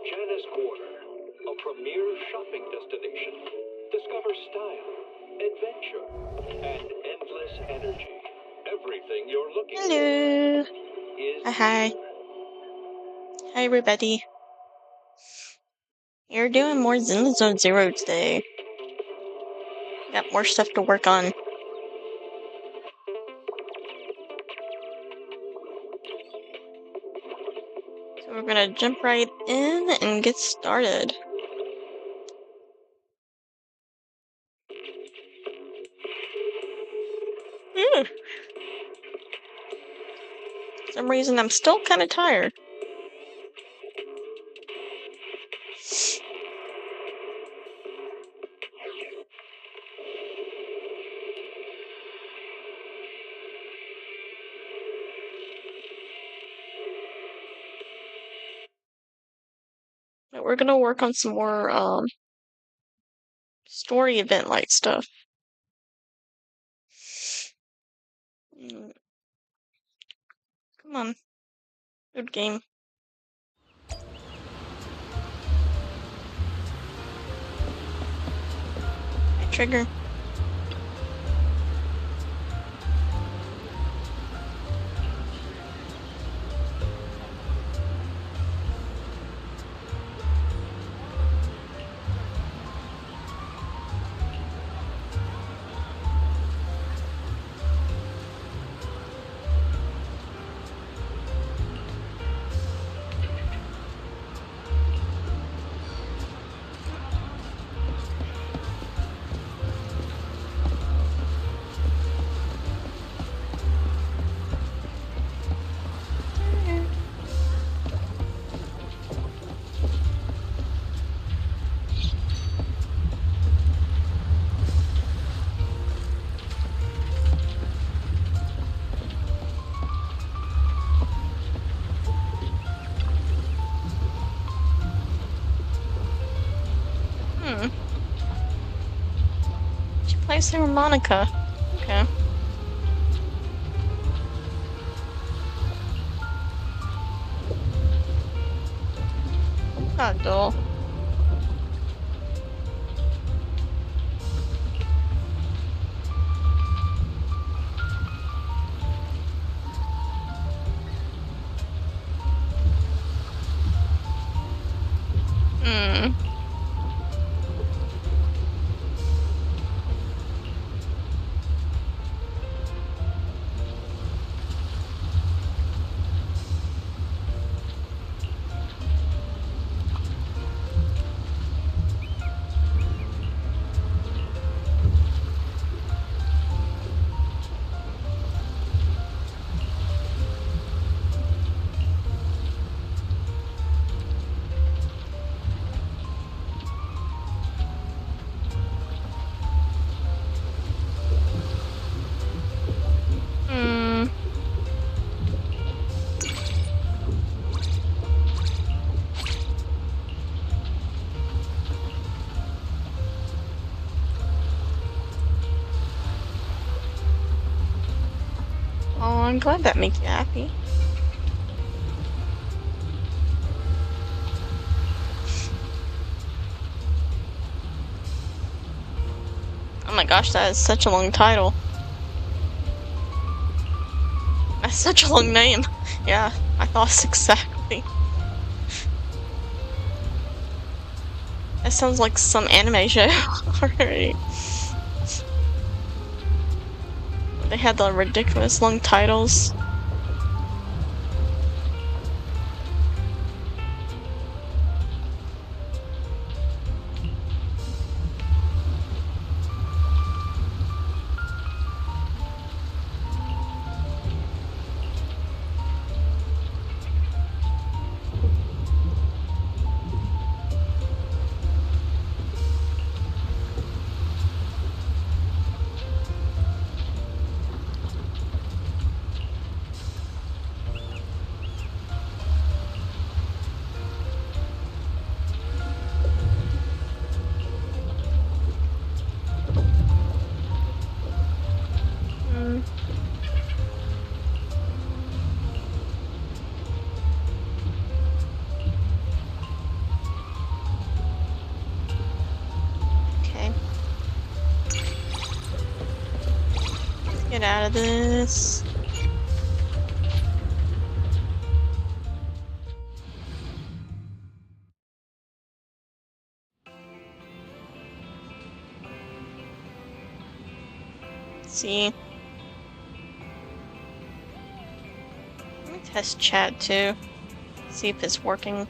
Janice Quarter, a premier shopping destination. Discover style, adventure, and endless energy. Everything you're looking Hello. for is Hi. here. Hi, everybody. You're doing more ZZZero today. Got more stuff to work on. So we're gonna jump right in and get started. For some reason, I'm still kind of tired. But we're gonna work on some more, story event-like stuff. Come on. Good game. Hey, Trigger. She plays the harmonica. Okay. Not dull. I'm glad that makes you happy. Oh my gosh, that is such a long title. That's such a long name. Yeah, I thought exactly. That sounds like some anime show already. They had the ridiculous long titles. Okay. Let's get out of this. See. Let me test chat too. See if it's working.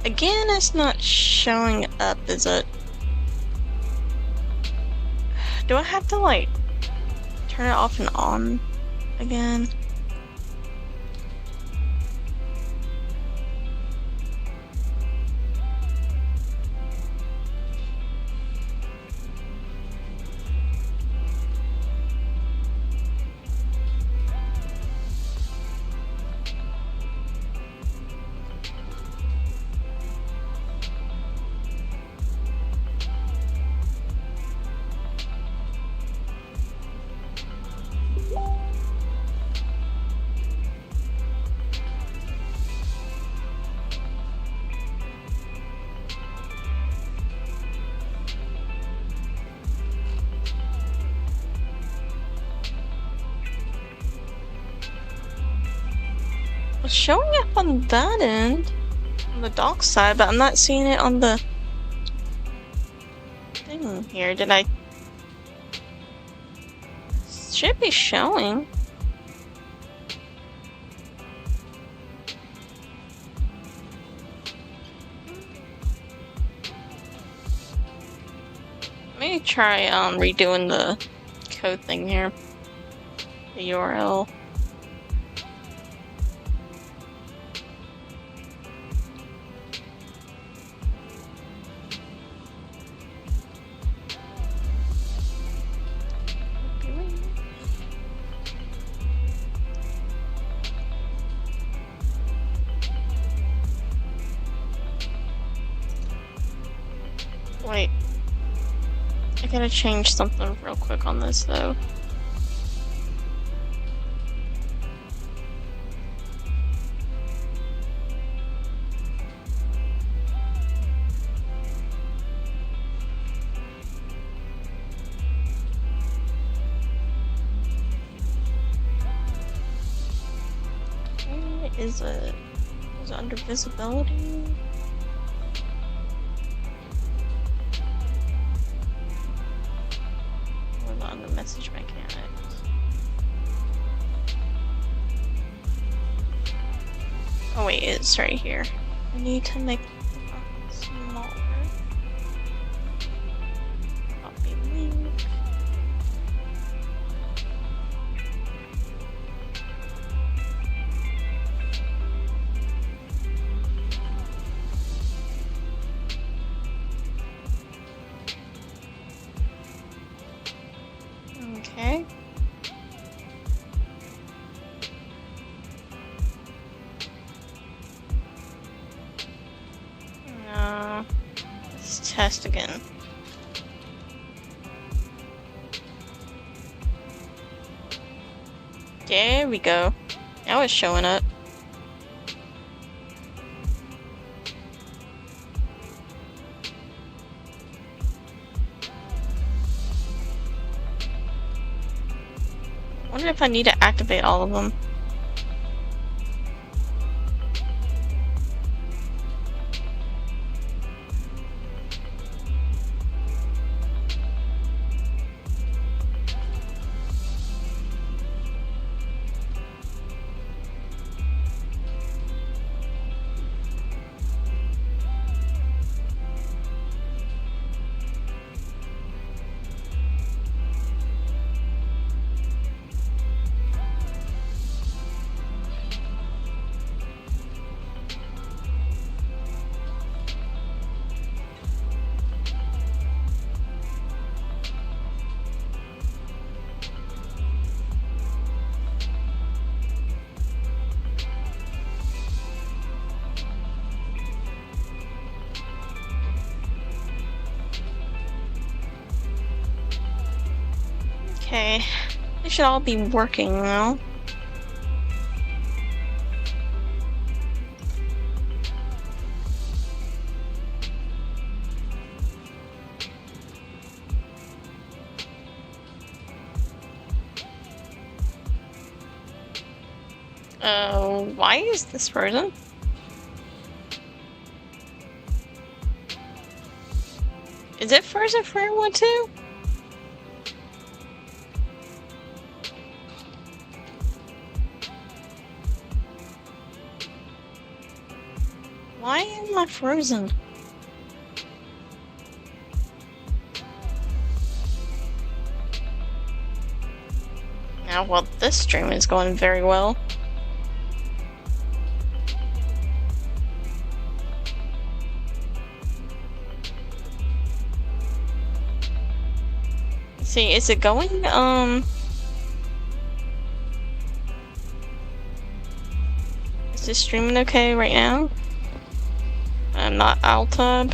Again, it's not showing up, is it? Do I have to, like, turn it off and on again? It's showing up on that end, on the dock side, but I'm not seeing it on the thing here. Did I? Should be showing. Let me try redoing the code thing here. The URL. Wait. I gotta change something real quick on this though. Where is it? Is it under visibility? On the message mechanics. Oh wait, it's right here. I need to make it smaller. Copy link. fast again. There we go. Now it's showing up. I wonder if I need to activate all of them. Okay, they should all be working now. Why is this frozen? Is it frozen for everyone too? Why am I frozen? Now, well, this stream is going very well. See, is it going, is this streaming okay right now? I'm not Altab.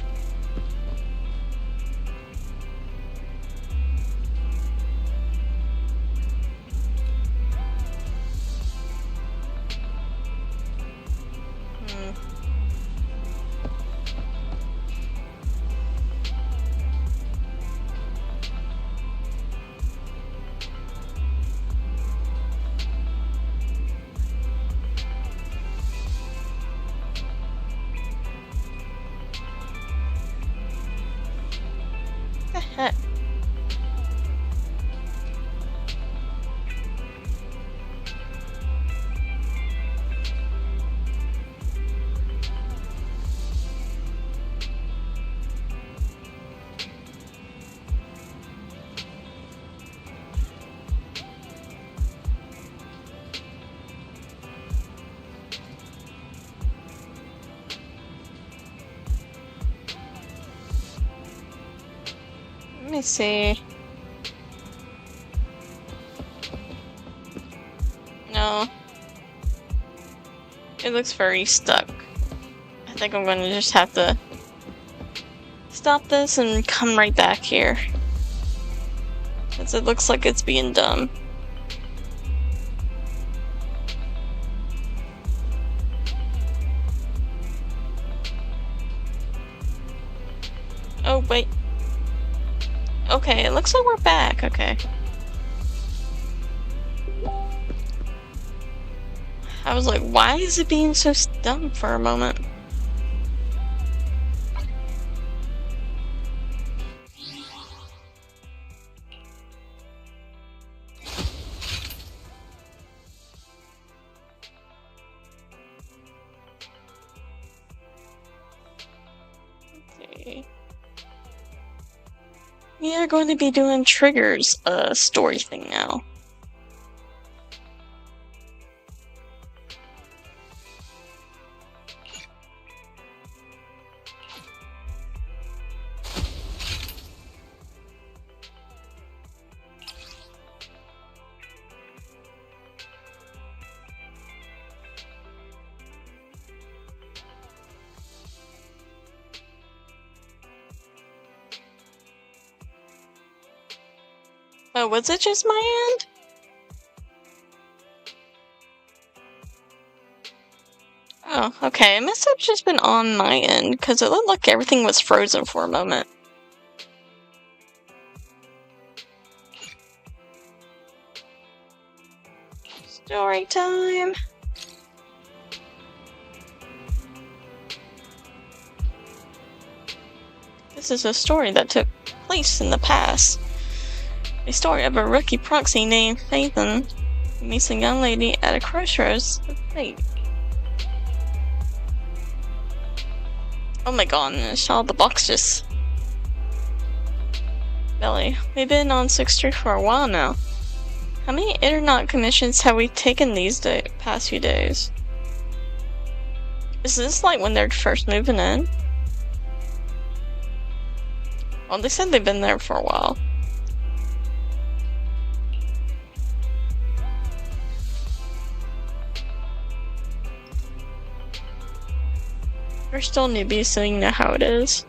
What the heck? Let me see. No. It looks very stuck. I think I'm gonna just have to stop this and come right back here. Because it looks like it's being dumb. Oh, wait. Okay, it looks like we're back. Okay. I was like, why is it being so dumb for a moment? Okay. We are going to be doing Trigger's story thing now. Oh, was it just my end? Oh, okay. It must have just been on my end, because it looked like everything was frozen for a moment. Story time! This is a story that took place in the past. A story of a rookie proxy named Phaethon who meets a young lady at a crossroads of fate. Oh my gosh, all the boxes. Belly, we've been on 6th Street for a while now. How many internet commissions have we taken these past few days? Is this like when they're first moving in? Well, they said they've been there for a while. We're still newbies, so you know how it is.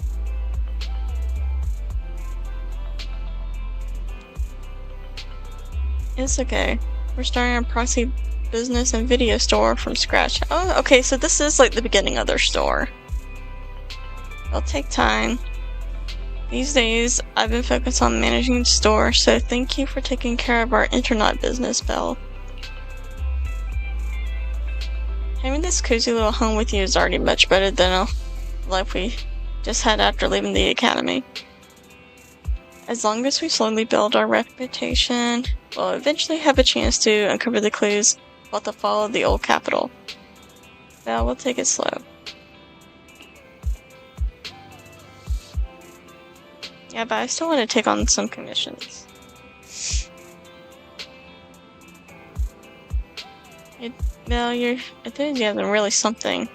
It's okay. We're starting a proxy business and video store from scratch. Oh, okay, so this is like the beginning of their store. It'll take time. These days, I've been focused on managing the store, so thank you for taking care of our internet business, Belle. Having this cozy little home with you is already much better than a life we just had after leaving the academy. As long as we slowly build our reputation, we'll eventually have a chance to uncover the clues about the fall of the old capital. Belle, we'll take it slow. Yeah, but I still want to take on some commissions. Well, your enthusiasm is really something.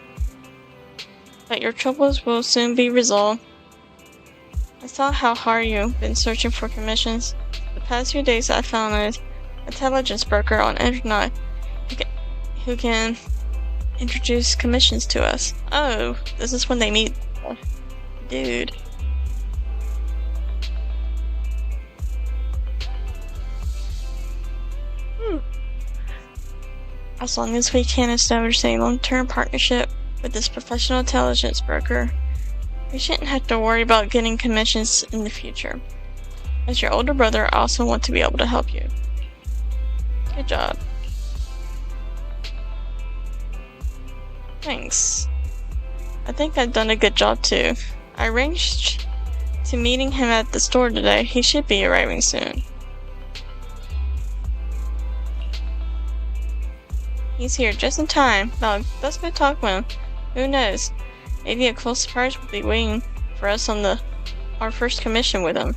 But your troubles will soon be resolved. I saw how hard you've been searching for commissions. The past few days I found an intelligence broker on internet who can introduce commissions to us. Oh, this is when they meet the dude. As long as we can establish a long-term partnership with this professional intelligence broker, we shouldn't have to worry about getting commissions in the future. As your older brother, I also want to be able to help you. Good job. Thanks. I think I've done a good job too. I arranged to meeting him at the store today. He should be arriving soon. He's here just in time. Now, let's go talk with him. Who knows? Maybe a cool surprise will be waiting for us on our first commission with him.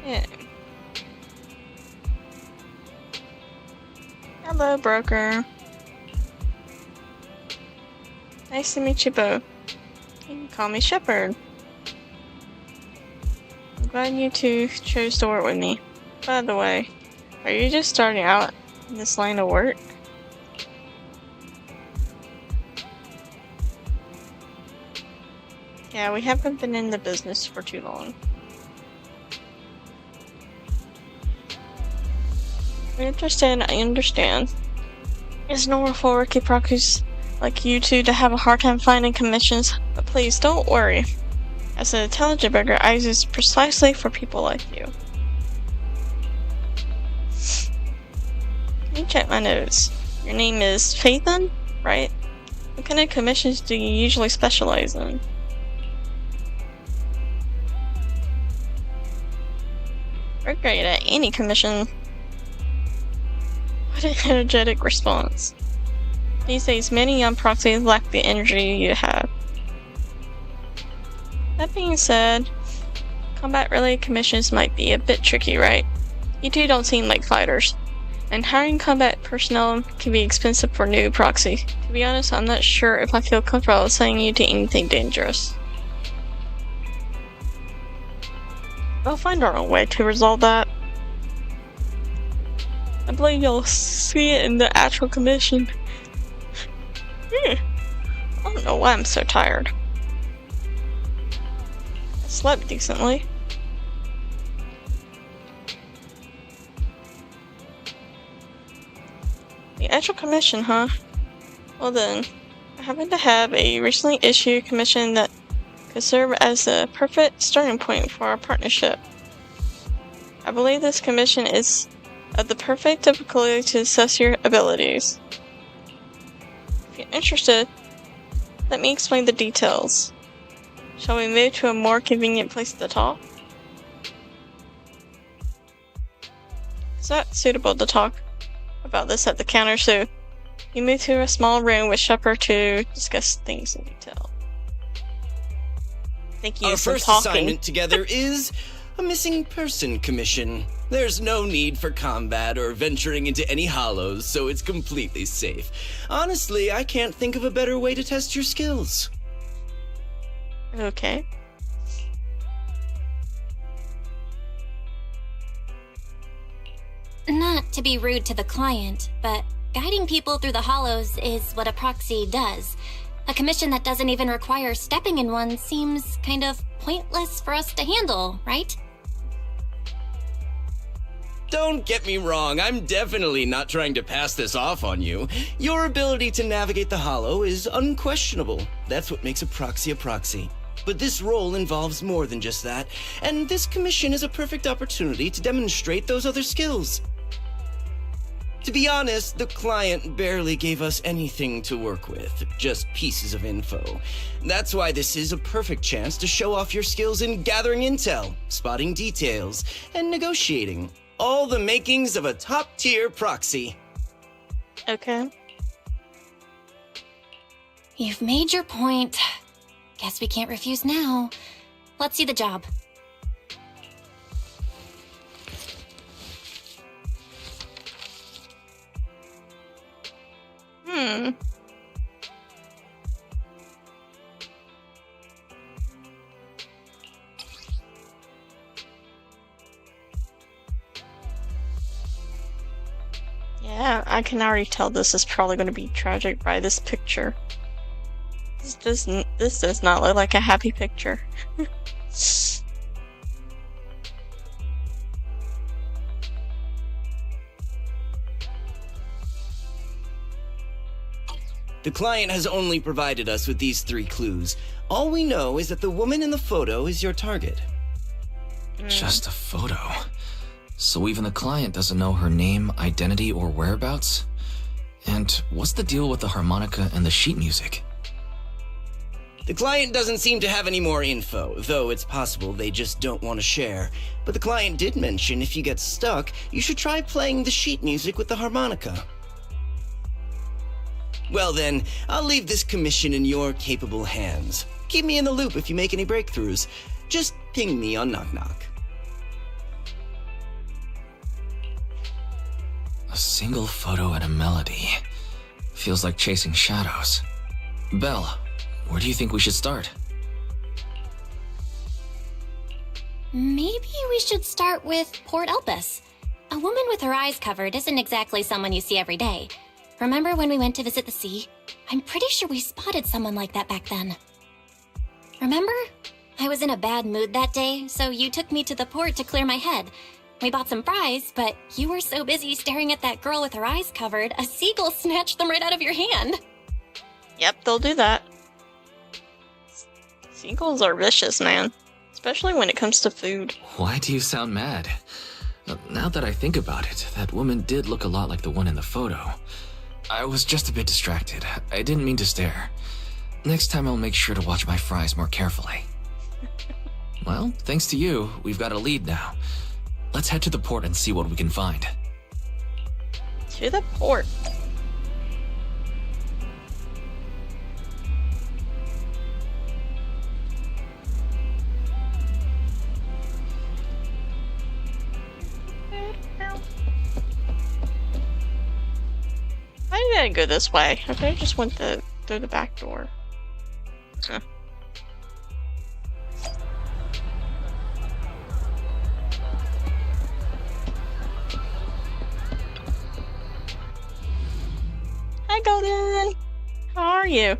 Yeah. Hello, broker. Nice to meet you both. You can call me Shepard. I'm glad you two chose to work with me. By the way, are you just starting out in this line of work? Yeah, we haven't been in the business for too long. You're interested, I understand. It's normal for rookie proxies like you two to have a hard time finding commissions, but please don't worry. As an intelligent broker, I use this precisely for people like you. Let me check my notes. Your name is Phaethon, right? What kind of commissions do you usually specialize in? We're great at any commission. What an energetic response. These days, many young proxies lack the energy you have. That being said, combat-related commissions might be a bit tricky, right? You two don't seem like fighters, and hiring combat personnel can be expensive for new proxies. To be honest, I'm not sure if I feel comfortable sending you to anything dangerous. We'll find our own way to resolve that. I believe you'll see it in the actual commission. I don't know why I'm so tired. I slept decently. The actual commission, huh? Well then, I happen to have a recently issued commission that could serve as a perfect starting point for our partnership. I believe this commission is of the perfect difficulty to assess your abilities. If you're interested, let me explain the details. Shall we move to a more convenient place to talk? It's not suitable to talk about this at the counter, so you move to a small room with Shepard to discuss things in detail. Thank you Our for first talking. assignment together is a missing person commission. There's no need for combat or venturing into any hollows, so it's completely safe. Honestly, I can't think of a better way to test your skills. Okay. Not to be rude to the client, but guiding people through the hollows is what a proxy does. A commission that doesn't even require stepping in one seems kind of pointless for us to handle, right? Don't get me wrong, I'm definitely not trying to pass this off on you. Your ability to navigate the hollow is unquestionable. That's what makes a proxy. But this role involves more than just that, and this commission is a perfect opportunity to demonstrate those other skills. To be honest, the client barely gave us anything to work with, just pieces of info. That's why this is a perfect chance to show off your skills in gathering intel, spotting details, and negotiating. All the makings of a top-tier proxy. Okay. You've made your point. Guess we can't refuse now. Let's see the job. Yeah, I can already tell this is probably going to be tragic by this picture. This does not look like a happy picture. The client has only provided us with these 3 clues. All we know is that the woman in the photo is your target. Just a photo. So even the client doesn't know her name, identity, or whereabouts? And what's the deal with the harmonica and the sheet music? The client doesn't seem to have any more info, though it's possible they just don't want to share. But the client did mention if you get stuck, you should try playing the sheet music with the harmonica. Well then, I'll leave this commission in your capable hands. Keep me in the loop if you make any breakthroughs. Just ping me on Knock Knock. A single photo and a melody. Feels like chasing shadows. Belle, where do you think we should start? Maybe we should start with Port Elpis. A woman with her eyes covered isn't exactly someone you see every day. Remember when we went to visit the sea? I'm pretty sure we spotted someone like that back then. Remember? I was in a bad mood that day, so you took me to the port to clear my head. We bought some fries, but you were so busy staring at that girl with her eyes covered, a seagull snatched them right out of your hand. Yep, they'll do that. Seagulls are vicious, man. Especially when it comes to food. Why do you sound mad? Now that I think about it, that woman did look a lot like the one in the photo. I was just a bit distracted. I didn't mean to stare. Next time I'll make sure to watch my fries more carefully. Well, thanks to you, we've got a lead now. Let's head to the port and see what we can find. To the port. Why did I go this way? I could have just went through the back door. Huh. Golden! How are you?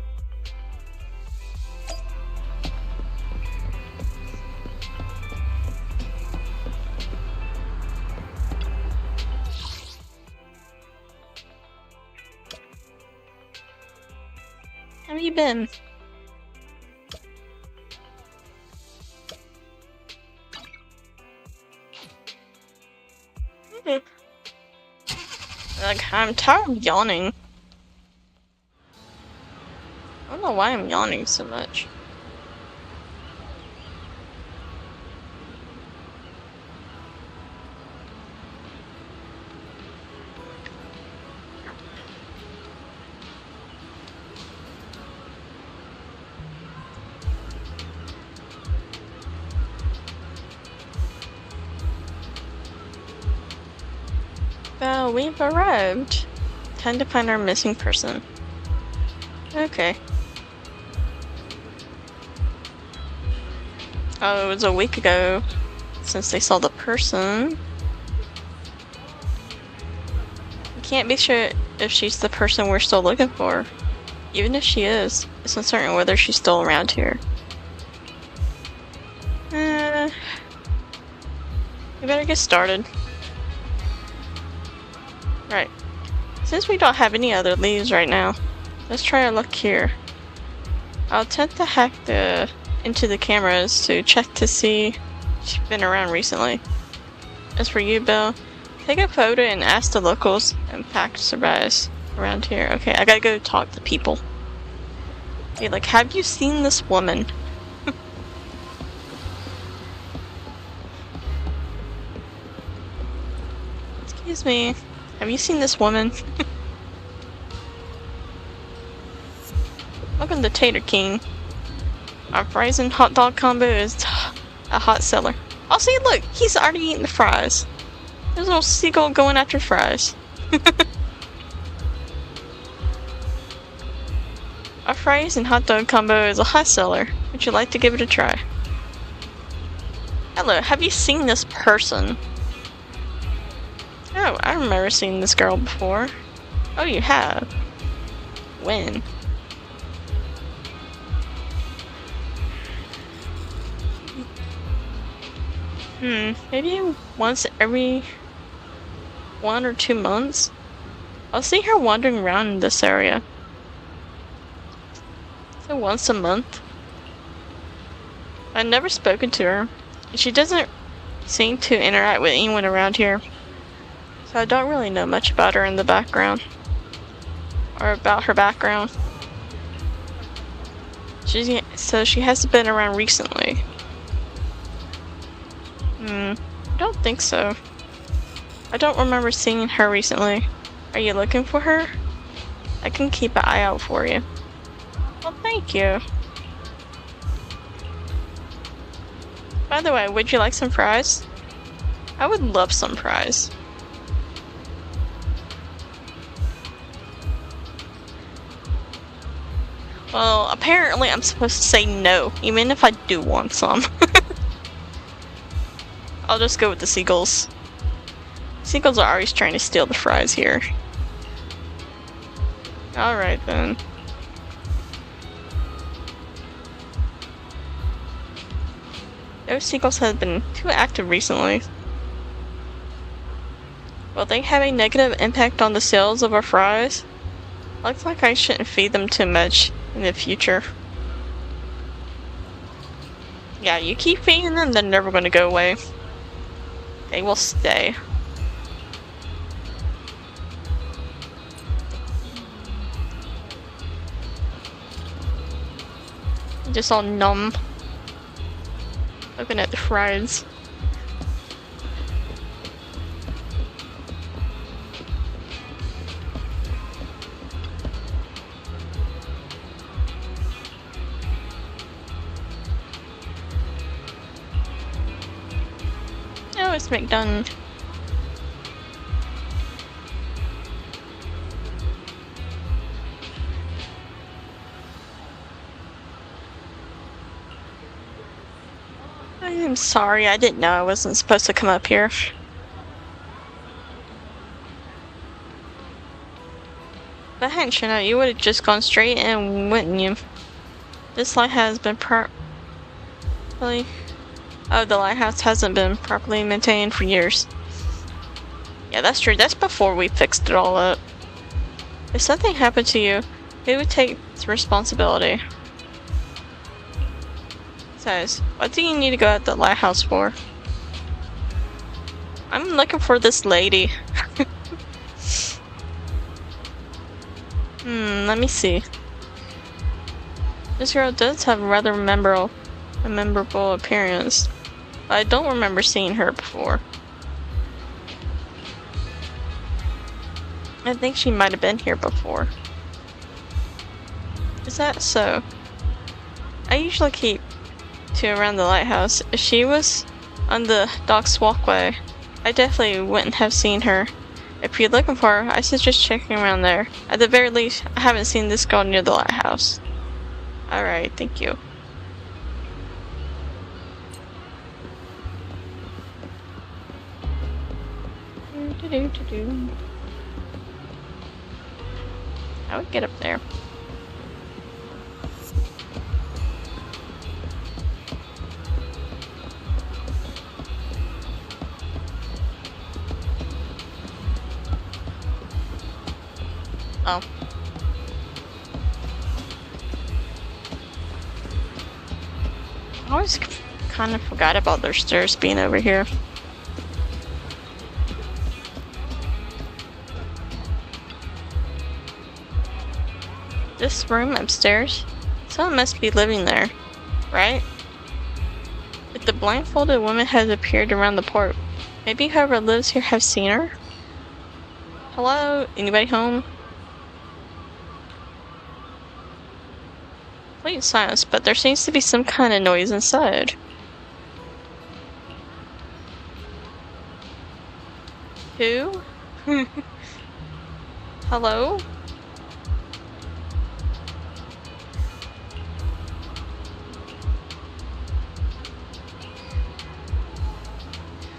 How have you been? Like, I'm tired of yawning. I don't know why I'm yawning so much. Well, we've arrived. Time to find our missing person. Okay. Oh, it was a week ago since they saw the person. We can't be sure if she's the person we're still looking for. Even if she is, it's uncertain whether she's still around here. We better get started. Right. Since we don't have any other leads right now, let's try our luck here. I'll attempt to hack into the cameras to check to see if she's been around recently. As for you, Bill, take a photo and ask the locals and passerbys around here. Okay, I gotta go talk to people. Be like, have you seen this woman? Excuse me. Have you seen this woman? Welcome to Tater King. Our fries and hot dog combo is a hot seller. Oh, see, look! He's already eating the fries. There's a little seagull going after fries. Our fries and hot dog combo is a hot seller. Would you like to give it a try? Hello, have you seen this person? Oh, I remember seeing this girl before. Oh, you have? When? Maybe once every 1 or 2 months? I'll see her wandering around in this area. So once a month? I've never spoken to her. She doesn't seem to interact with anyone around here. So I don't really know much about her in the background. Or about her background. So she hasn't been around recently. I don't think so. I don't remember seeing her recently. Are you looking for her? I can keep an eye out for you. Well, thank you. By the way, would you like some fries? I would love some fries. Well, apparently I'm supposed to say no, even if I do want some. I'll just go with the seagulls. Seagulls are always trying to steal the fries here. Alright then. Those seagulls have been too active recently. Will they have a negative impact on the sales of our fries? Looks like I shouldn't feed them too much in the future. Yeah, you keep feeding them, they're never going to go away. They will stay. Just all numb. Looking at the fries. Oh, it's McDonald's. I'm sorry, I didn't know I wasn't supposed to come up here. I hadn't shown out, you would have just gone straight in, wouldn't you? This lighthouse has been properly... Oh, the lighthouse hasn't been properly maintained for years. Yeah, that's true. That's before we fixed it all up. If something happened to you, who would take responsibility? Says, what do you need to go at the lighthouse for? I'm looking for this lady. Let me see. This girl does have a rather memorable appearance, but I don't remember seeing her before. I think she might have been here before. Is that so? I usually keep to around the lighthouse. If she was on the dock's walkway, I definitely wouldn't have seen her. If you're looking for her, I suggest checking around there. At the very least, I haven't seen this girl near the lighthouse. Alright, thank you. How would we get up there? Oh. I always kind of forgot about their stairs being over here. This room upstairs? Someone must be living there, right? If the blindfolded woman has appeared around the port, maybe whoever lives here has seen her? Hello? Anybody home? Complete silence, but there seems to be some kind of noise inside. Who? Hello?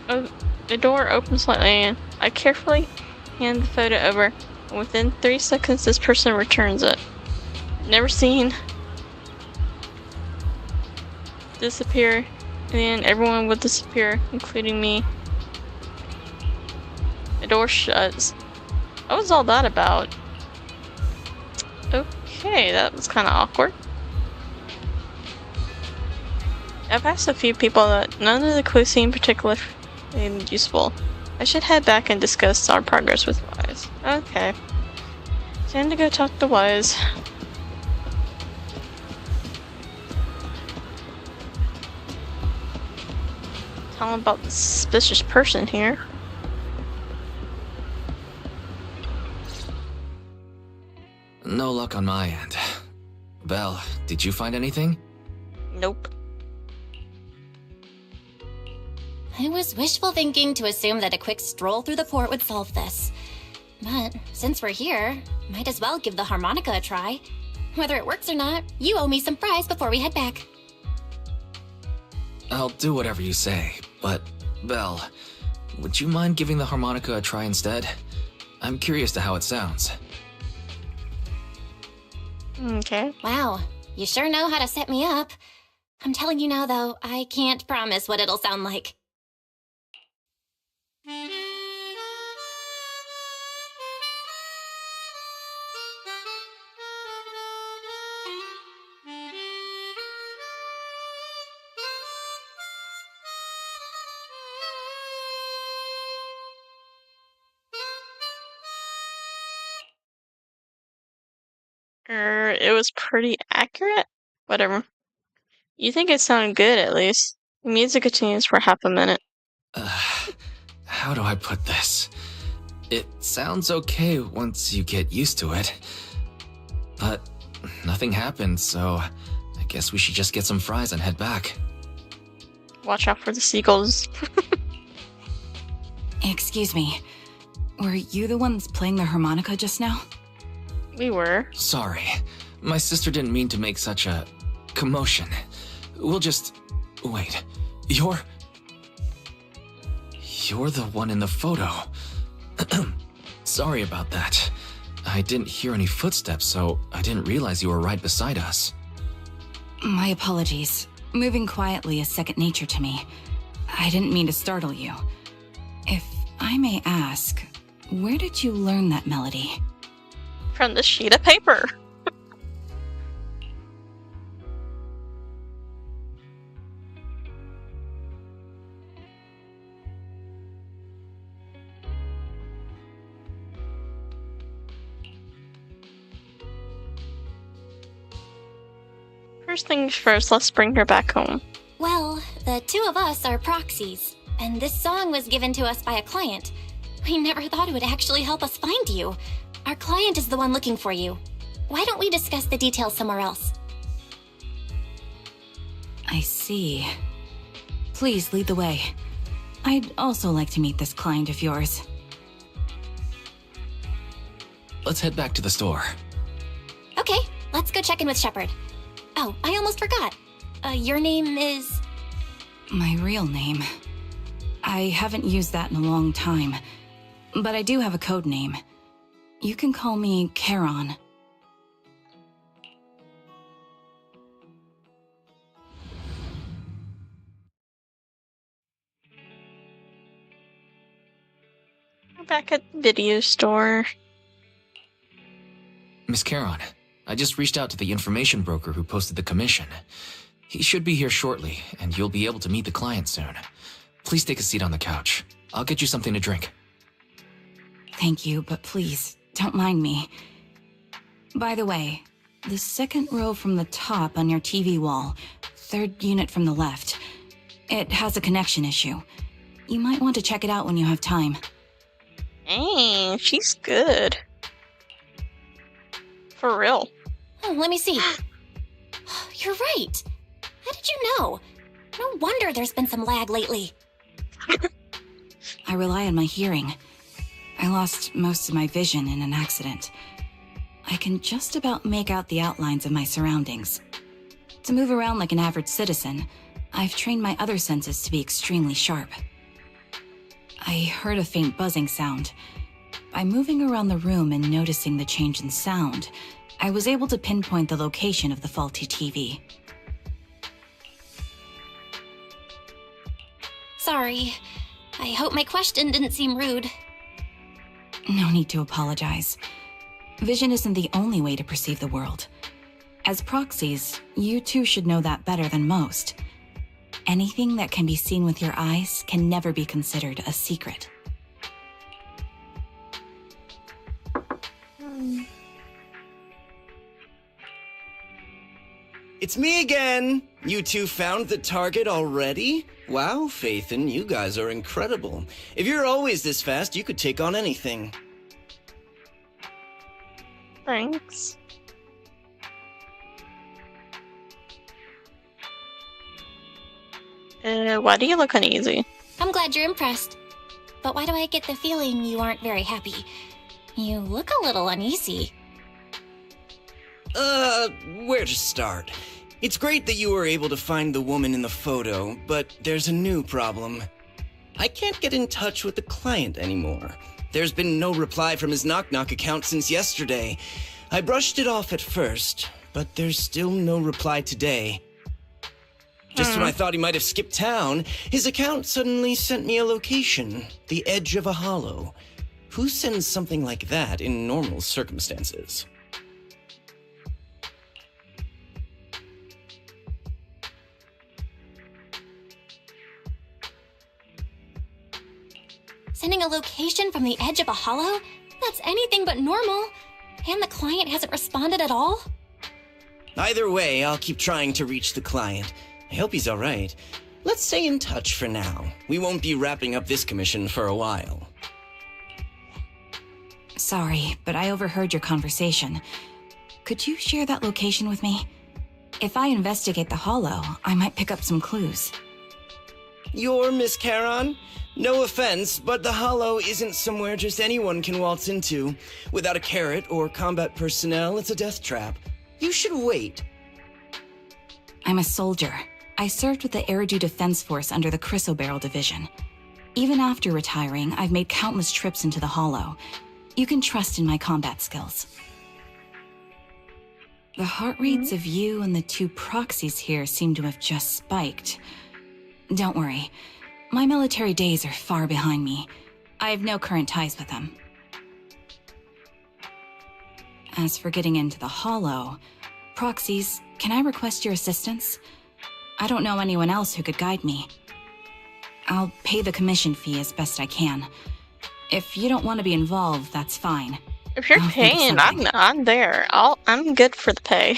Oh, the door opens slightly and I carefully hand the photo over, and within 3 seconds this person returns it. Never seen disappear, and then everyone would disappear, including me. The door shuts. What was all that about? Okay, that was kind of awkward. I've asked a few people that none of the clues seem particularly useful. I should head back and discuss our progress with Wise. Okay. Time to go talk to Wise. Tell him about the suspicious person here. No luck on my end. Belle, did you find anything? Nope. I was wishful thinking to assume that a quick stroll through the port would solve this. But since we're here, might as well give the harmonica a try. Whether it works or not, you owe me some fries before we head back. I'll do whatever you say, but Belle, would you mind giving the harmonica a try instead? I'm curious to how it sounds. Okay. Wow, you sure know how to set me up. I'm telling you now, though, I can't promise what it'll sound like. It was pretty accurate? Whatever. You think it sounded good, at least. The music continues for half a minute. How do I put this? It sounds okay once you get used to it. But nothing happened, so I guess we should just get some fries and head back. Watch out for the seagulls. Excuse me. Were you the ones playing the harmonica just now? We were. Sorry. My sister didn't mean to make such a commotion. We'll just... Wait. You're the one in the photo. Sorry about that. I didn't hear any footsteps, so I didn't realize you were right beside us. My apologies. Moving quietly is second nature to me. I didn't mean to startle you. If I may ask, where did you learn that melody? From the sheet of paper. First things first, let's bring her back home. Well, the two of us are proxies, and this song was given to us by a client. We never thought it would actually help us find you. Our client is the one looking for you. Why don't we discuss the details somewhere else? I see. Please lead the way. I'd also like to meet this client of yours. Let's head back to the store. Okay, let's go check in with Shepard. Oh, I almost forgot. Your name is... My real name. I haven't used that in a long time, but I do have a code name. You can call me Charon. We're back at the video store. Miss Charon, I just reached out to the information broker who posted the commission. He should be here shortly, and you'll be able to meet the client soon. Please take a seat on the couch. I'll get you something to drink. Thank you, but please, don't mind me. By the way, the second row from the top on your TV wall, third unit from the left, it has a connection issue. You might want to check it out when you have time. Dang, she's good. For real. Oh, let me see. You're right. How did you know? No wonder there's been some lag lately. I rely on my hearing. I lost most of my vision in an accident. I can just about make out the outlines of my surroundings. To move around like an average citizen, I've trained my other senses to be extremely sharp. I heard a faint buzzing sound. By moving around the room and noticing the change in sound, I was able to pinpoint the location of the faulty TV. Sorry. I hope my question didn't seem rude. No need to apologize. Vision isn't the only way to perceive the world. As proxies, you too should know that better than most. Anything that can be seen with your eyes can never be considered a secret. It's me again! You two found the target already? Wow, Faithin, you guys are incredible. If you're always this fast, you could take on anything. Thanks. Why do you look uneasy? I'm glad you're impressed. But why do I get the feeling you aren't very happy? You look a little uneasy. Where to start? It's great that you were able to find the woman in the photo, but there's a new problem. I can't get in touch with the client anymore. There's been no reply from his Knock Knock account since yesterday. I brushed it off at first, but there's still no reply today. Just when I thought he might have skipped town, his account suddenly sent me a location, the edge of a hollow. Who sends something like that in normal circumstances? Sending a location from the edge of a hollow? That's anything but normal. And the client hasn't responded at all? Either way, I'll keep trying to reach the client. I hope he's alright. Let's stay in touch for now. We won't be wrapping up this commission for a while. Sorry, but I overheard your conversation. Could you share that location with me? If I investigate the hollow, I might pick up some clues. You're Miss Charon? No offense, but the hollow isn't somewhere just anyone can waltz into. Without a carrot or combat personnel, it's a death trap. You should wait. I'm a soldier. I served with the Eridu Defense Force under the Chrysoberyl Division. Even after retiring, I've made countless trips into the hollow. You can trust in my combat skills. The heart rates of you and the two proxies here seem to have just spiked. Don't worry. My military days are far behind me. I have no current ties with them. As for getting into the Hollow, proxies, can I request your assistance? I don't know anyone else who could guide me. I'll pay the commission fee as best I can. If you don't want to be involved, that's fine. If you're I'll think of paying, something. I'm there. I'm good for the pay.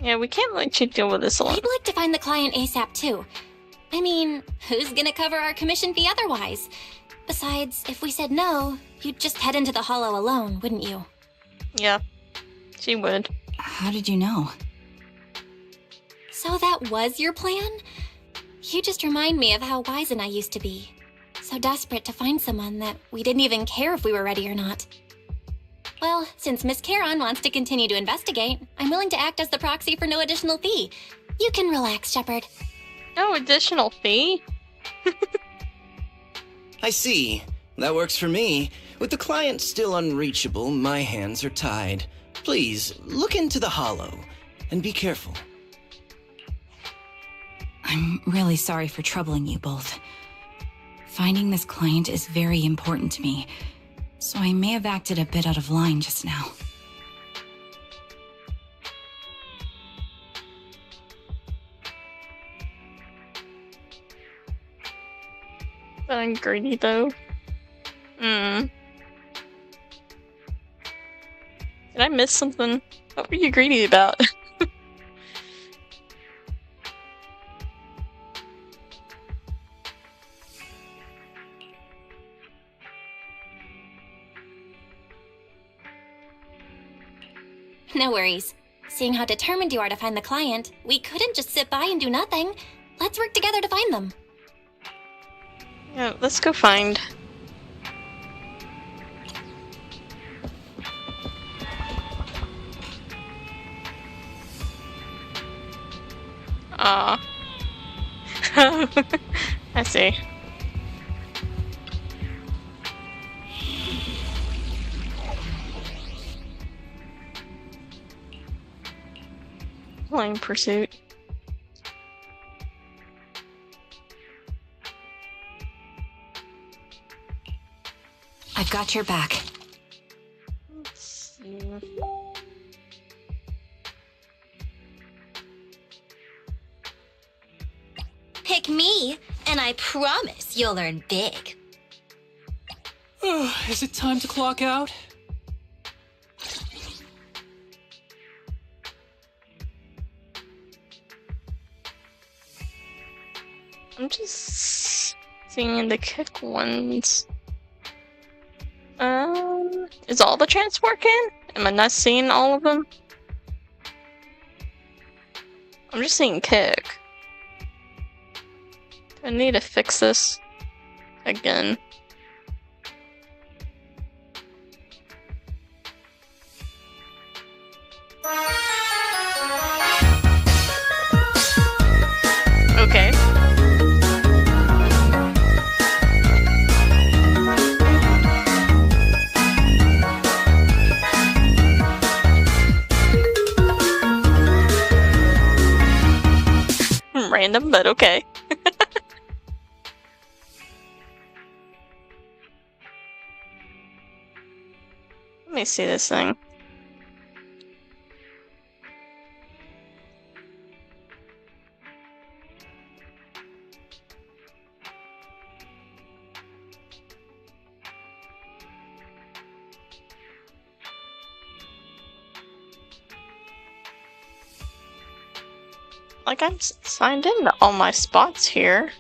Yeah, we can't let you deal with this alone. I'd like to find the client ASAP too. I mean, who's gonna cover our commission fee otherwise? Besides, if we said no, you'd just head into the Hollow alone, wouldn't you? Yeah, she would. How did you know? So that was your plan? You just remind me of how Wisen I used to be. So desperate to find someone that we didn't even care if we were ready or not. Well, since Miss Charon wants to continue to investigate, I'm willing to act as the proxy for no additional fee. You can relax, Shepard. No additional fee? I see. That works for me. With the client still unreachable, my hands are tied. Please, look into the Hollow, and be careful. I'm really sorry for troubling you both. Finding this client is very important to me, so I may have acted a bit out of line just now. But I'm greedy though. Did I miss something? What were you greedy about? No worries. Seeing how determined you are to find the client, we couldn't just sit by and do nothing. Let's work together to find them. Yeah, let's go find. Aw. I see. Flying pursuit. I've got your back. Let's see. Pick me, and I promise you'll earn big. Is it time to clock out? I'm just seeing the kick ones. Is all the trance working? Am I not seeing all of them? I'm just seeing kick. Do I need to fix this again? Okay. Random, but okay. Let me see this thing. Like, I'm signed into all my spots here.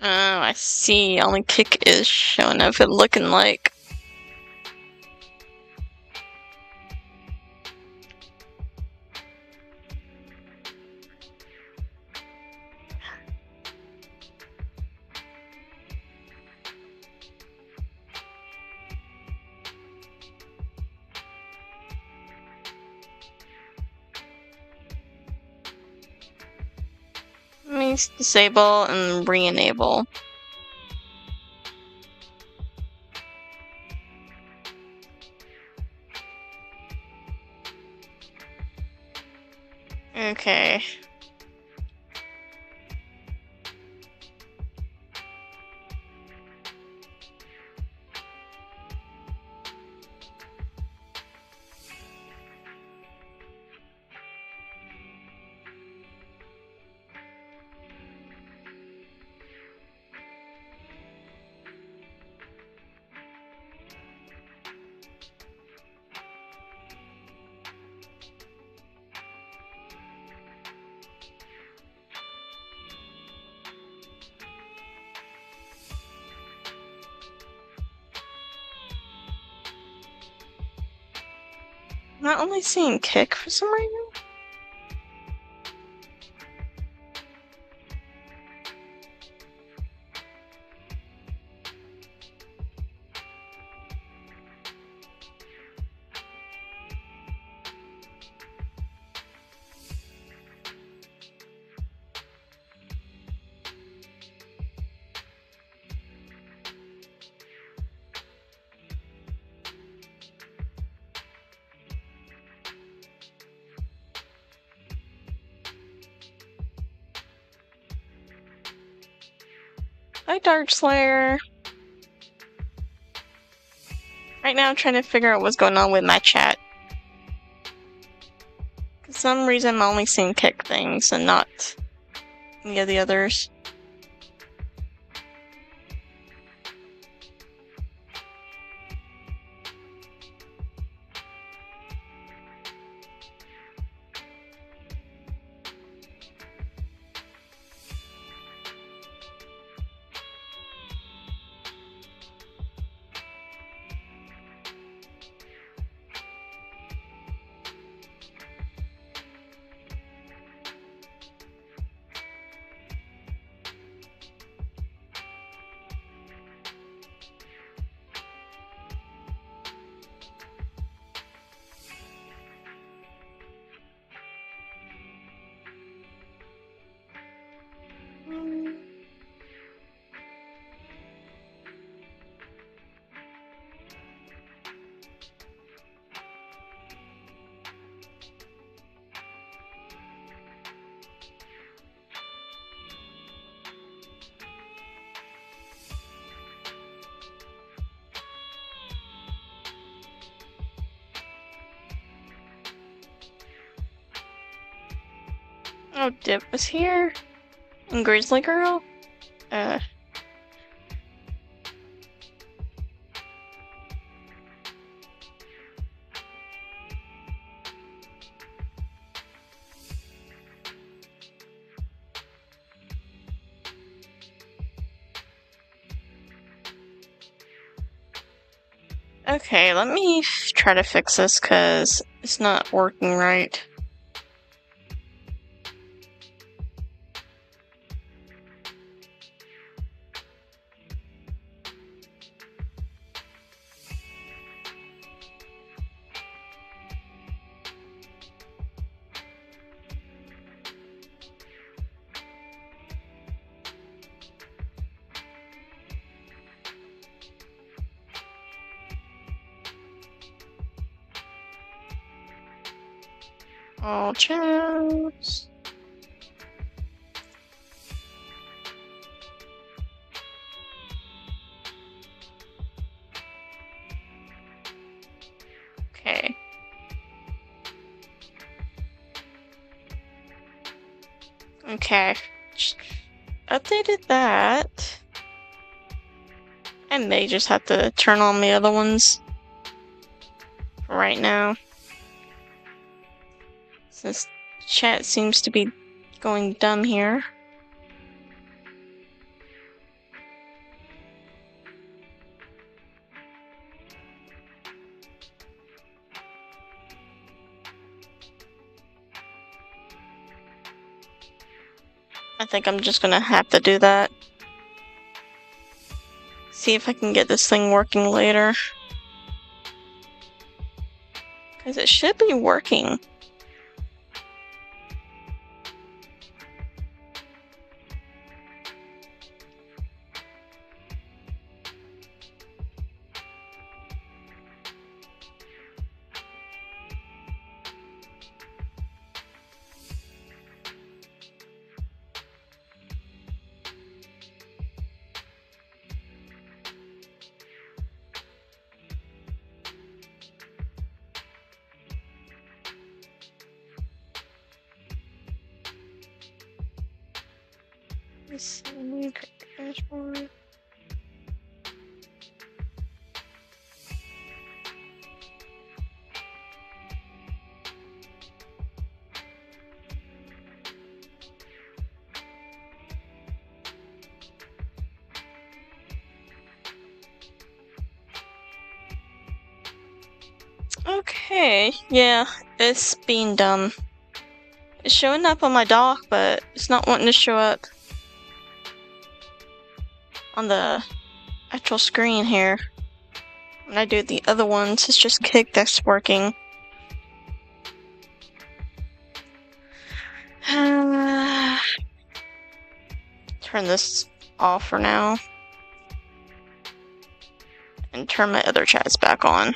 Oh, I see. Only kick is showing up it looking like. Means disable and re-enable. Okay. Not only seeing kick for some reason. Hi, Dark Slayer. Right now, I'm trying to figure out what's going on with my chat. For some reason, I'm only seeing kick things and not any of the others. Oh, Dip was here? And Grizzly Girl? Okay, let me try to fix this because it's not working right. All chats. Okay. Okay. Updated that. I may just have to turn on the other ones for right now, since chat seems to be going dumb here. I think I'm just gonna have to do that. See if I can get this thing working later. Because it should be working. Dashboard. Okay, yeah, it's being done. It's showing up on my dock, but it's not wanting to show up on the actual screen here. When I do the other ones, it's just Kick that's working. Turn this off for now. And turn my other chats back on.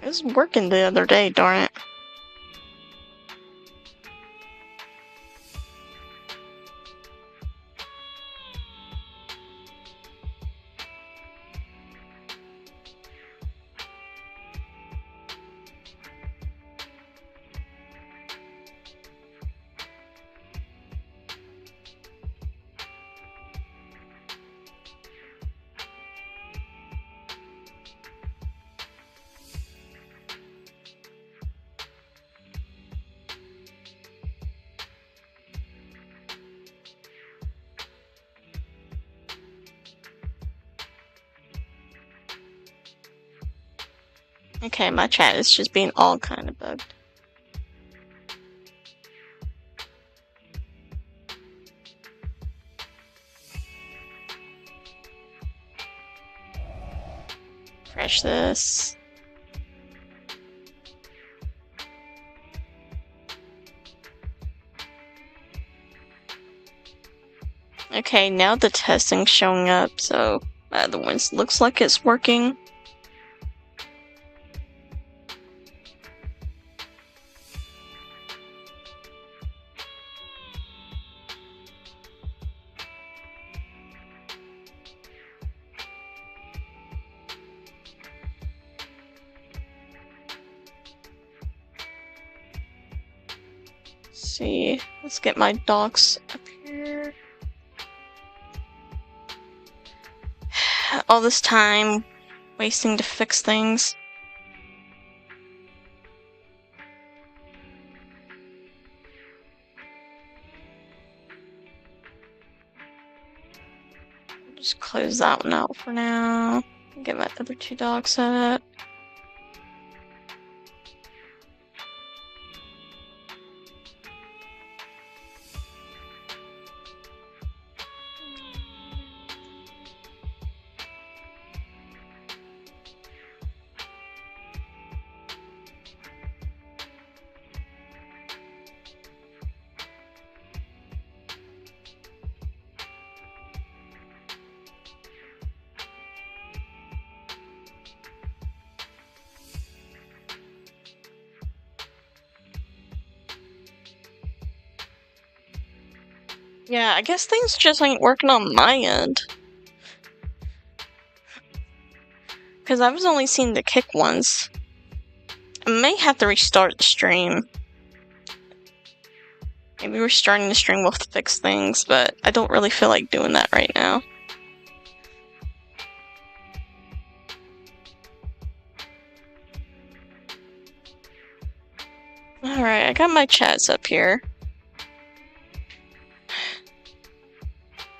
It was working the other day, darn it. Okay, my chat is just being all kind of bugged. Refresh this. Okay, now the testing's showing up, so my other ones looks like it's working. See, let's get my docs up here. All this time wasting to fix things. Just close that one out for now. Get my other two docs set. Yeah, I guess things just ain't working on my end. Because I was only seeing the Kick ones. I may have to restart the stream. Maybe restarting the stream will fix things, but I don't really feel like doing that right now. Alright, I got my chats up here.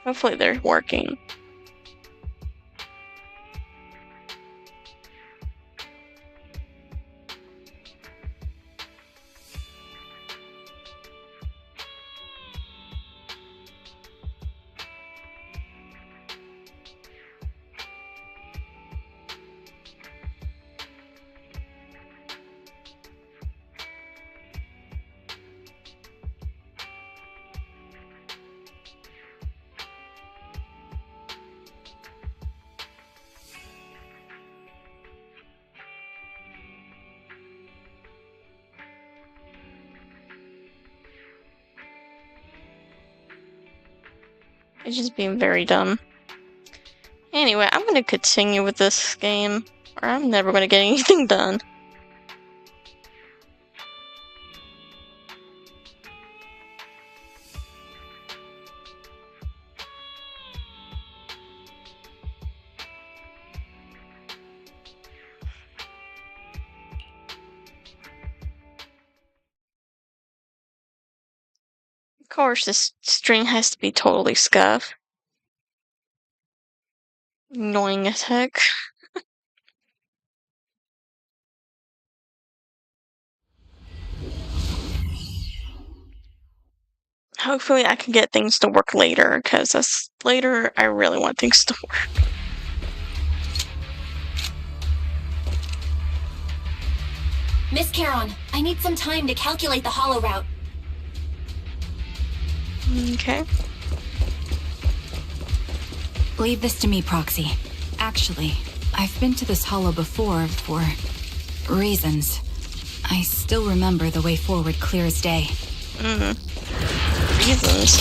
Hopefully they're working. It's just being very dumb. Anyway, I'm gonna continue with this game, or I'm never gonna get anything done. Of course, this string has to be totally scuffed. Annoying as heck. Hopefully I can get things to work later, because later I really want things to work. Miss Charon, I need some time to calculate the hollow route. Okay. Leave this to me, Proxy. Actually, I've been to this hollow before for reasons. I still remember the way forward clear as day. Reasons?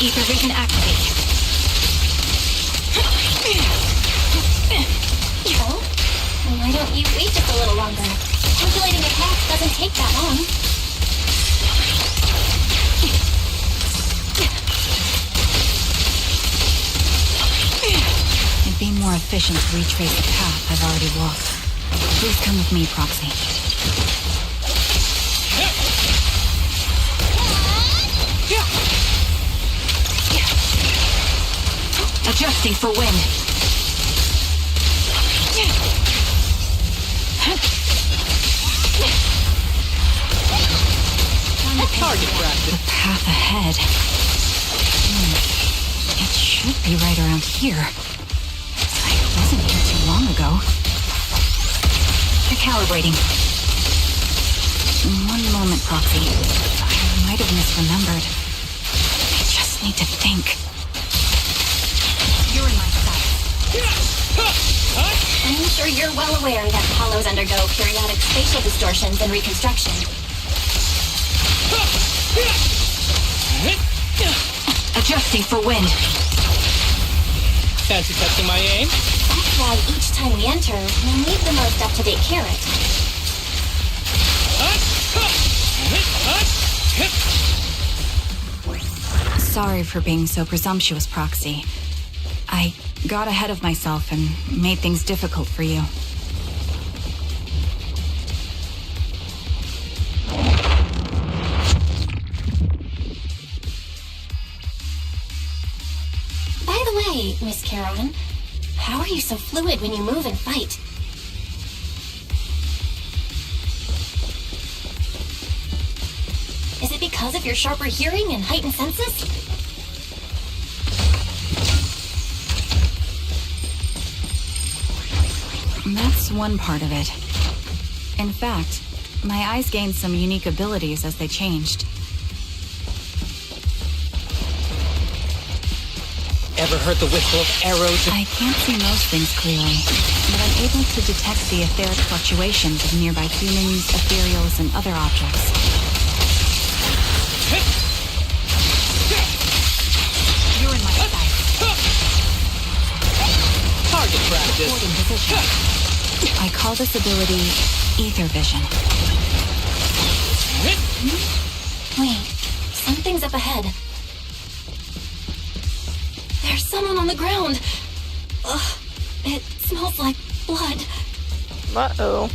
Ether vision activate. Oh? Well, why don't you wait just a little longer? Calculating the path doesn't take that long. It'd be more efficient to retrace the path I've already walked. Please come with me, Proxy. Adjusting for wind. Target practice. The path ahead. It should be right around here. I wasn't here too long ago. Recalibrating. One moment, Proxy. I might have misremembered. I just need to think. You're in my sight. I'm sure you're well aware that hollows undergo periodic spatial distortions and reconstruction. Adjusting for wind. Fancy testing my aim? That's why each time we enter, we'll need the most up-to-date carrot. Sorry for being so presumptuous, Proxy. I got ahead of myself and made things difficult for you. By the way, Miss Charon, how are you so fluid when you move and fight? Is it because of your sharper hearing and heightened senses? That's one part of it. In fact, my eyes gained some unique abilities as they changed. Ever heard the whistle of arrows? I can't see most things clearly, but I'm able to detect the etheric fluctuations of nearby humans, ethereals, and other objects. You're in my sight. Target practice. Holding position. I call this ability Ether Vision. Wait, something's up ahead. There's someone on the ground. Ugh, it smells like blood. Uh-oh.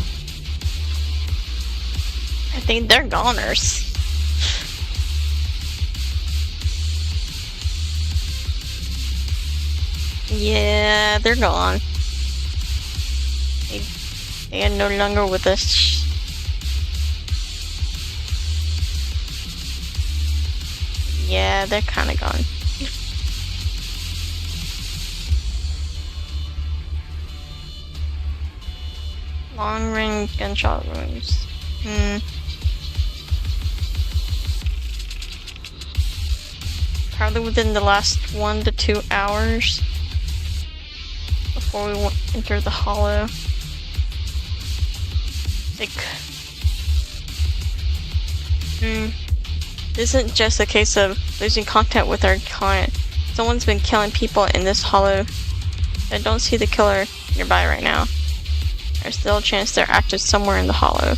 think they're goners. Yeah, they're gone. They are no longer with us. Yeah, they're kind of gone. Long range gunshot wounds. Probably within the last 1 to 2 hours before we enter the hollow. Like, this isn't just a case of losing contact with our client. Someone's been killing people in this hollow. I don't see the killer nearby right now. There's still a chance they're active somewhere in the hollow.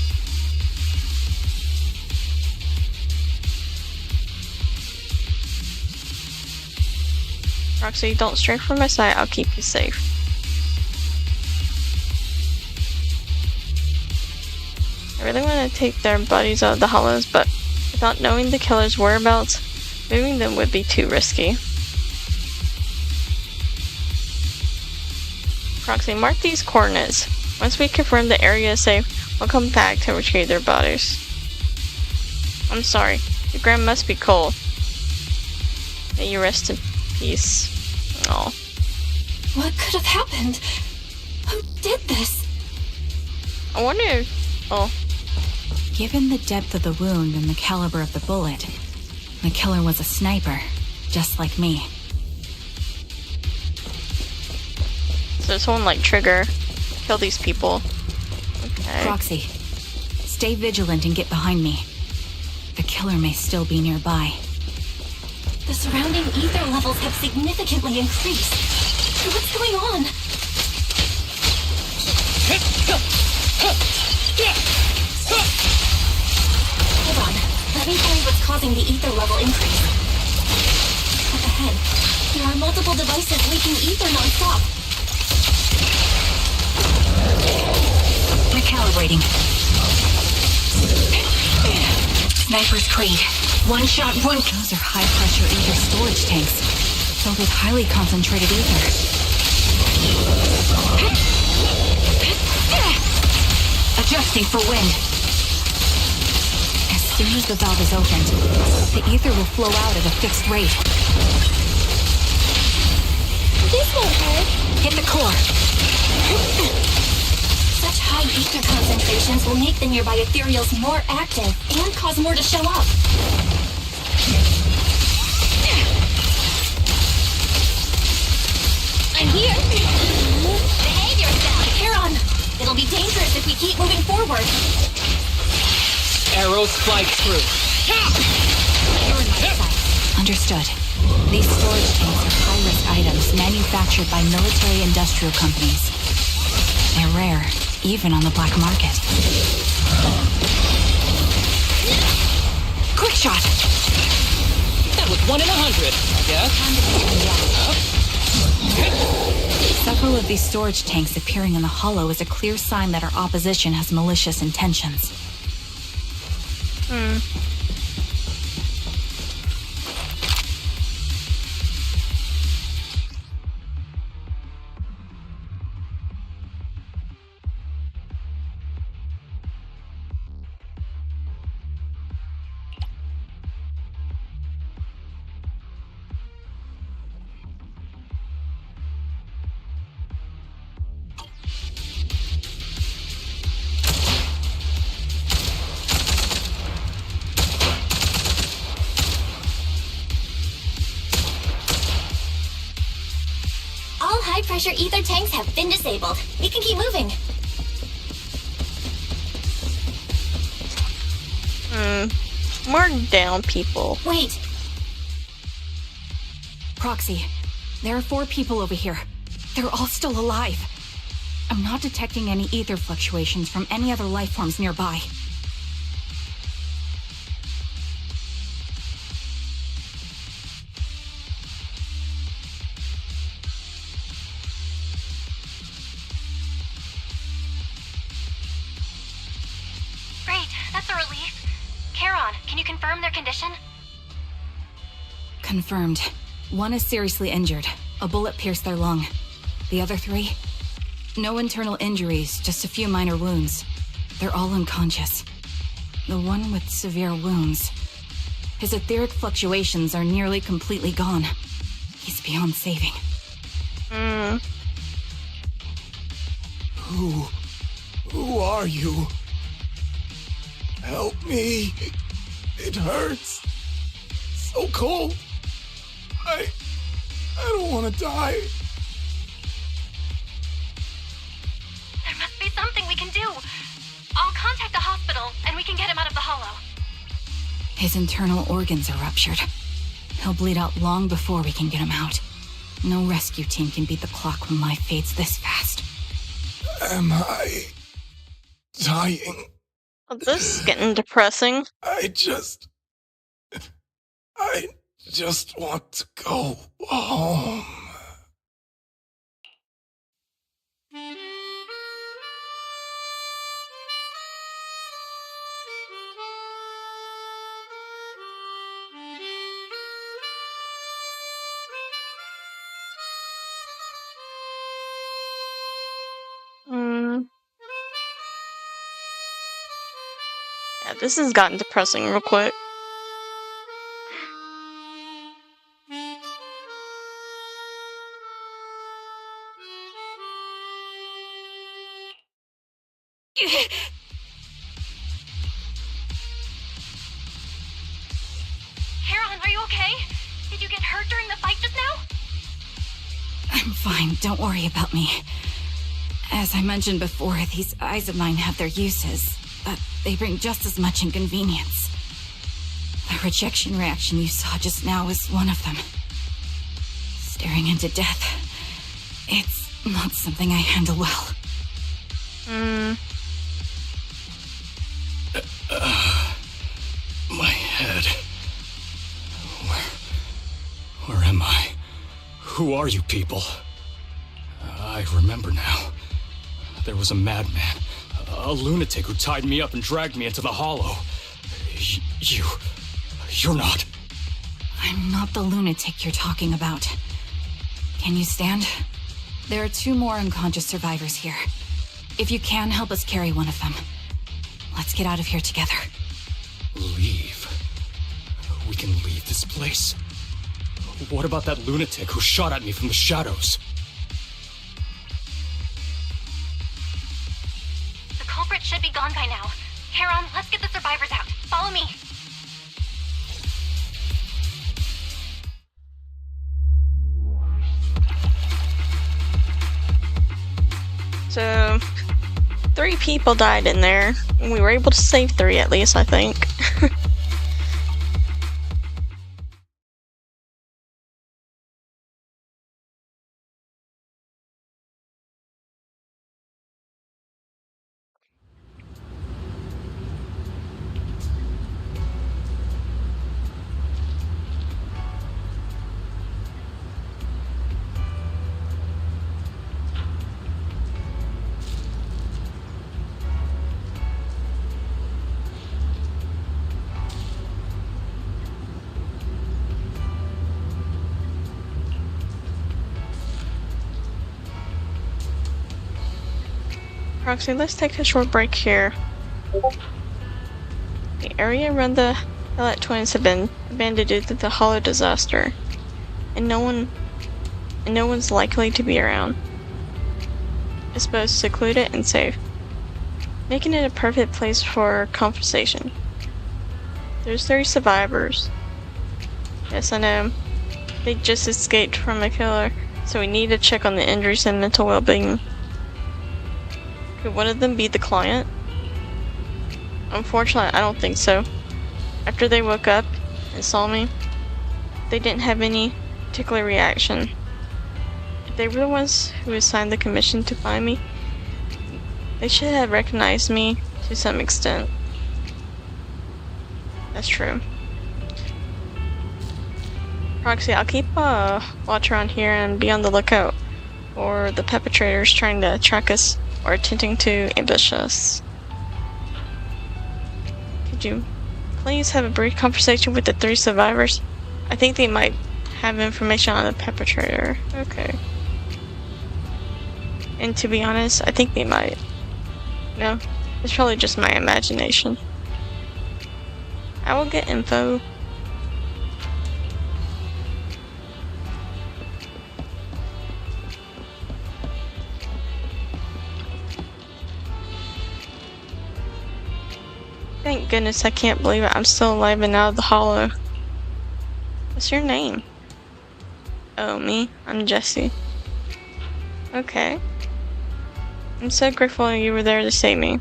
Roxy, don't stray from my sight. I'll keep you safe. I really want to take their bodies out of the hollows, but without knowing the killer's whereabouts, moving them would be too risky. Roxy, mark these coordinates. Once we confirm the area is safe, we'll come back to retrieve their bodies. I'm sorry. The ground must be cold. May you rest in peace. Oh. What could have happened? Who did this? I wonder if... Oh. Given the depth of the wound and the caliber of the bullet, the killer was a sniper, just like me. So someone like Trigger kill these people. Okay. Roxy, stay vigilant and get behind me. The killer may still be nearby. The surrounding ether levels have significantly increased. What's going on? Hold on. Let me find what's causing the ether level increase. Up ahead, there are multiple devices leaking ether non-stop. Recalibrating. Sniper's Creed. One shot, one... Those are high-pressure ether storage tanks, filled with highly concentrated ether. Adjusting for wind. As soon as the valve is opened, the ether will flow out at a fixed rate. This won't hurt. Hit the core. Such high ether concentrations will make the nearby ethereals more active and cause more to show up. I'm here. Behave yourself. Heron, it'll be dangerous if we keep moving forward. Arrows fly through. Understood. These storage tanks are high-risk items manufactured by military-industrial companies. They're rare, even on the black market. Quick shot! That was 1 in 100, I guess. Several of these storage tanks appearing in the hollow is a clear sign that our opposition has malicious intentions. All high-pressure ether tanks have been disabled. We can keep moving. More down people. Wait, Proxy, there are 4 people over here. They're all still alive. I'm not detecting any ether fluctuations from any other life forms nearby. Great, that's a relief. Charon, can you confirm their condition? Confirmed. One is seriously injured. A bullet pierced their lung. The other three? No internal injuries, just a few minor wounds. They're all unconscious. The one with severe wounds. His etheric fluctuations are nearly completely gone. He's beyond saving. Who are you? Help me. It hurts. So cold. I don't want to die. There must be something we can do. I'll contact the hospital, and we can get him out of the hollow. His internal organs are ruptured. He'll bleed out long before we can get him out. No rescue team can beat the clock when life fades this fast. Am I dying? Oh, this is getting depressing. I just want to go home. Yeah, this has gotten depressing real quick. Charon, are you okay? Did you get hurt during the fight just now? I'm fine, don't worry about me. As I mentioned before, these eyes of mine have their uses, but they bring just as much inconvenience. The rejection reaction you saw just now is one of them. Staring into death. It's not something I handle well. My head. Where am I? Who are you people? I remember now. There was a madman, a lunatic who tied me up and dragged me into the hollow. You're not. I'm not the lunatic you're talking about. Can you stand? There are 2 more unconscious survivors here. If you can, help us carry one of them. Let's get out of here together. Leave? We can leave this place? What about that lunatic who shot at me from the shadows? The culprit should be gone by now. Charon, let's get the survivors out. Follow me. So, 3 people died in there. We were able to save 3 at least, I think. Roxy, let's take a short break here. The area around the Elliot twins have been abandoned due to the hollow disaster, and no one's likely to be around. It's both secluded and safe, making it a perfect place for conversation. There's 3 survivors. Yes, I know. They just escaped from a killer, so we need to check on the injuries and mental well-being. Could one of them be the client? Unfortunately, I don't think so. After they woke up and saw me, they didn't have any particular reaction. If they were the ones who assigned the commission to find me, they should have recognized me to some extent. That's true. Roxy, I'll keep a watch around here and be on the lookout for the perpetrators trying to track us or attempting to ambush us. Could you Please have a brief conversation with the 3 survivors. I think they might have information on the perpetrator. Okay. And to be honest, I think they might. No, it's probably just my imagination. I will get info. Thank goodness, I can't believe it. I'm still alive and out of the hollow. What's your name? Oh, me? I'm Jesse. Okay. I'm so grateful you were there to save me.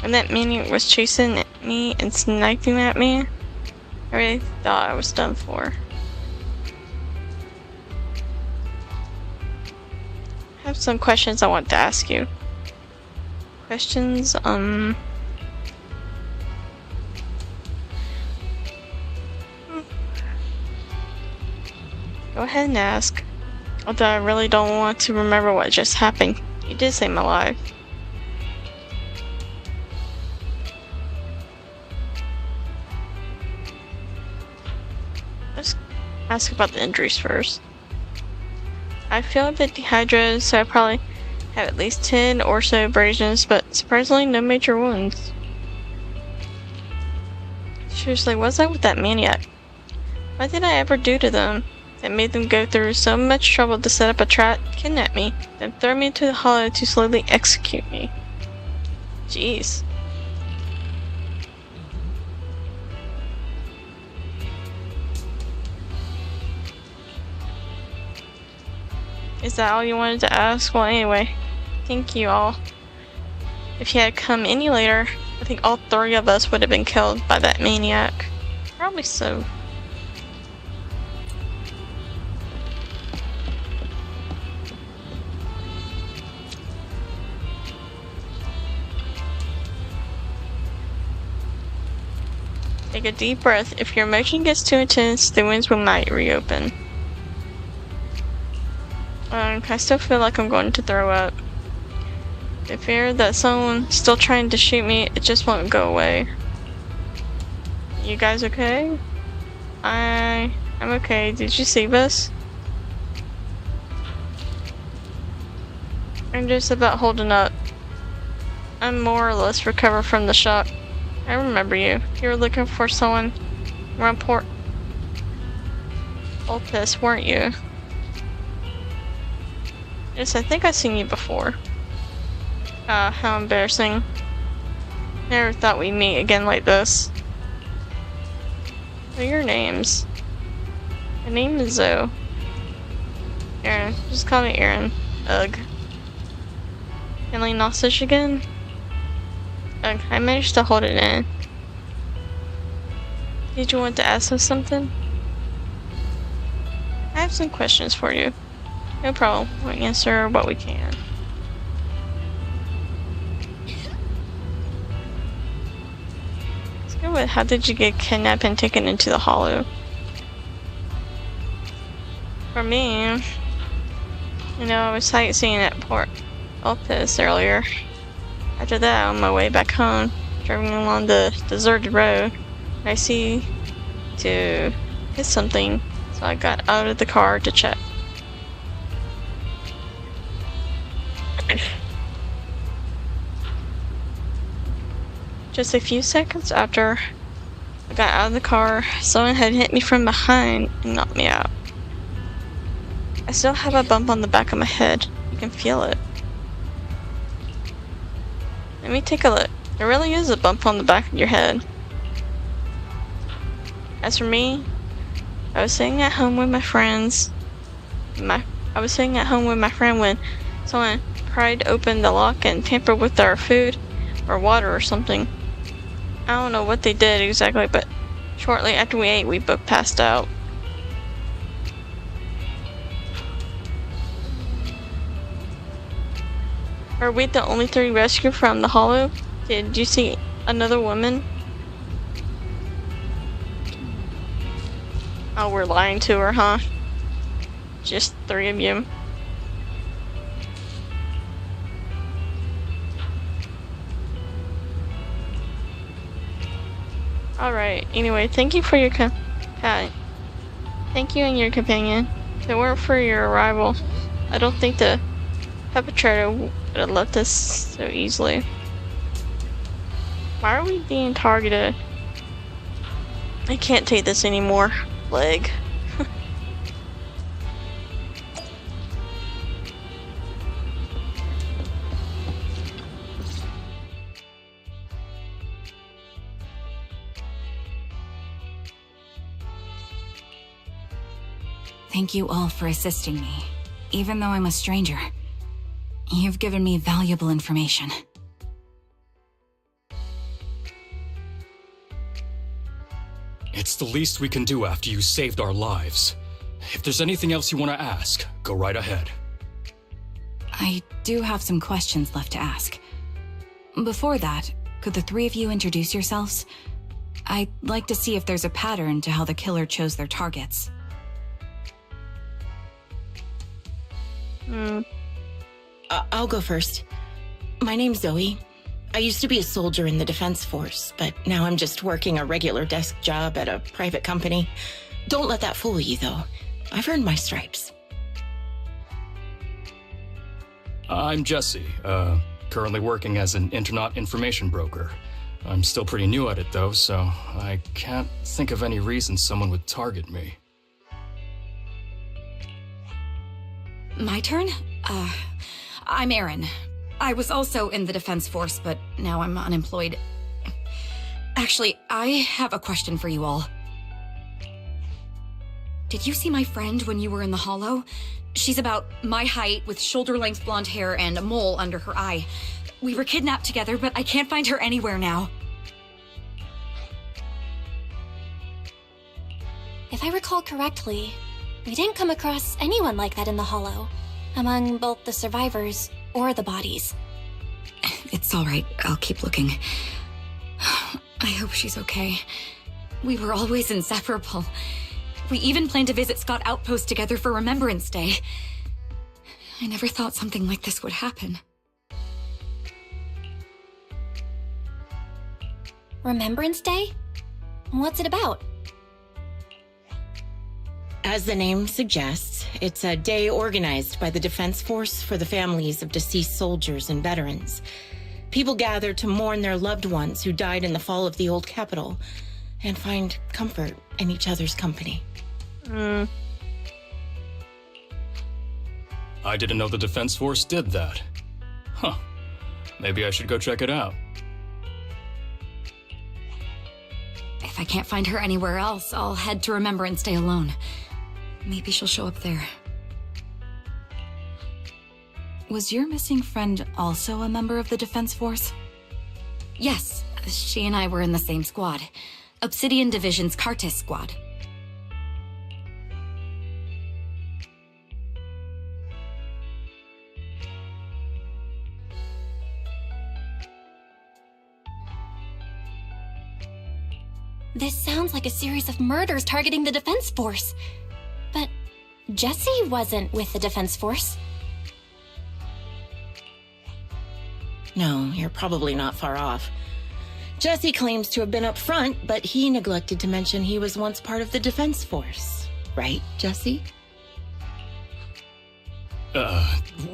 When that maniac was chasing me and sniping at me, I really thought I was done for. I have some questions I want to ask you. Questions, Go ahead and ask. Although I really don't want to remember what just happened. You did save my life. Let's ask about the injuries first. I feel a bit dehydrated, so I probably have at least 10 or so abrasions, but surprisingly no major wounds. Seriously, what's up with that maniac? What did I ever do to them that made them go through so much trouble to set up a trap, kidnap me, then throw me into the hollow to slowly execute me? Jeez. Is that all you wanted to ask? Well, anyway, thank you all. If you had come any later, I think all 3 of us would have been killed by that maniac. Probably so. Take a deep breath. If your emotion gets too intense, the wounds will might reopen. I still feel like I'm going to throw up. The fear that someone's still trying to shoot me, it just won't go away. You guys okay? I'm okay. Did you save us? I'm just about holding up. I'm more or less recovered from the shock. I remember you. You were looking for someone around Port Elpis, weren't you? Yes, I think I've seen you before. How embarrassing. Never thought we'd meet again like this. What are your names? My name is Zoe. Aaron. Just call me Aaron. Ugh. Feeling nauseous again? Ugh, I managed to hold it in. Did you want to ask us something? I have some questions for you. No problem. We'll answer what we can. Let's go with, how did you get kidnapped and taken into the hollow? For me, I was sightseeing at Port Elpis earlier. After that, on my way back home, driving along the deserted road, I see to hit something, so I got out of the car to check. Just a few seconds after I got out of the car, someone had hit me from behind and knocked me out. I still have a bump on the back of my head. You can feel it. Let me take a look. There really is a bump on the back of your head. As for me, I was sitting at home with my friends. I was sitting at home with my friend when someone pried open the lock and tampered with our food or water or something. I don't know what they did exactly, but shortly after we ate, we both passed out. Are we the only 3 rescued from the hollow? Did you see another woman? Oh, we're lying to her, huh? Just 3 of you. Alright, anyway, thank you for your thank you and your companion. If it weren't for your arrival, I don't think the perpetrator would have left us so easily. Why are we being targeted? I can't take this anymore. Leg. Thank you all for assisting me. Even though I'm a stranger, you've given me valuable information. It's the least we can do after you saved our lives. If there's anything else you want to ask, go right ahead. I do have some questions left to ask. Before that, could the three of you introduce yourselves? I'd like to see if there's a pattern to how the killer chose their targets. I'll go first. My name's Zoe. I used to be a soldier in the Defense Force, but now I'm just working a regular desk job at a private company. Don't let that fool you, though. I've earned my stripes. I'm Jesse, currently working as an internaut information broker. I'm still pretty new at it, though, so I can't think of any reason someone would target me. My turn? I'm Erin. I was also in the Defense Force, but now I'm unemployed. Actually, I have a question for you all. Did you see my friend when you were in the Hollow? She's about my height, with shoulder-length blonde hair and a mole under her eye. We were kidnapped together, but I can't find her anywhere now. If I recall correctly, we didn't come across anyone like that in the Hollow, among both the survivors or the bodies. It's all right. I'll keep looking. I hope she's okay. We were always inseparable. We even planned to visit Scott Outpost together for Remembrance Day. I never thought something like this would happen. Remembrance Day? What's it about? As the name suggests, it's a day organized by the Defense Force for the families of deceased soldiers and veterans. People gather to mourn their loved ones who died in the fall of the old capital and find comfort in each other's company. I didn't know the Defense Force did that. Huh. Maybe I should go check it out. If I can't find her anywhere else, I'll head to Remembrance Day alone. Maybe she'll show up there. Was your missing friend also a member of the Defense Force? Yes, she and I were in the same squad. Obsidian Division's Cartis squad. This sounds like a series of murders targeting the Defense Force. But Jesse wasn't with the Defense Force. No, you're probably not far off. Jesse claims to have been up front, but he neglected to mention he was once part of the Defense Force. Right, Jesse?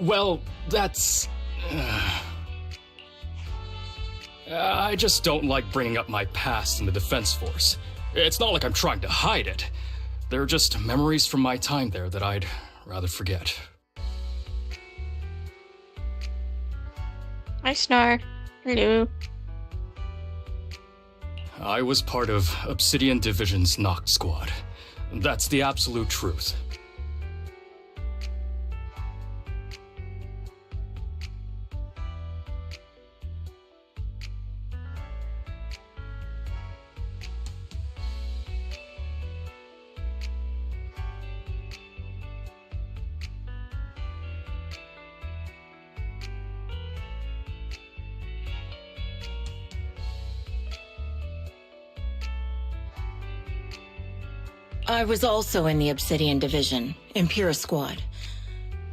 Well, that's... I just don't like bringing up my past in the Defense Force. It's not like I'm trying to hide it. They're just memories from my time there that I'd rather forget. Hi, Snar. Hello. I was part of Obsidian Division's Noct Squad. That's the absolute truth. I was also in the Obsidian Division, Impera Squad.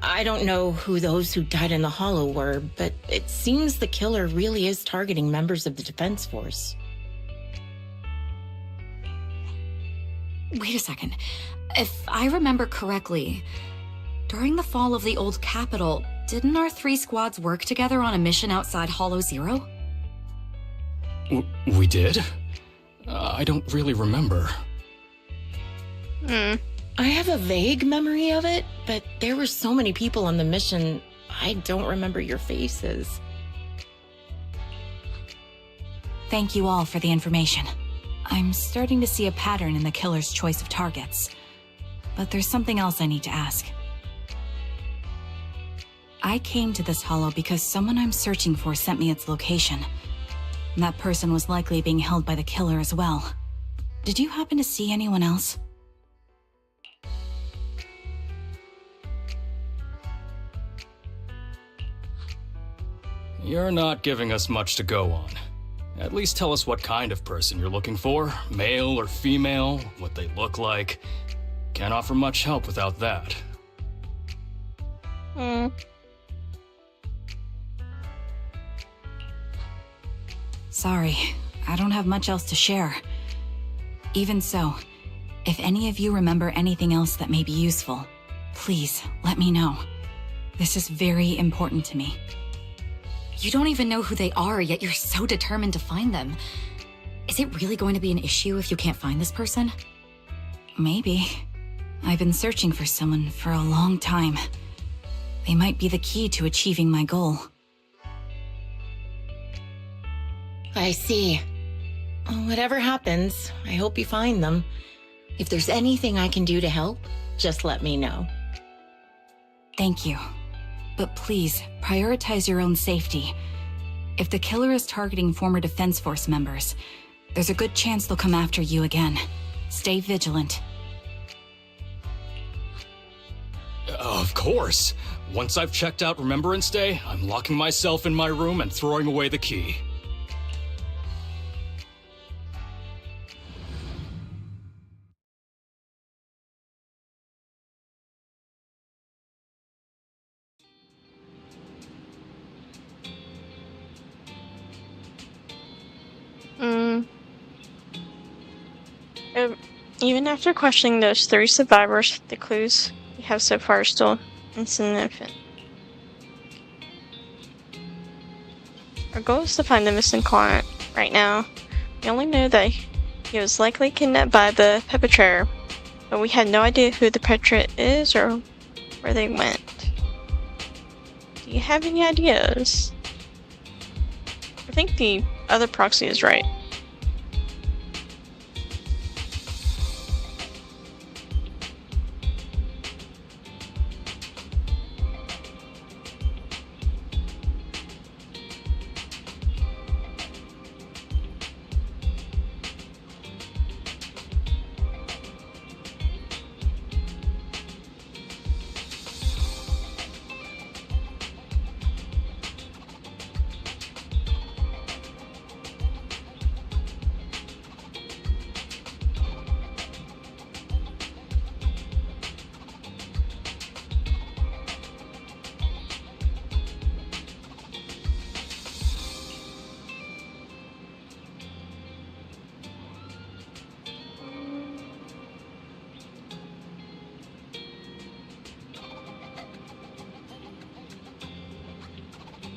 I don't know who those who died in the Hollow were, but it seems the killer really is targeting members of the Defense Force. Wait a second. If I remember correctly, during the fall of the old capital, didn't our 3 squads work together on a mission outside Hollow Zero? We did? I don't really remember. I have a vague memory of it, but there were so many people on the mission, I don't remember your faces. Thank you all for the information. I'm starting to see a pattern in the killer's choice of targets. But there's something else I need to ask. I came to this hollow because someone I'm searching for sent me its location. And that person was likely being held by the killer as well. Did you happen to see anyone else? You're not giving us much to go on. At least tell us what kind of person you're looking for, male or female, what they look like. Can't offer much help without that. Sorry, I don't have much else to share. Even so, if any of you remember anything else that may be useful, please let me know. This is very important to me. You don't even know who they are, yet you're so determined to find them. Is it really going to be an issue if you can't find this person? Maybe. I've been searching for someone for a long time. They might be the key to achieving my goal. I see. Whatever happens, I hope you find them. If there's anything I can do to help, just let me know. Thank you. But please, prioritize your own safety. If the killer is targeting former Defense Force members, there's a good chance they'll come after you again. Stay vigilant. Of course. Once I've checked out Remembrance Day, I'm locking myself in my room and throwing away the key. Even after questioning those 3 survivors, the clues we have so far are still insignificant. Our goal is to find the missing client. Right now, we only know that he was likely kidnapped by the perpetrator, but we had no idea who the perpetrator is or where they went. Do you have any ideas? I think the other proxy is right.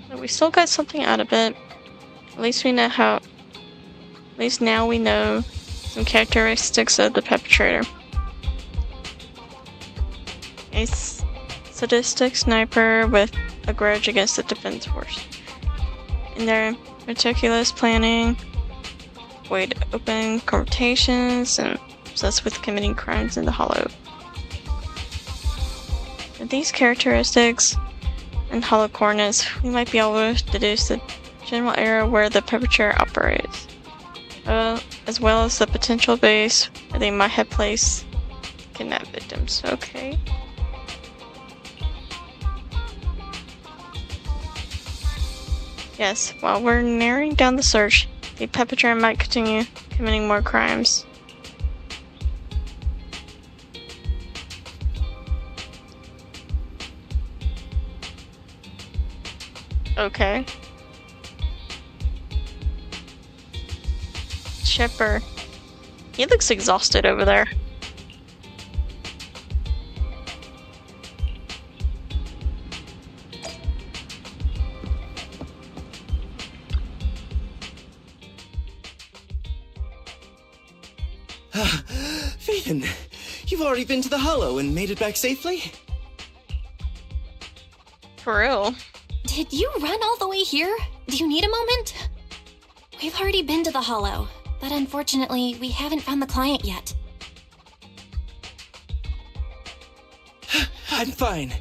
But we still got something out of it. At least we know how. At least now we know some characteristics of the perpetrator. A sadistic sniper with a grudge against the Defense Force. In their meticulous planning, avoid open confrontations, and obsessed with committing crimes in the Hollow. With these characteristics and hollow coordinates, we might be able to deduce the general area where the perpetrator operates, as well as the potential base where they might have placed kidnapped victims. Okay. Yes, while we're narrowing down the search, the perpetrator might continue committing more crimes. Okay. Shepard. He looks exhausted over there. Phaethon, you've already been to the Hollow and made it back safely? For real. Did you run all the way here? Do you need a moment? We've already been to the Hollow, but unfortunately, we haven't found the client yet. I'm fine.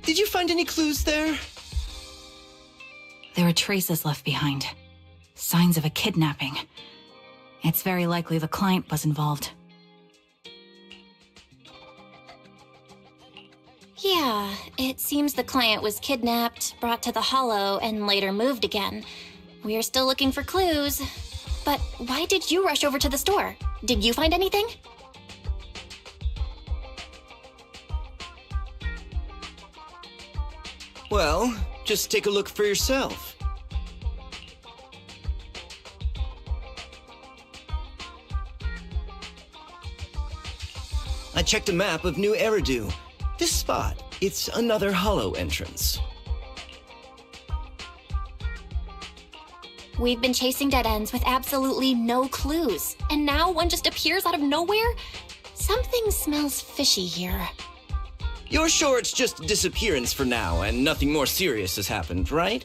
Did you find any clues there? There are traces left behind. Signs of a kidnapping. It's very likely the client was involved. Yeah, it seems the client was kidnapped, brought to the Hollow, and later moved again. We are still looking for clues. But why did you rush over to the store? Did you find anything? Well, just take a look for yourself. I checked a map of New Eridu. This spot, it's another Hollow entrance. We've been chasing dead ends with absolutely no clues, and now one just appears out of nowhere? Something smells fishy here. You're sure it's just a disappearance for now and nothing more serious has happened, right?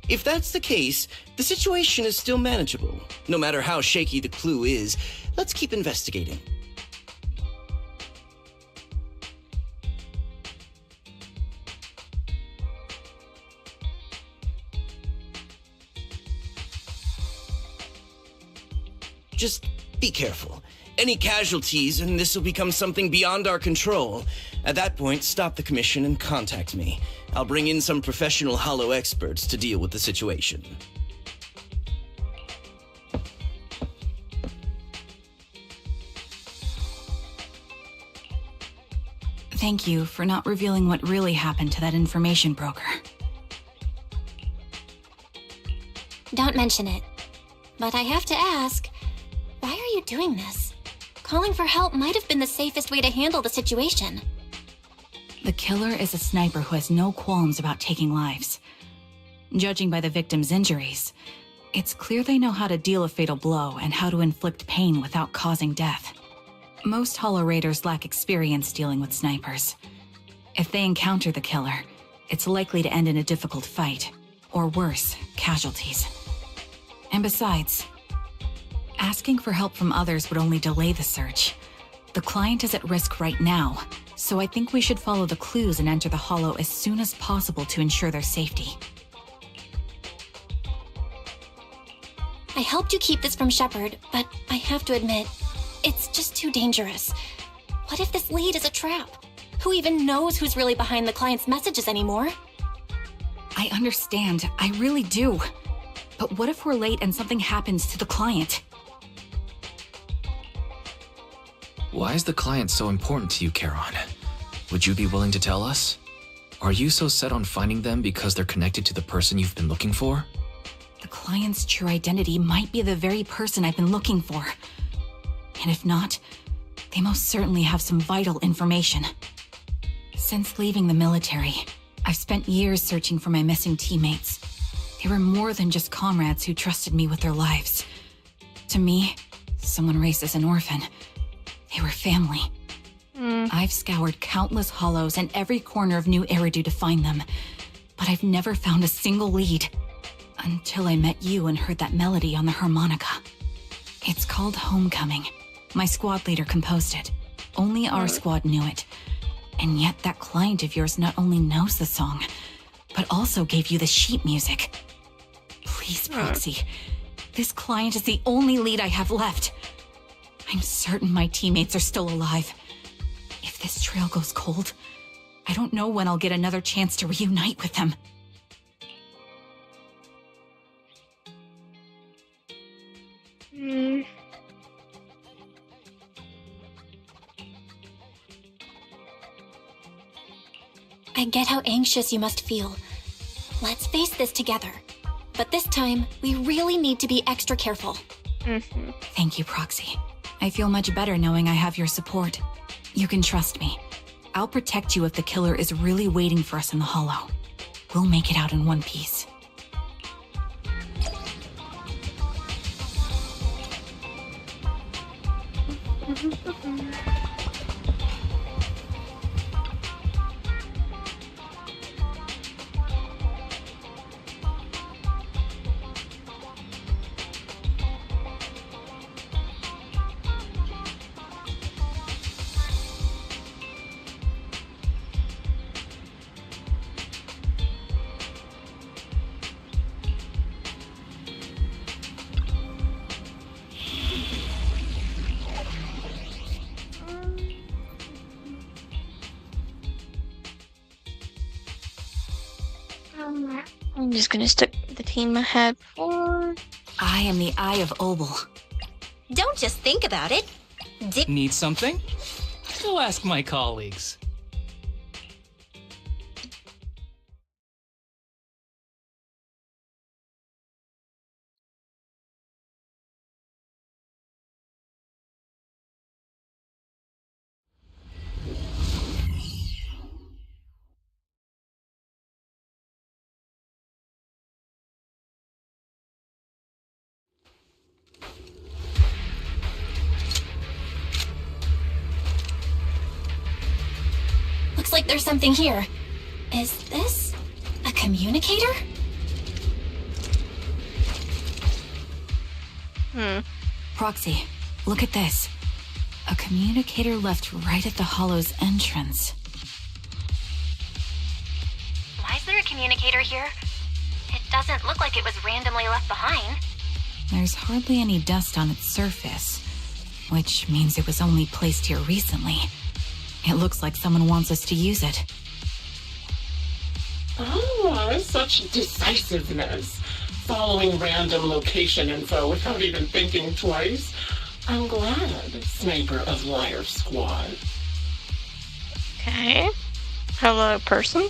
If that's the case, the situation is still manageable. No matter how shaky the clue is, let's keep investigating. Just be careful. Any casualties, and this will become something beyond our control. At that point, stop the commission and contact me. I'll bring in some professional Hollow experts to deal with the situation. Thank you for not revealing what really happened to that information broker. Don't mention it. But I have to ask, why are you doing this? Calling for help might have been the safest way to handle the situation. The killer is a sniper who has no qualms about taking lives. Judging by the victim's injuries, it's clear they know how to deal a fatal blow and how to inflict pain without causing death. Most Hollow Raiders lack experience dealing with snipers. If they encounter the killer, it's likely to end in a difficult fight, or worse, casualties. And besides, asking for help from others would only delay the search. The client is at risk right now, so I think we should follow the clues and enter the Hollow as soon as possible to ensure their safety. I helped you keep this from Shepard, but I have to admit, it's just too dangerous. What if this lead is a trap? Who even knows who's really behind the client's messages anymore? I understand, I really do. But what if we're late and something happens to the client? Why is the client so important to you, Charon? Would you be willing to tell us? Are you so set on finding them because they're connected to the person you've been looking for? The client's true identity might be the very person I've been looking for. And if not, they most certainly have some vital information. Since leaving the military, I've spent years searching for my missing teammates. They were more than just comrades who trusted me with their lives. To me, someone raised as an orphan, they were family. I've scoured countless hollows and every corner of New Eridu to find them, but I've never found a single lead. Until I met you and heard that melody on the harmonica. It's called Homecoming. My squad leader composed it. Only our squad knew it. And yet that client of yours not only knows the song, but also gave you the sheet music. Please, Proxy. This client is the only lead I have left. I'm certain my teammates are still alive. If this trail goes cold, I don't know when I'll get another chance to reunite with them. I get how anxious you must feel. Let's face this together. But this time, we really need to be extra careful. Thank you, Proxy. I feel much better knowing I have your support. You can trust me. I'll protect you if the killer is really waiting for us in the Hollow. We'll make it out in one piece. I'm just gonna stick the team ahead for... I am the Eye of Obel. Don't just think about it. Need something? Go ask my colleagues. Looks like there's something here. Is this a communicator? Proxy, look at this. A communicator left right at the Hollow's entrance. Why is there a communicator here? It doesn't look like it was randomly left behind. There's hardly any dust on its surface, which means it was only placed here recently. It looks like someone wants us to use it. Ah, such decisiveness. Following random location info without even thinking twice. I'm glad, Sniper of Liar Squad. Okay. Hello, person.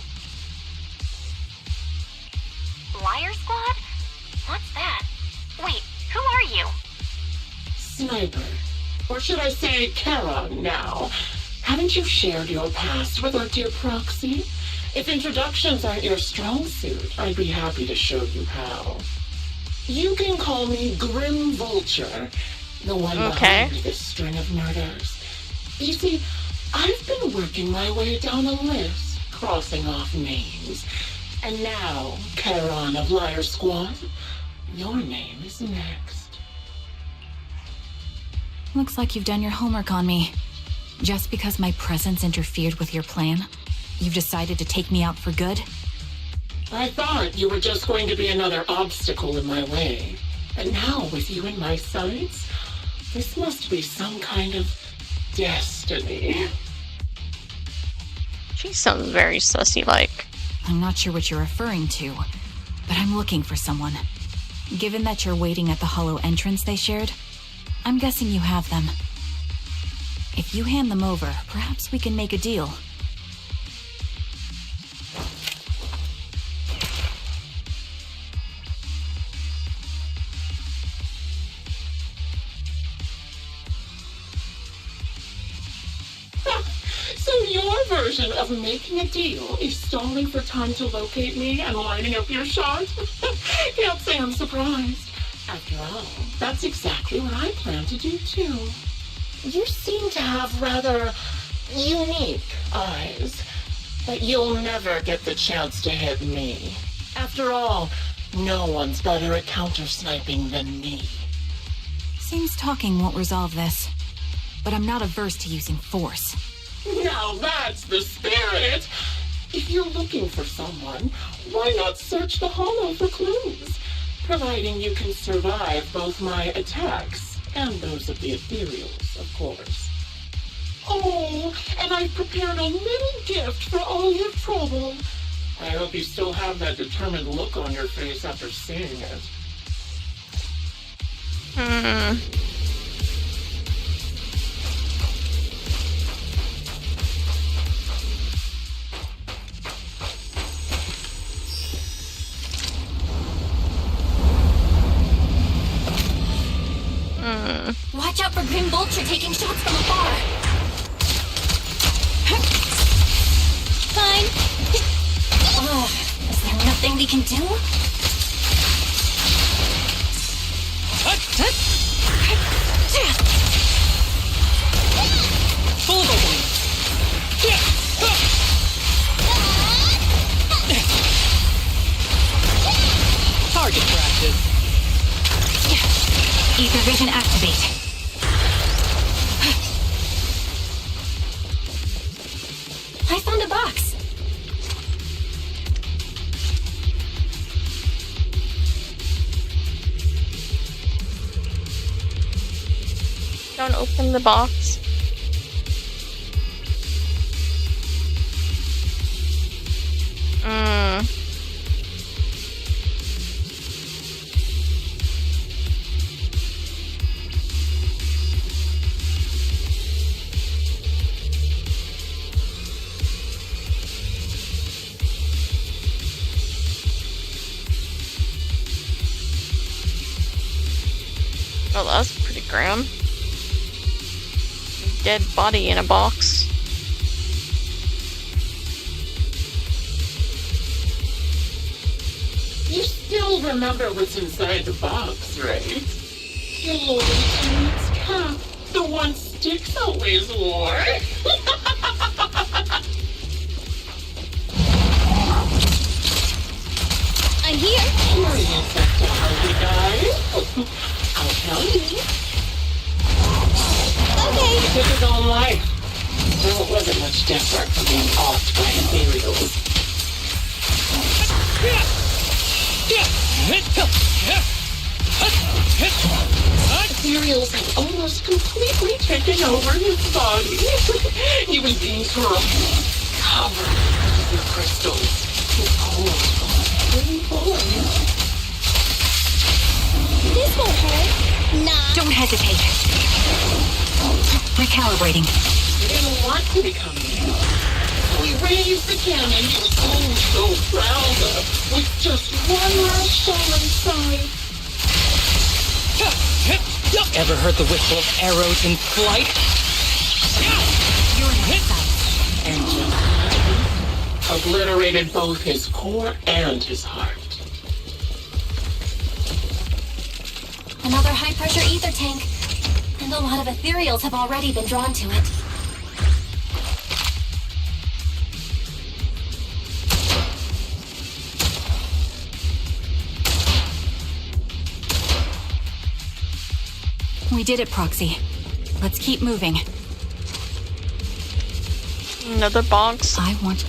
Liar Squad? What's that? Wait, who are you? Sniper. Or should I say Charon now? Haven't you shared your past with our dear Proxy? If introductions aren't your strong suit, I'd be happy to show you how. You can call me Grim Vulture, the one behind this string of murders. You see, I've been working my way down a list, crossing off names. And now, Charon of Liar Squad, your name is next. Looks like you've done your homework on me. Just because my presence interfered with your plan, you've decided to take me out for good? I thought you were just going to be another obstacle in my way. And now, with you in my sights, this must be some kind of destiny. She sounds very sussy-like. I'm not sure what you're referring to, but I'm looking for someone. Given that you're waiting at the Hollow entrance they shared, I'm guessing you have them. If you hand them over, perhaps we can make a deal. So your version of making a deal is stalling for time to locate me and lining up your shot? Can't say I'm surprised. After all, that's exactly what I plan to do too. You seem to have rather unique eyes, but you'll never get the chance to hit me. After all, no one's better at counter-sniping than me. Seems talking won't resolve this, but I'm not averse to using force. Now that's the spirit! If you're looking for someone, why not search the Hollow for clues? Providing you can survive both my attacks and those of the ethereals, of course. Oh, and I've prepared a little gift for all your trouble. I hope you still have that determined look on your face after seeing it. Watch out for Grim Vulture taking shots from afar. Fine. Is there nothing we can do? full of openings. Target practice. Ether vision activate. I found a box. Don't open the box. Oh, that's pretty grim. Dead body in a box. You still remember what's inside the box, right? Your Tate's cap, the one Styx always wore. I'm here. Curious as to how we died? I'll tell you. Okay. He took his own life. Though it wasn't much different from being offed by ethereals. Ethereals had almost completely taken over his body. He was being covered with the crystals. His cold, This won't hurt. Nah. Don't hesitate. Recalibrating. He didn't want to become you. So he raised the cannon he was so proud of, with just one last shell inside. Ever heard the whistle of arrows in flight? You're inside. And just obliterated both his core and his heart. Another high-pressure ether tank. And a lot of ethereals have already been drawn to it. We did it, Proxy. Let's keep moving. Another box. I want...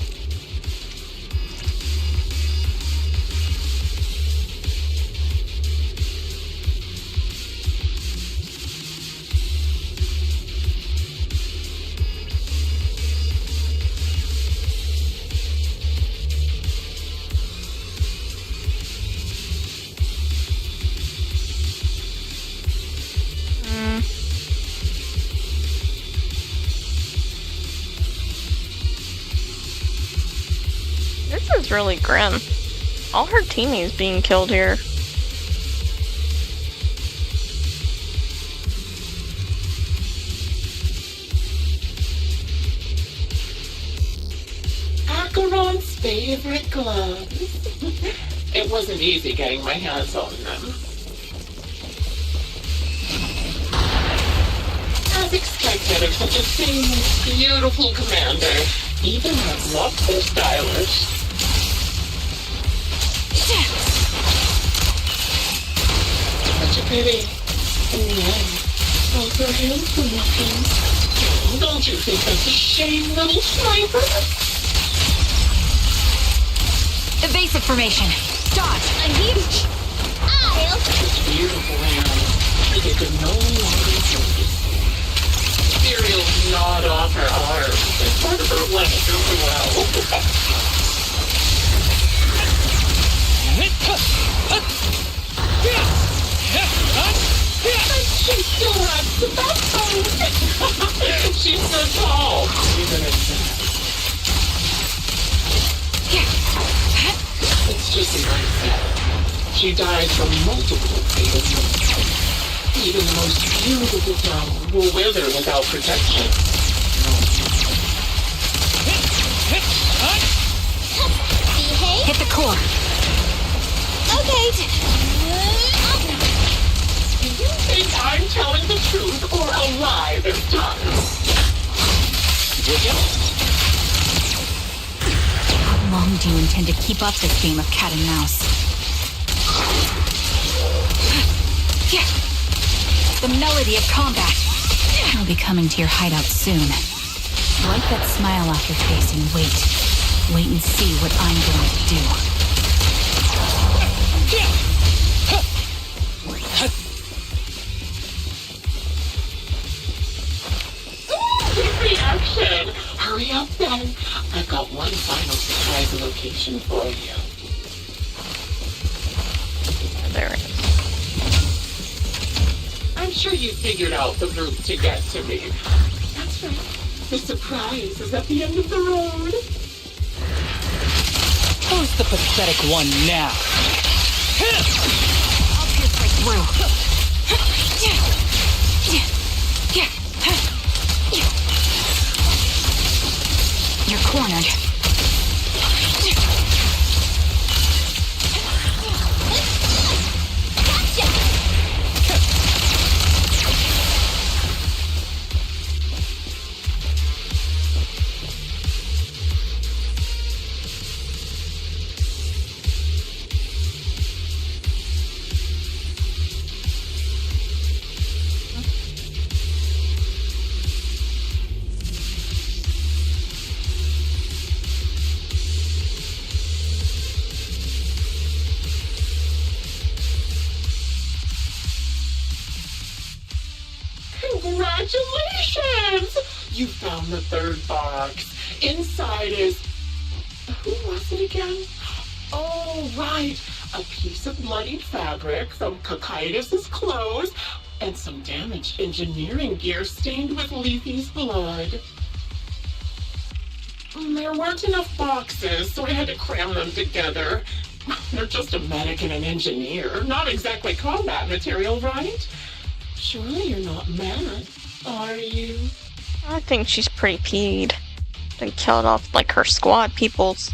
This is really grim. All her teammates being killed here. Acheron's favorite gloves. It wasn't easy getting my hands on them. As expected of such a famous, beautiful commander, even has lost their stylish. Such a pity. In the end, both her hands were looking. Don't you think that's a shame, little sniper? Evasive formation. Dodge. I'm here. I'll. Such beautiful hands. They could no longer see. Ethereal gnawed off her arm. And part of her went really well. But she still has the backbone. She's so tall. Even in that. It's just a mindset. She died from multiple fatal. Even the most beautiful flower will wither without protection. Behave. Hit the core. Okay. Do you think I'm telling the truth or a lie this time? would you? How long do you intend to keep up this game of cat and mouse? The melody of combat. I'll be coming to your hideout soon. Wipe that smile off your face and wait. Wait and see what I'm going to do. Quick reaction! Hurry up then. I've got one final surprise location for you. There it is. I'm sure you figured out the route to get to me. That's right. The surprise is at the end of the road. Who's the pathetic one now? I'll pierce right through. You're cornered. Congratulations! You found the third box. Inside is... Who was it again? Oh, right. A piece of bloodied fabric from Cocytus's clothes and some damaged engineering gear stained with Leafy's blood. There weren't enough boxes, so I had to cram them together. They're just a medic and an engineer. Not exactly combat material, right? Surely you're not mad, are you? I think she's pretty peed. And killed off like her squad peoples.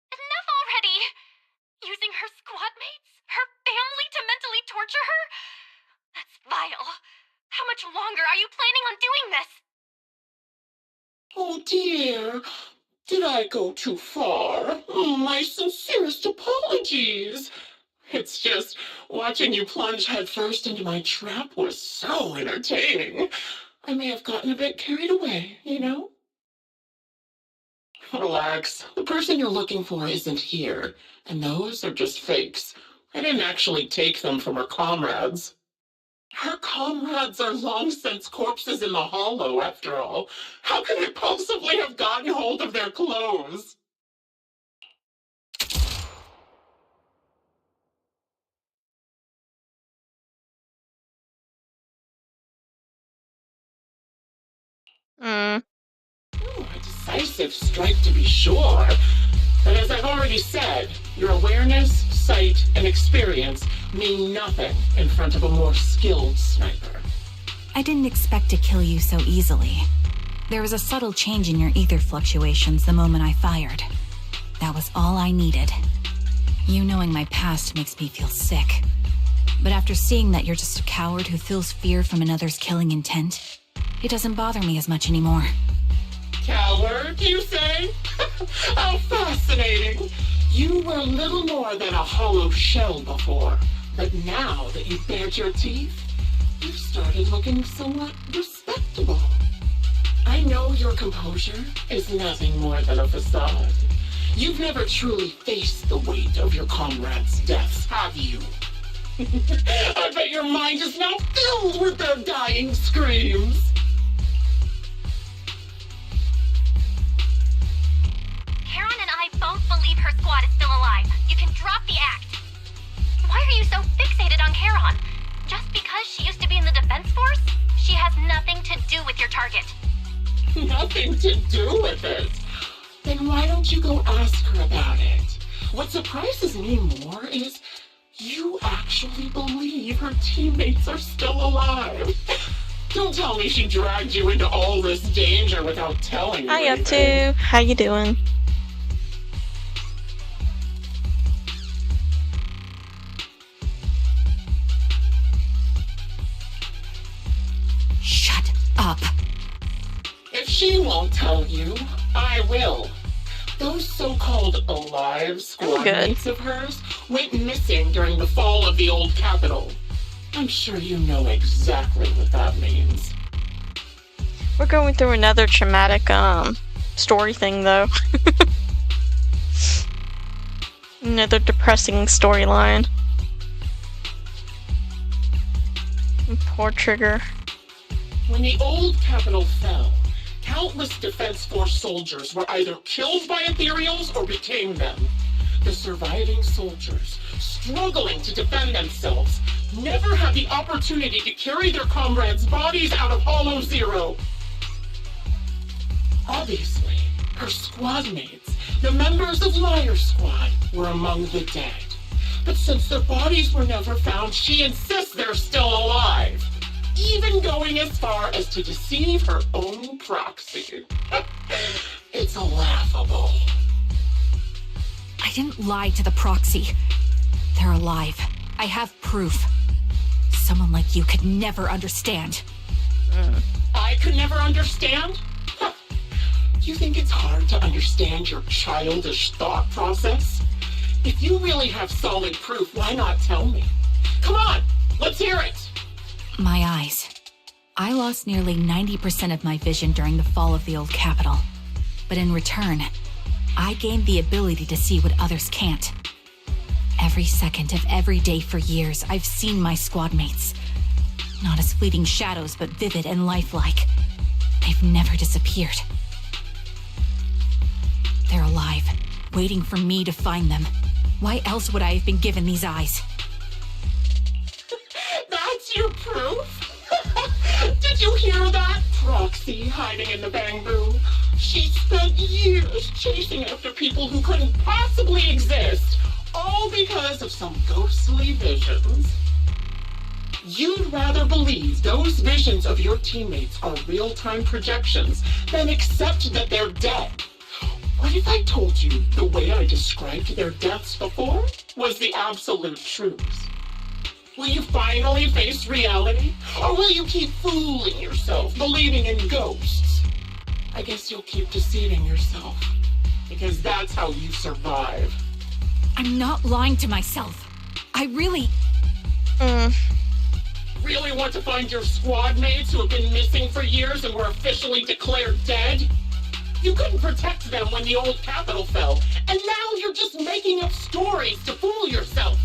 Enough already! Using her squad mates? Her family to mentally torture her? That's vile. How much longer are you planning on doing this? Oh dear, did I go too far? My sincerest apologies. It's just, watching you plunge headfirst into my trap was so entertaining. I may have gotten a bit carried away, you know? Relax, the person you're looking for isn't here, and those are just fakes. I didn't actually take them from her comrades. Her comrades are long since corpses in the hollow, after all. How could I possibly have gotten hold of their clothes? A decisive strike to be sure. But as I've already said, your awareness, sight, and experience mean nothing in front of a more skilled sniper. I didn't expect to kill you so easily. There was a subtle change in your ether fluctuations the moment I fired. That was all I needed. You knowing my past makes me feel sick. But after seeing that you're just a coward who feels fear from another's killing intent, it doesn't bother me as much anymore. Coward, you say? How fascinating. You were little more than a hollow shell before, but now that you've bared your teeth, you've started looking somewhat respectable. I know your composure is nothing more than a facade. You've never truly faced the weight of your comrades' deaths, have you? I bet your mind is now filled with their dying screams. Karen and I both believe her squad is still alive. You can drop the act. Why are you so fixated on Karen? Just because she used to be in the defense force? She has nothing to do with your target. Nothing to do with it? Then why don't you go ask her about it? What surprises me more is you actually believe her teammates are still alive. Don't tell me she dragged you into all this danger without telling you Hi, up anything. to. How you doing? Shut up. If she won't tell you, I will. Those so-called alive squad mates of hers went missing during the fall of the old capital. I'm sure you know exactly what that means. We're going through another traumatic, story thing, though. Another depressing storyline. Poor Trigger. When the old capital fell, countless Defense Force soldiers were either killed by Ethereals or became them. The surviving soldiers, struggling to defend themselves, never had the opportunity to carry their comrades' bodies out of Hollow Zero. Obviously, her squad mates, the members of Liar Squad, were among the dead. But since their bodies were never found, she insists they're still alive, even going as far as to deceive her own proxy. It's laughable. I didn't lie to the proxy. They're alive. I have proof. Someone like you could never understand. I could never understand? You think it's hard to understand your childish thought process? If you really have solid proof, why not tell me? Come on, let's hear it! My eyes. I lost nearly 90% of my vision during the fall of the old capital. But in return, I gained the ability to see what others can't. Every second of every day for years, I've seen my squad mates. Not as fleeting shadows, but vivid and lifelike. They've never disappeared. They're alive, waiting for me to find them. Why else would I have been given these eyes? That's your proof? Did you hear that? Proxy hiding in the bamboo. She spent years chasing after people who couldn't possibly exist, all because of some ghostly visions. You'd rather believe those visions of your teammates are real-time projections than accept that they're dead. What if I told you the way I described their deaths before was the absolute truth? Will you finally face reality? Or will you keep fooling yourself, believing in ghosts? I guess you'll keep deceiving yourself, because that's how you survive. I'm not lying to myself. I really... Really want to find your squad mates who have been missing for years and were officially declared dead? You couldn't protect them when the old capital fell, and now you're just making up stories to fool yourself.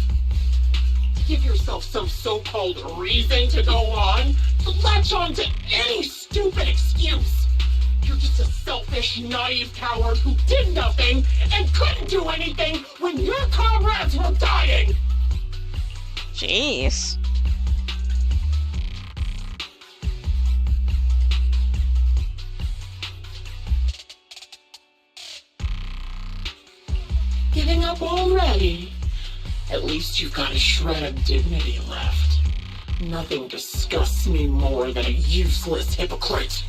To give yourself some so-called reason to go on, to latch on to any stupid excuse. You're just a selfish, naive coward who did nothing and couldn't do anything when your comrades were dying. Jeez. Giving up already? At least you've got a shred of dignity left. Nothing disgusts me more than a useless hypocrite.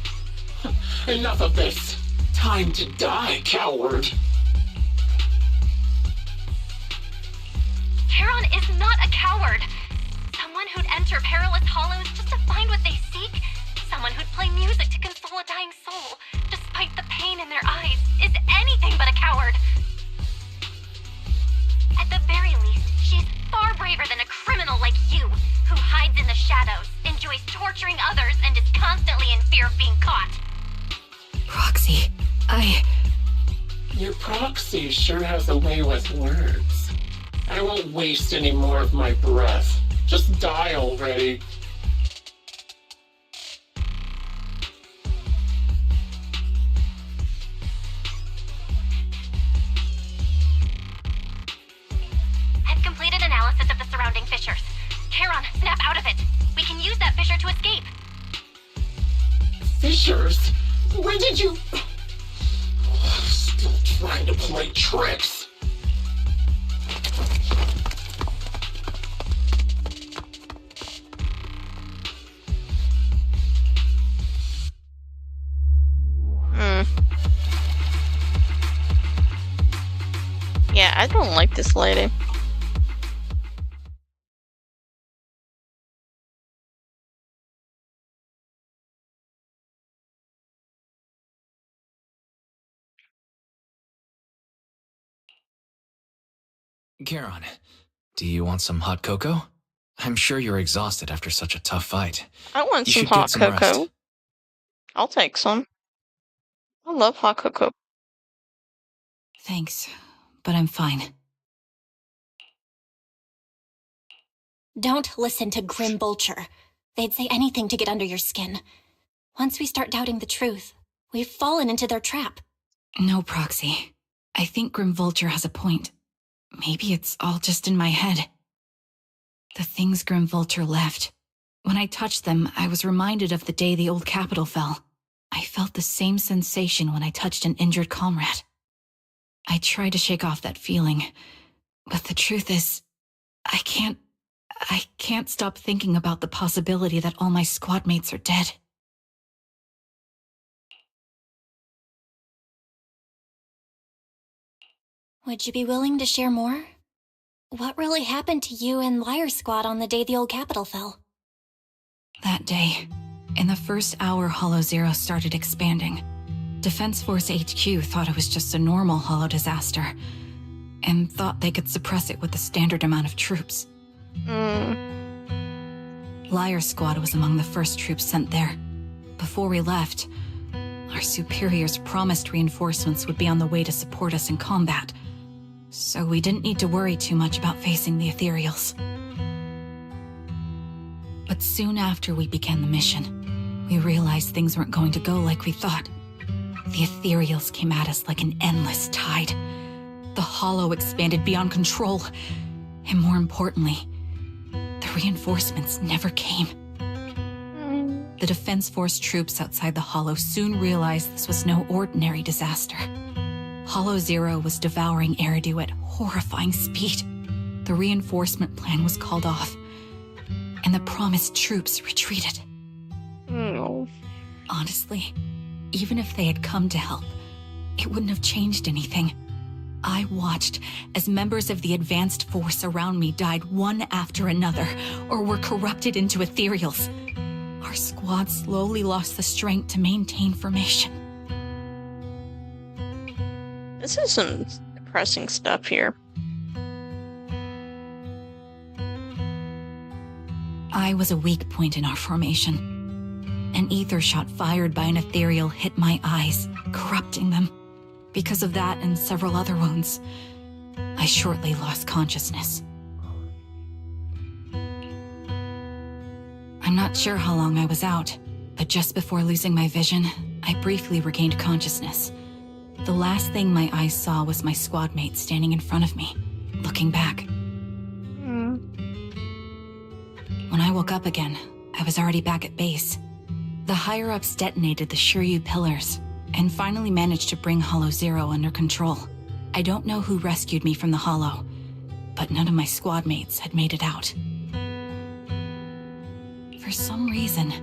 Enough of this. Time to die, coward. Charon is not a coward. Someone who'd enter perilous hollows just to find what they seek. Someone who'd play music to console a dying soul, despite the pain in their eyes, is anything but a coward. At the very least, she's far braver than a criminal like you, who hides in the shadows, enjoys torturing others, and is constantly in fear of being caught. Proxy, Your proxy sure has a way with words. I won't waste any more of my breath. Just die already. I've completed analysis of the surrounding fissures. Charon, snap out of it. We can use that fissure to escape. Fissures? When did you... Still trying to play tricks. I don't like this lady. Charon, do you want some hot cocoa? I'm sure you're exhausted after such a tough fight. I want You some should get hot some cocoa. rest. I'll take some. I love hot cocoa. Thanks, but I'm fine. Don't listen to Grim Vulture. They'd say anything to get under your skin. Once we start doubting the truth, we've fallen into their trap. No, Proxy. I think Grim Vulture has a point. Maybe it's all just in my head. The things Grim Vulture left. When I touched them, I was reminded of the day the old capital fell. I felt the same sensation when I touched an injured comrade. I tried to shake off that feeling, but the truth is, I can't stop thinking about the possibility that all my squad mates are dead. Would you be willing to share more? What really happened to you and Liar Squad on the day the old capital fell? That day, in the first hour Hollow Zero started expanding, Defense Force HQ thought it was just a normal Hollow disaster, and thought they could suppress it with the standard amount of troops. Liar Squad was among the first troops sent there. Before we left, our superiors promised reinforcements would be on the way to support us in combat, so we didn't need to worry too much about facing the Ethereals. But soon after we began the mission, we realized things weren't going to go like we thought. The Ethereals came at us like an endless tide. The Hollow expanded beyond control, and more importantly, the reinforcements never came. The Defense Force troops outside the Hollow soon realized this was no ordinary disaster. Hollow Zero was devouring Eridu at horrifying speed. The reinforcement plan was called off, and the promised troops retreated. Honestly, even if they had come to help, it wouldn't have changed anything. I watched as members of the advanced force around me died one after another, or were corrupted into ethereals. Our squad slowly lost the strength to maintain formation. This is some depressing stuff here. I was a weak point in our formation. An ether shot fired by an ethereal hit my eyes, corrupting them. Because of that and several other wounds, I shortly lost consciousness. I'm not sure how long I was out, but just before losing my vision, I briefly regained consciousness. The last thing my eyes saw was my squad mate standing in front of me, looking back. When I woke up again, I was already back at base. The higher-ups detonated the Shiryu pillars, and finally managed to bring Hollow Zero under control. I don't know who rescued me from the Hollow, but none of my squad mates had made it out. For some reason,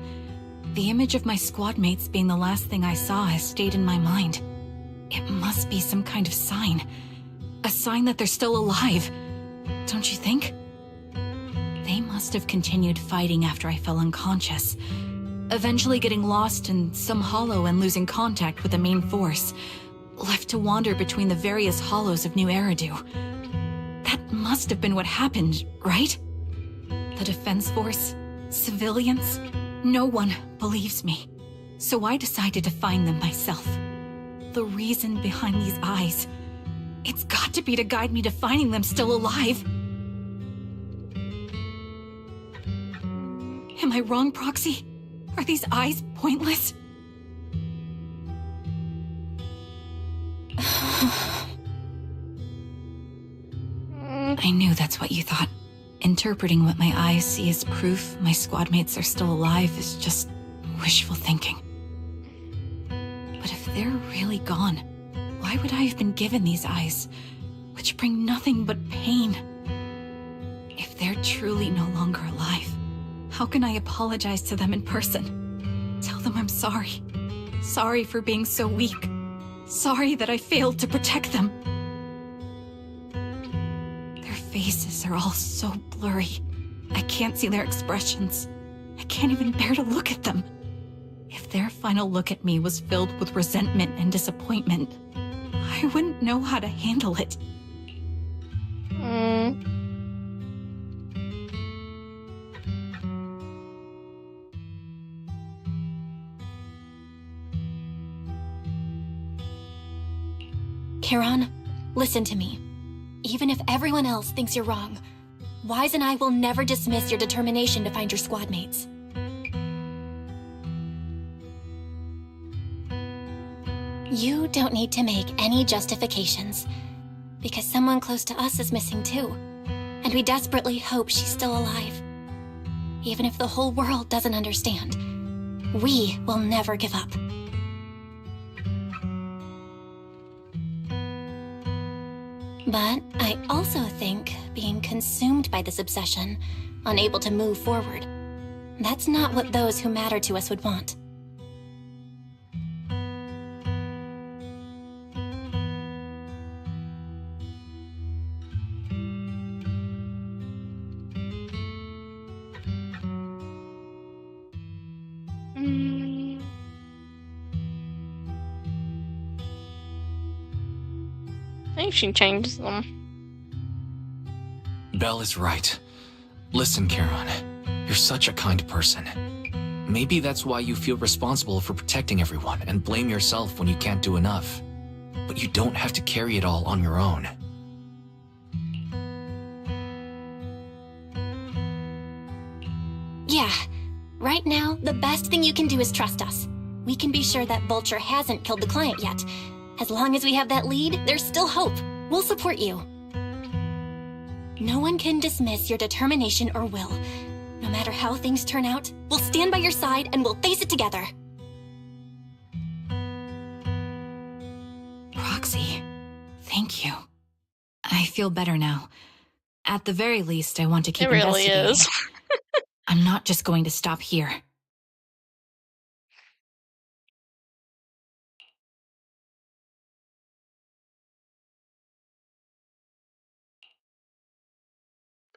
the image of my squad mates being the last thing I saw has stayed in my mind. It must be some kind of sign. A sign that they're still alive. Don't you think? They must have continued fighting after I fell unconscious, eventually getting lost in some hollow and losing contact with the main force, left to wander between the various hollows of New Eridu. That must have been what happened, right? The Defense Force, civilians, no one believes me. So I decided to find them myself. The reason behind these eyes, it's got to be to guide me to finding them still alive. Am I wrong, Proxy? Are these eyes pointless? I knew that's what you thought. Interpreting what my eyes see as proof my squad mates are still alive is just wishful thinking. But if they're really gone, why would I have been given these eyes, which bring nothing but pain? If they're truly no longer alive, how can I apologize to them in person? Tell them I'm sorry. Sorry for being so weak. Sorry that I failed to protect them. faces are all so blurry. I can't see their expressions. I can't even bear to look at them. If their final look at me was filled with resentment and disappointment, I wouldn't know how to handle it. Charon, listen to me. Even if everyone else thinks you're wrong, Wise and I will never dismiss your determination to find your squad mates. You don't need to make any justifications, because someone close to us is missing too, and we desperately hope she's still alive. Even if the whole world doesn't understand, we will never give up. But I also think being consumed by this obsession, unable to move forward, that's not what those who matter to us would want. I think she changes them. Belle is right. Listen, Charon, you're such a kind person. Maybe that's why you feel responsible for protecting everyone and blame yourself when you can't do enough. But you don't have to carry it all on your own. Yeah, right now, the best thing you can do is trust us. We can be sure that Vulture hasn't killed the client yet. As long as we have that lead, there's still hope. We'll support you. No one can dismiss your determination or will. No matter how things turn out, we'll stand by your side and we'll face it together. Proxy, thank you. I feel better now. At the very least, I want to keep investigating. It really is. I'm not just going to stop here.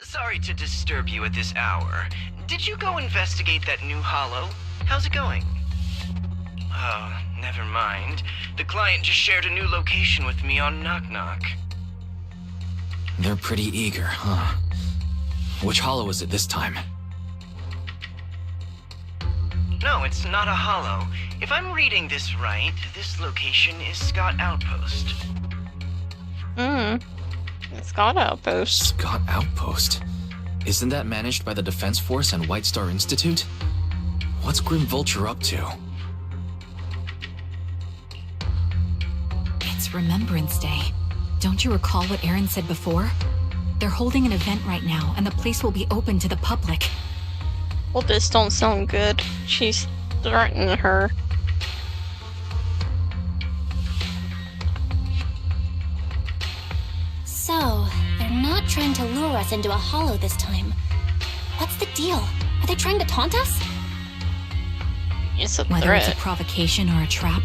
Sorry to disturb you at this hour. Did you go investigate that new holo? How's it going? Oh, never mind. The client just shared a new location with me on Knock Knock. They're pretty eager, huh? Which holo is it this time? No, it's not a holo. If I'm reading this right, this location is Scott Outpost. Scott Outpost. Scott Outpost? Isn't that managed by the Defense Force and White Star Institute? What's Grim Vulture up to? It's Remembrance Day. Don't you recall what Aaron said before? They're holding an event right now, and the place will be open to the public. Well, this don't sound good. She's threatening her. So, they're not trying to lure us into a holo this time. What's the deal? Are they trying to taunt us? It's a Whether threat. it's a provocation or a trap,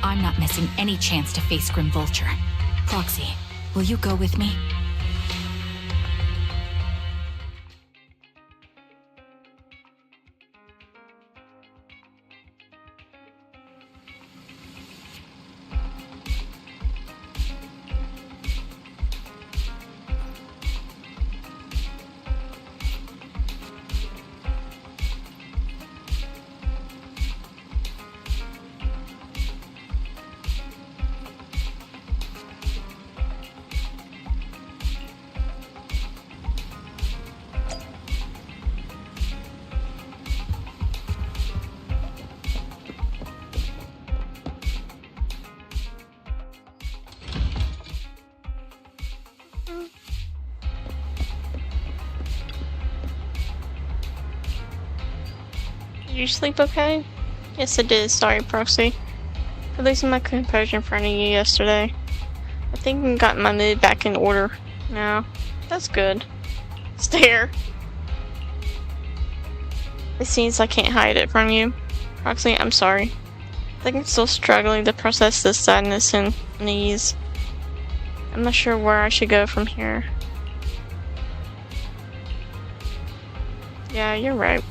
I'm not missing any chance to face Grim Vulture. Proxy, will you go with me? Did you sleep okay? Yes, I did. Sorry, Proxy. For losing my composure in front of you yesterday. I think I've gotten my mood back in order now. That's good. Stare. It seems I can't hide it from you. Proxy, I'm sorry. I think I'm still struggling to process this sadness and unease. I'm not sure where I should go from here. Yeah, you're right.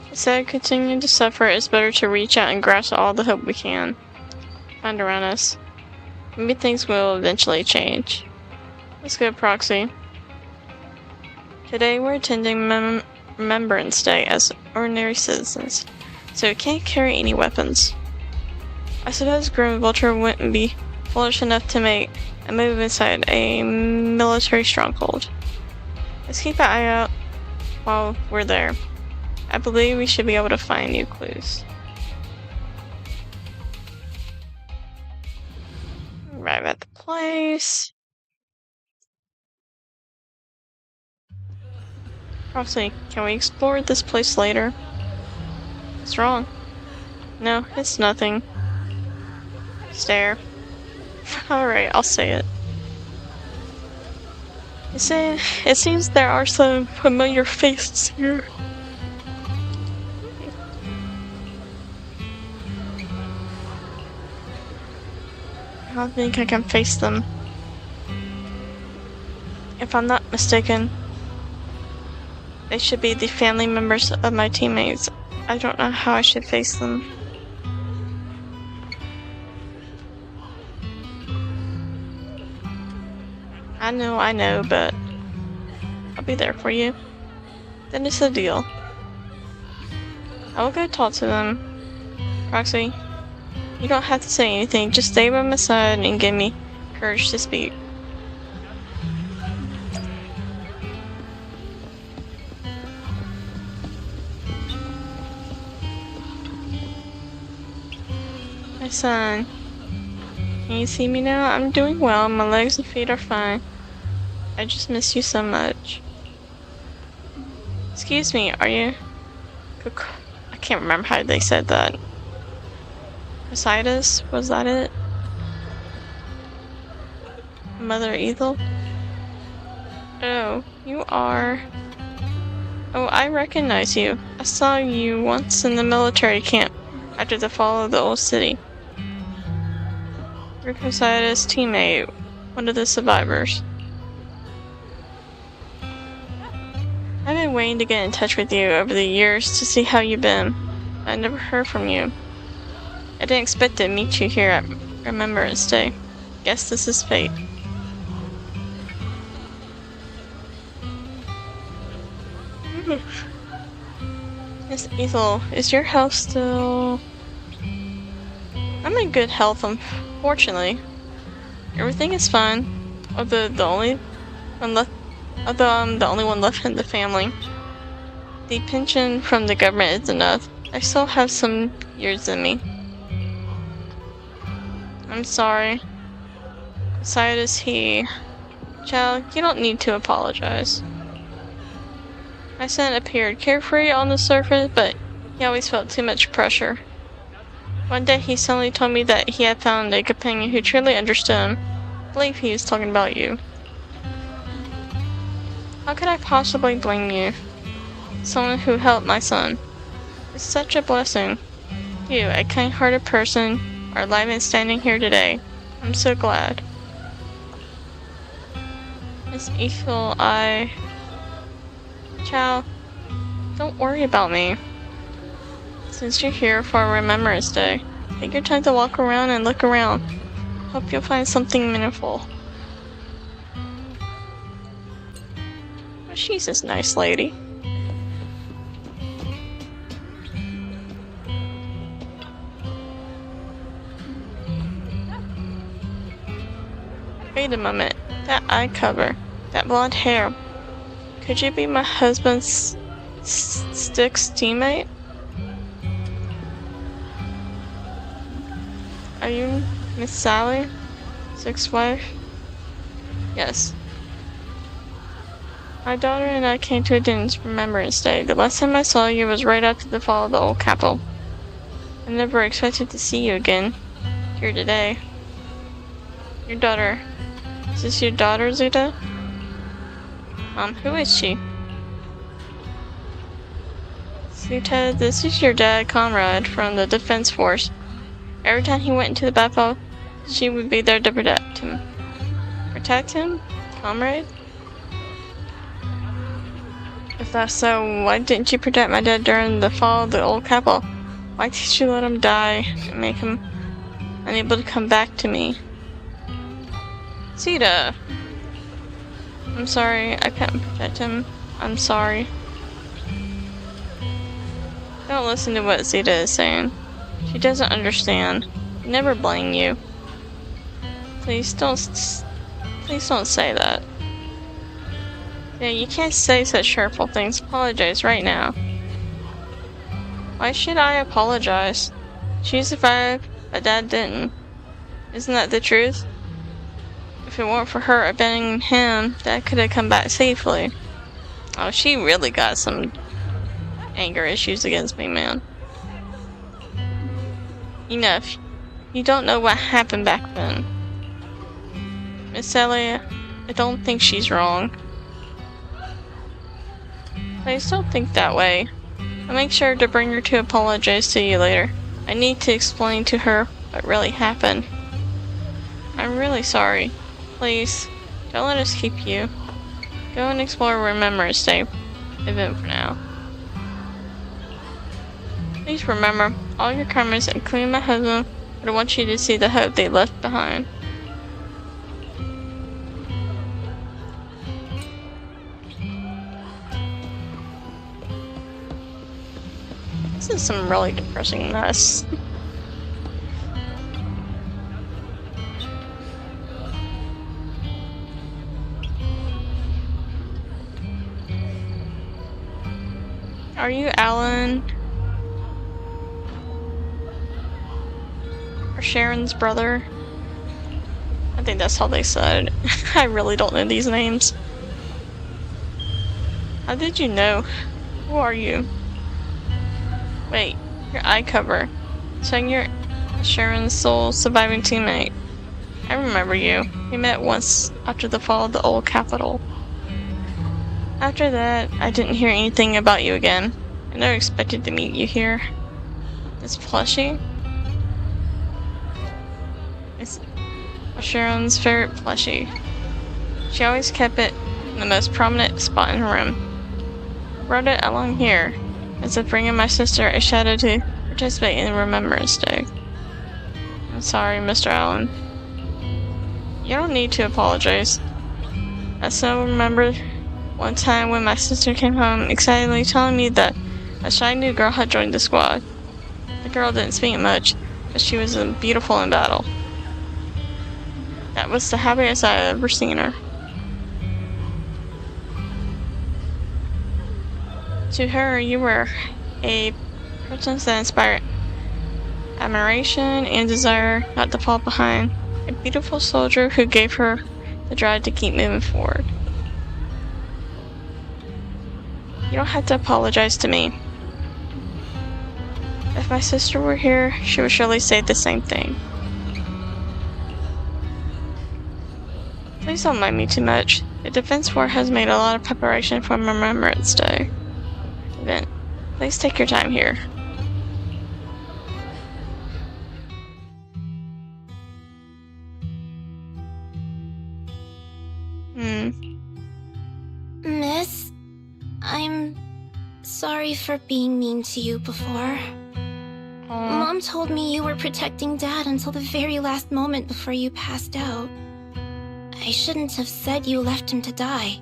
Instead of continuing to suffer, it's better to reach out and grasp all the hope we can find around us. Maybe things will eventually change. Let's go, Proxy. Today we're attending Remembrance Day as ordinary citizens, so we can't carry any weapons. I suppose Grim Vulture wouldn't be foolish enough to make a move inside a military stronghold. Let's keep an eye out while we're there. I believe we should be able to find new clues. Arrive at the place. Proxy, can we explore this place later? What's wrong? No, it's nothing. Stare. Alright, I'll say it. It seems there are some familiar faces here. I don't think I can face them. If I'm not mistaken, they should be the family members of my teammates. I don't know how I should face them. I know, but I'll be there for you. Then it's a deal. I will go talk to them. Proxy, you don't have to say anything, just stay by my side and give me courage to speak. My son, can you see me now? I'm doing well, my legs and feet are fine. I just miss you so much. Excuse me, are you... I can't remember how they said that. Crusadus? Was that it? Mother Ethel? Oh, you are... Oh, I recognize you. I saw you once in the military camp after the fall of the old city. You're Crusadus' teammate, one of the survivors. I've been waiting to get in touch with you over the years to see how you've been. I never heard from you. I didn't expect to meet you here at Remembrance Day. Guess this is fate. Miss Ethel, is your health still... I'm in good health, unfortunately. Everything is fine. Although I'm the only one left in the family. The pension from the government is enough. I still have some years in me. I'm sorry. Cyrus, Child, you don't need to apologize. My son appeared carefree on the surface, but he always felt too much pressure. One day he suddenly told me that he had found a companion who truly understood him. I believe he was talking about you. How could I possibly blame you? Someone who helped my son. It's such a blessing. You, a kind-hearted person, are alive and standing here today. I'm so glad. Miss Ethel, Child, don't worry about me. Since you're here for Remembrance Day, take your time to walk around and look around. Hope you'll find something meaningful. Oh, she's this nice lady. Wait a moment. That eye cover. That blonde hair. Could you be my husband's Stick's teammate? Are you Miss Sally? Stick's wife? Yes. My daughter and I came to attend Remembrance Day. The last time I saw you was right after the fall of the old capital. I never expected to see you again. Here today. Your daughter. Is this your daughter, Zuta? Who is she? Zuta, this is your dad, Comrade, from the Defense Force. Every time he went into the battle, she would be there to protect him. Protect him? Comrade? If that's so, why didn't you protect my dad during the fall of the old capital? Why did you let him die and make him unable to come back to me? Zeta! I'm sorry, I couldn't protect him. I'm sorry. Don't listen to what Zeta is saying. She doesn't understand. I never blame you. Please don't say that. Yeah, you can't say such hurtful things. Apologize right now. Why should I apologize? She survived, but Dad didn't. Isn't that the truth? If it weren't for her abandoning him, Dad could have come back safely. Oh, she really got some anger issues against me, man. Enough. You don't know what happened back then. Miss Sally, I don't think she's wrong. Please don't think that way. I'll make sure to bring her to apologize to you later. I need to explain to her what really happened. I'm really sorry. Please, don't let us keep you. Go and explore Remembrance Day event for now. Please remember, all your comments, including my husband, would want you to see the hope they left behind. This is some really depressing mess. Are you Alan? Or Sharon's brother? I think that's how they said it. I really don't know these names. How did you know? Who are you? Wait, your eye cover. So you're Sharon's sole surviving teammate. I remember you. We met once after the fall of the old capital. After that, I didn't hear anything about you again. I never expected to meet you here. This plushie? It's Sharon's favorite plushie. She always kept it in the most prominent spot in her room. Brought it along here, as if bringing my sister a shadow to participate in Remembrance Day. I'm sorry, Mr. Allen. You don't need to apologize. I still remember one time when my sister came home excitedly telling me that a shy new girl had joined the squad. The girl didn't speak much, but she was beautiful in battle. That was the happiest I had ever seen her. To her, you were a presence that inspired admiration and desire not to fall behind. A beautiful soldier who gave her the drive to keep moving forward. You don't have to apologize to me. If my sister were here, she would surely say the same thing. Please don't mind me too much. The Defense Force has made a lot of preparation for Remembrance Day event. Please take your time here. Miss, I'm sorry for being mean to you before. Mom told me you were protecting Dad until the very last moment before you passed out. I shouldn't have said you left him to die.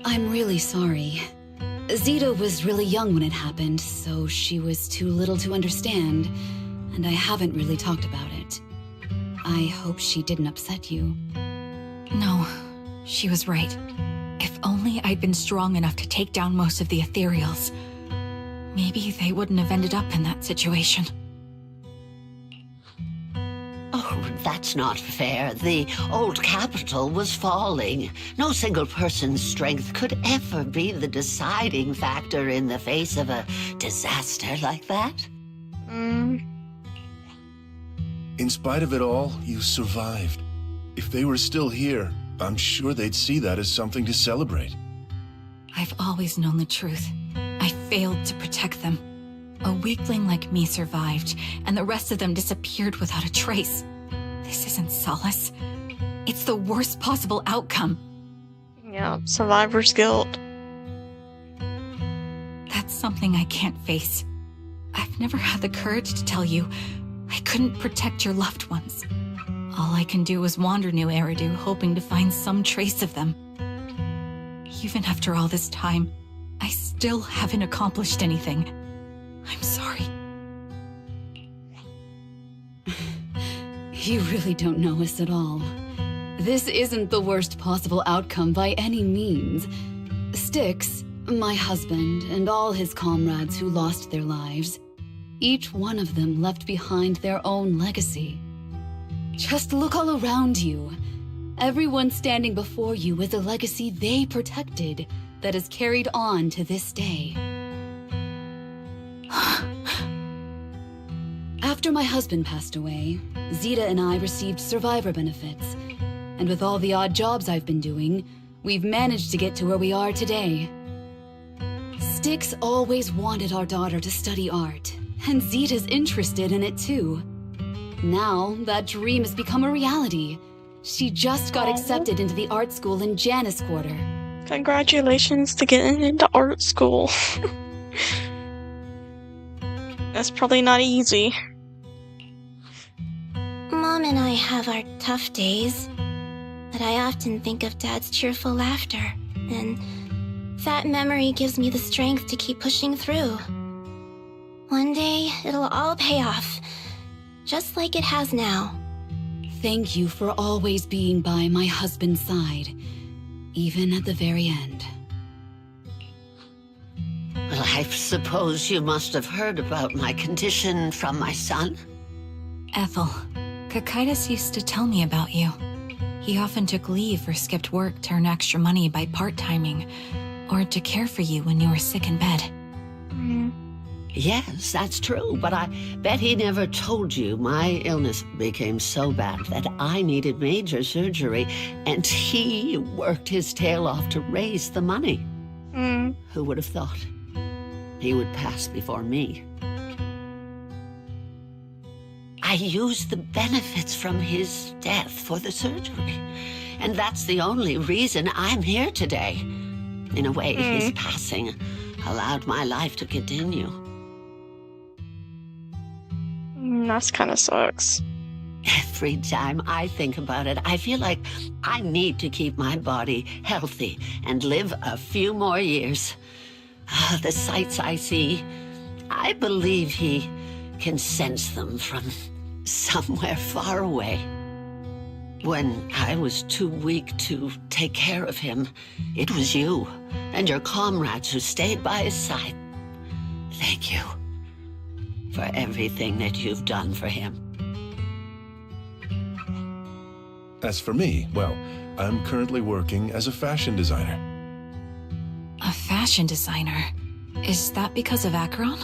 I'm really sorry. Zeta was really young when it happened, so she was too little to understand, and I haven't really talked about it. I hope she didn't upset you. No, she was right. If only I'd been strong enough to take down most of the ethereals, maybe they wouldn't have ended up in that situation. Oh, that's not fair. The old capital was falling. No single person's strength could ever be the deciding factor in the face of a disaster like that. In spite of it all, you survived. If they were still here, I'm sure they'd see that as something to celebrate. I've always known the truth. I failed to protect them. A weakling like me survived, and the rest of them disappeared without a trace. This isn't solace. It's the worst possible outcome. Yeah, survivor's guilt. That's something I can't face. I've never had the courage to tell you I couldn't protect your loved ones. All I can do is wander New Eridu, hoping to find some trace of them. Even after all this time, I still haven't accomplished anything. I'm sorry. You really don't know us at all. This isn't the worst possible outcome by any means. Styx, my husband, and all his comrades who lost their lives, each one of them left behind their own legacy. Just look all around you. Everyone standing before you is a legacy they protected that is carried on to this day. After my husband passed away, Zeta and I received survivor benefits. And with all the odd jobs I've been doing, we've managed to get to where we are today. Styx always wanted our daughter to study art, and Zeta's interested in it too. Now, that dream has become a reality. She just got accepted into the art school in Janus Quarter. Congratulations to getting into art school. That's probably not easy. Mom and I have our tough days, but I often think of Dad's cheerful laughter, and that memory gives me the strength to keep pushing through. One day, it'll all pay off, just like it has now. Thank you for always being by my husband's side, even at the very end. Well, I suppose you must have heard about my condition from my son. Ethel, Kakaitis used to tell me about you. He often took leave or skipped work to earn extra money by part-timing, or to care for you when you were sick in bed. Yes, that's true, but I bet he never told you my illness became so bad that I needed major surgery, and he worked his tail off to raise the money. Who would have thought he would pass before me? I used the benefits from his death for the surgery, and that's the only reason I'm here today. In a way, his passing allowed my life to continue. That kind of sucks. Every time I think about it, I feel like I need to keep my body healthy and live a few more years. The sights I see, I believe he can sense them from somewhere far away. When I was too weak to take care of him, it was you and your comrades who stayed by his side. Thank you for everything that you've done for him. As for me, well, I'm currently working as a fashion designer. A fashion designer? Is that because of Acheron?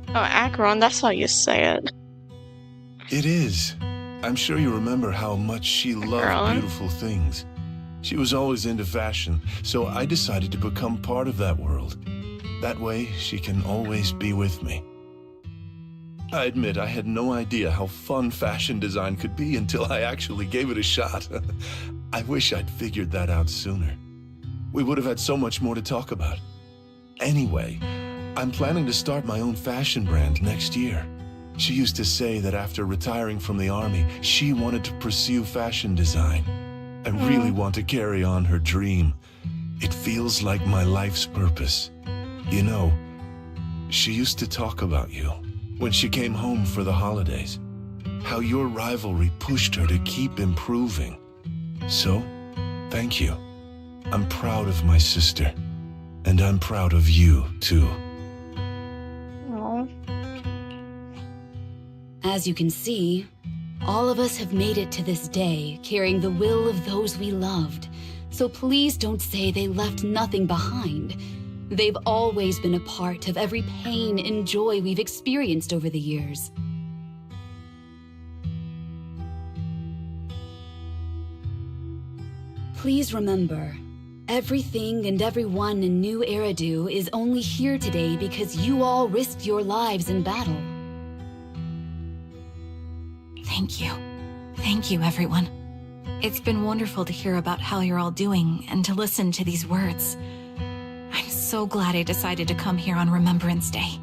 Oh, Acheron, that's how you say it. It is. I'm sure you remember how much she loved beautiful things. She was always into fashion, so I decided to become part of that world. That way, she can always be with me. I admit I had no idea how fun fashion design could be until I actually gave it a shot. I wish I'd figured that out sooner. We would have had so much more to talk about. Anyway, I'm planning to start my own fashion brand next year. She used to say that after retiring from the army, she wanted to pursue fashion design. I really want to carry on her dream. It feels like my life's purpose. You know, she used to talk about you when she came home for the holidays. How your rivalry pushed her to keep improving. So, thank you. I'm proud of my sister. And I'm proud of you, too. As you can see, all of us have made it to this day, carrying the will of those we loved. So please don't say they left nothing behind. They've always been a part of every pain and joy we've experienced over the years. Please remember, everything and everyone in New Eridu is only here today because you all risked your lives in battle. Thank you. Thank you, everyone. It's been wonderful to hear about how you're all doing and to listen to these words. I'm so glad I decided to come here on Remembrance Day.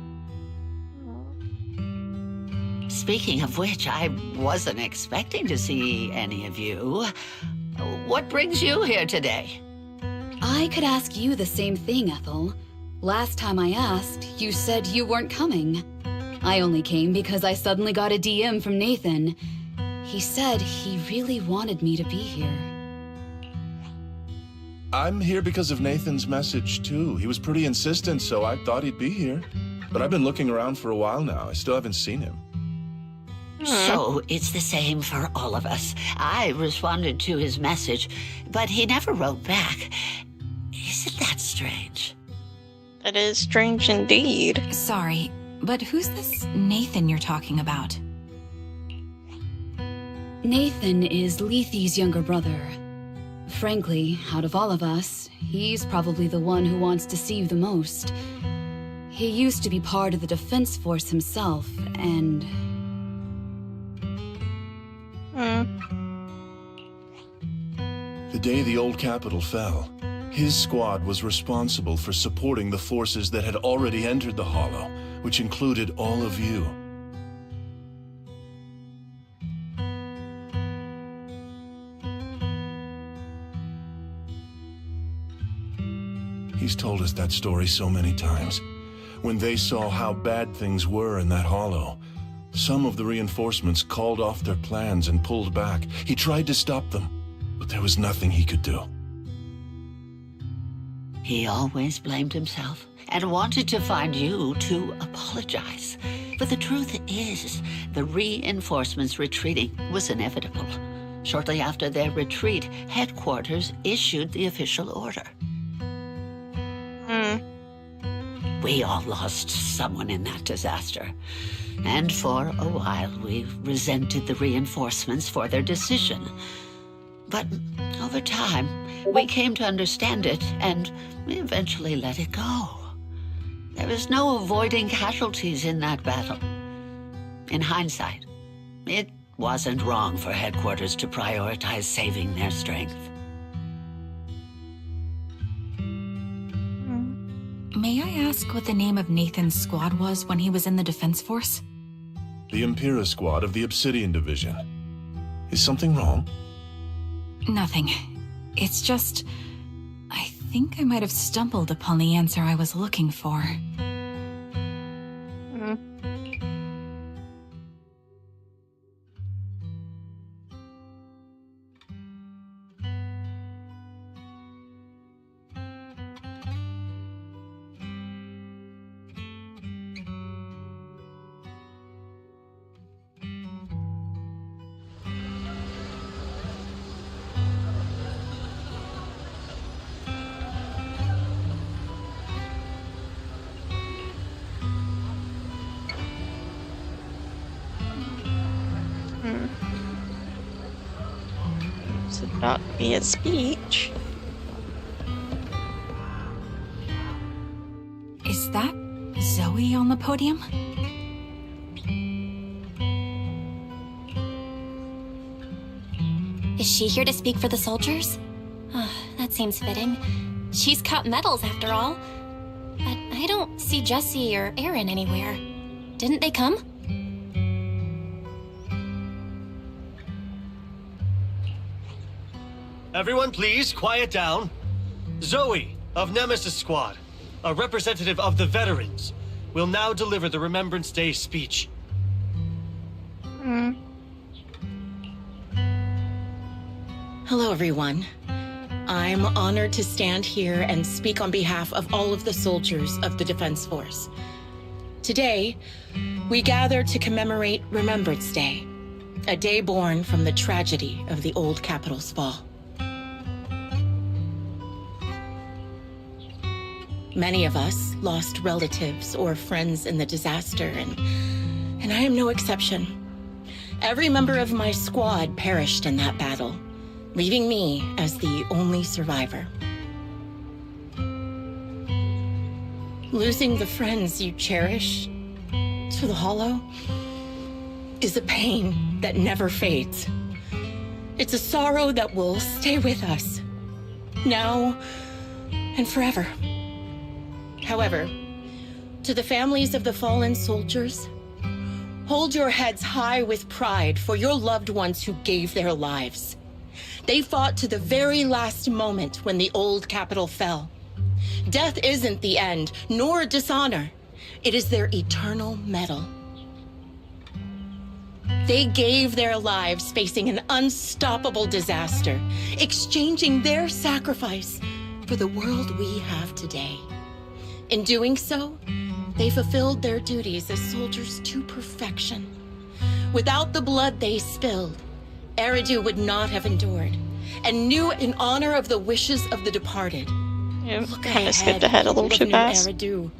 Speaking of which, I wasn't expecting to see any of you. What brings you here today? I could ask you the same thing, Ethel. Last time I asked, you said you weren't coming. I only came because I suddenly got a DM from Nathan. He said he really wanted me to be here. I'm here because of Nathan's message, too. He was pretty insistent, so I thought he'd be here. But I've been looking around for a while now. I still haven't seen him. So it's the same for all of us. I responded to his message, but he never wrote back. Isn't that strange? That is strange indeed. Sorry, but who's this Nathan you're talking about? Nathan is Lethe's younger brother. Frankly, out of all of us, he's probably the one who wants to see you the most. He used to be part of the defense force himself, and... The day the old capital fell, his squad was responsible for supporting the forces that had already entered the Hollow, which included all of you. He's told us that story so many times. When they saw how bad things were in that Hollow, some of the reinforcements called off their plans and pulled back. He tried to stop them, but there was nothing he could do. He always blamed himself and wanted to find you to apologize. But the truth is, the reinforcements retreating was inevitable. Shortly after their retreat, headquarters issued the official order. We all lost someone in that disaster. And for a while, we resented the reinforcements for their decision. But over time, we came to understand it, and we eventually let it go. There was no avoiding casualties in that battle. In hindsight, it wasn't wrong for headquarters to prioritize saving their strength. May I ask what the name of Nathan's squad was when he was in the Defense Force? The Impera squad of the Obsidian Division. Is something wrong? Nothing. It's just... I think I might have stumbled upon the answer I was looking for. Should not be a speech. Is that Zoe on the podium? Is she here to speak for the soldiers? That seems fitting. She's cut medals after all. But I don't see Jesse or Aaron anywhere. Didn't they come? Everyone please, quiet down. Zoe, of Nemesis Squad, a representative of the veterans, will now deliver the Remembrance Day speech. Hello, everyone. I'm honored to stand here and speak on behalf of all of the soldiers of the Defense Force. Today, we gather to commemorate Remembrance Day, a day born from the tragedy of the old capital's fall. Many of us lost relatives or friends in the disaster, and I am no exception. Every member of my squad perished in that battle, leaving me as the only survivor. Losing the friends you cherish to the Hollow is a pain that never fades. It's a sorrow that will stay with us, now and forever. However, to the families of the fallen soldiers, hold your heads high with pride for your loved ones who gave their lives. They fought to the very last moment when the old capital fell. Death isn't the end, nor dishonor. It is their eternal medal. They gave their lives facing an unstoppable disaster, exchanging their sacrifice for the world we have today. In doing so, they fulfilled their duties as soldiers to perfection. Without the blood they spilled, Eridu would not have endured, and knew in honor of the wishes of the departed. Look kinda ahead, skipped ahead a little people too of New fast. Eridu.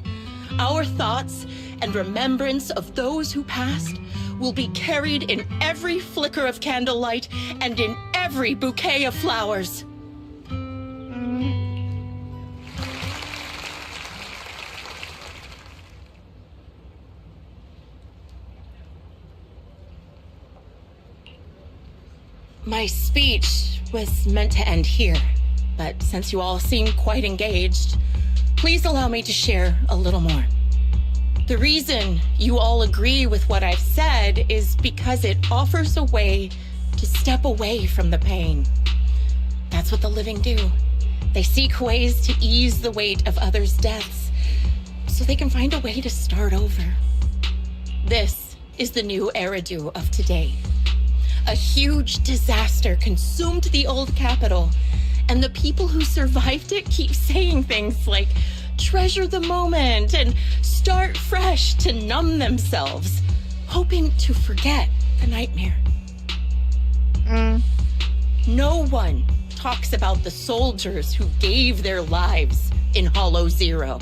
Our thoughts and remembrance of those who passed will be carried in every flicker of candlelight and in every bouquet of flowers. My speech was meant to end here, but since you all seem quite engaged, please allow me to share a little more. The reason you all agree with what I've said is because it offers a way to step away from the pain. That's what the living do. They seek ways to ease the weight of others' deaths, so they can find a way to start over. This is the new Eridu of today. A huge disaster consumed the old capital, and the people who survived it keep saying things like, treasure the moment and start fresh to numb themselves, hoping to forget the nightmare. No one talks about the soldiers who gave their lives in Hollow Zero.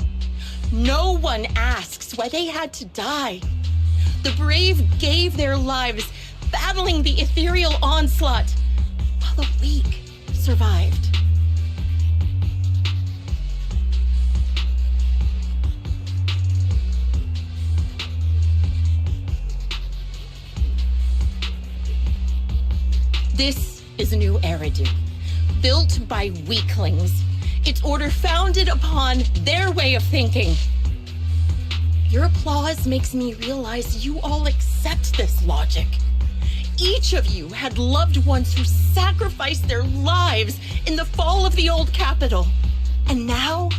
No one asks why they had to die. The brave gave their lives battling the ethereal onslaught, while the weak survived. This is a new Eridu, built by weaklings. Its order founded upon their way of thinking. Your applause makes me realize you all accept this logic. Each of you had loved ones who sacrificed their lives in the fall of the old capital. And now,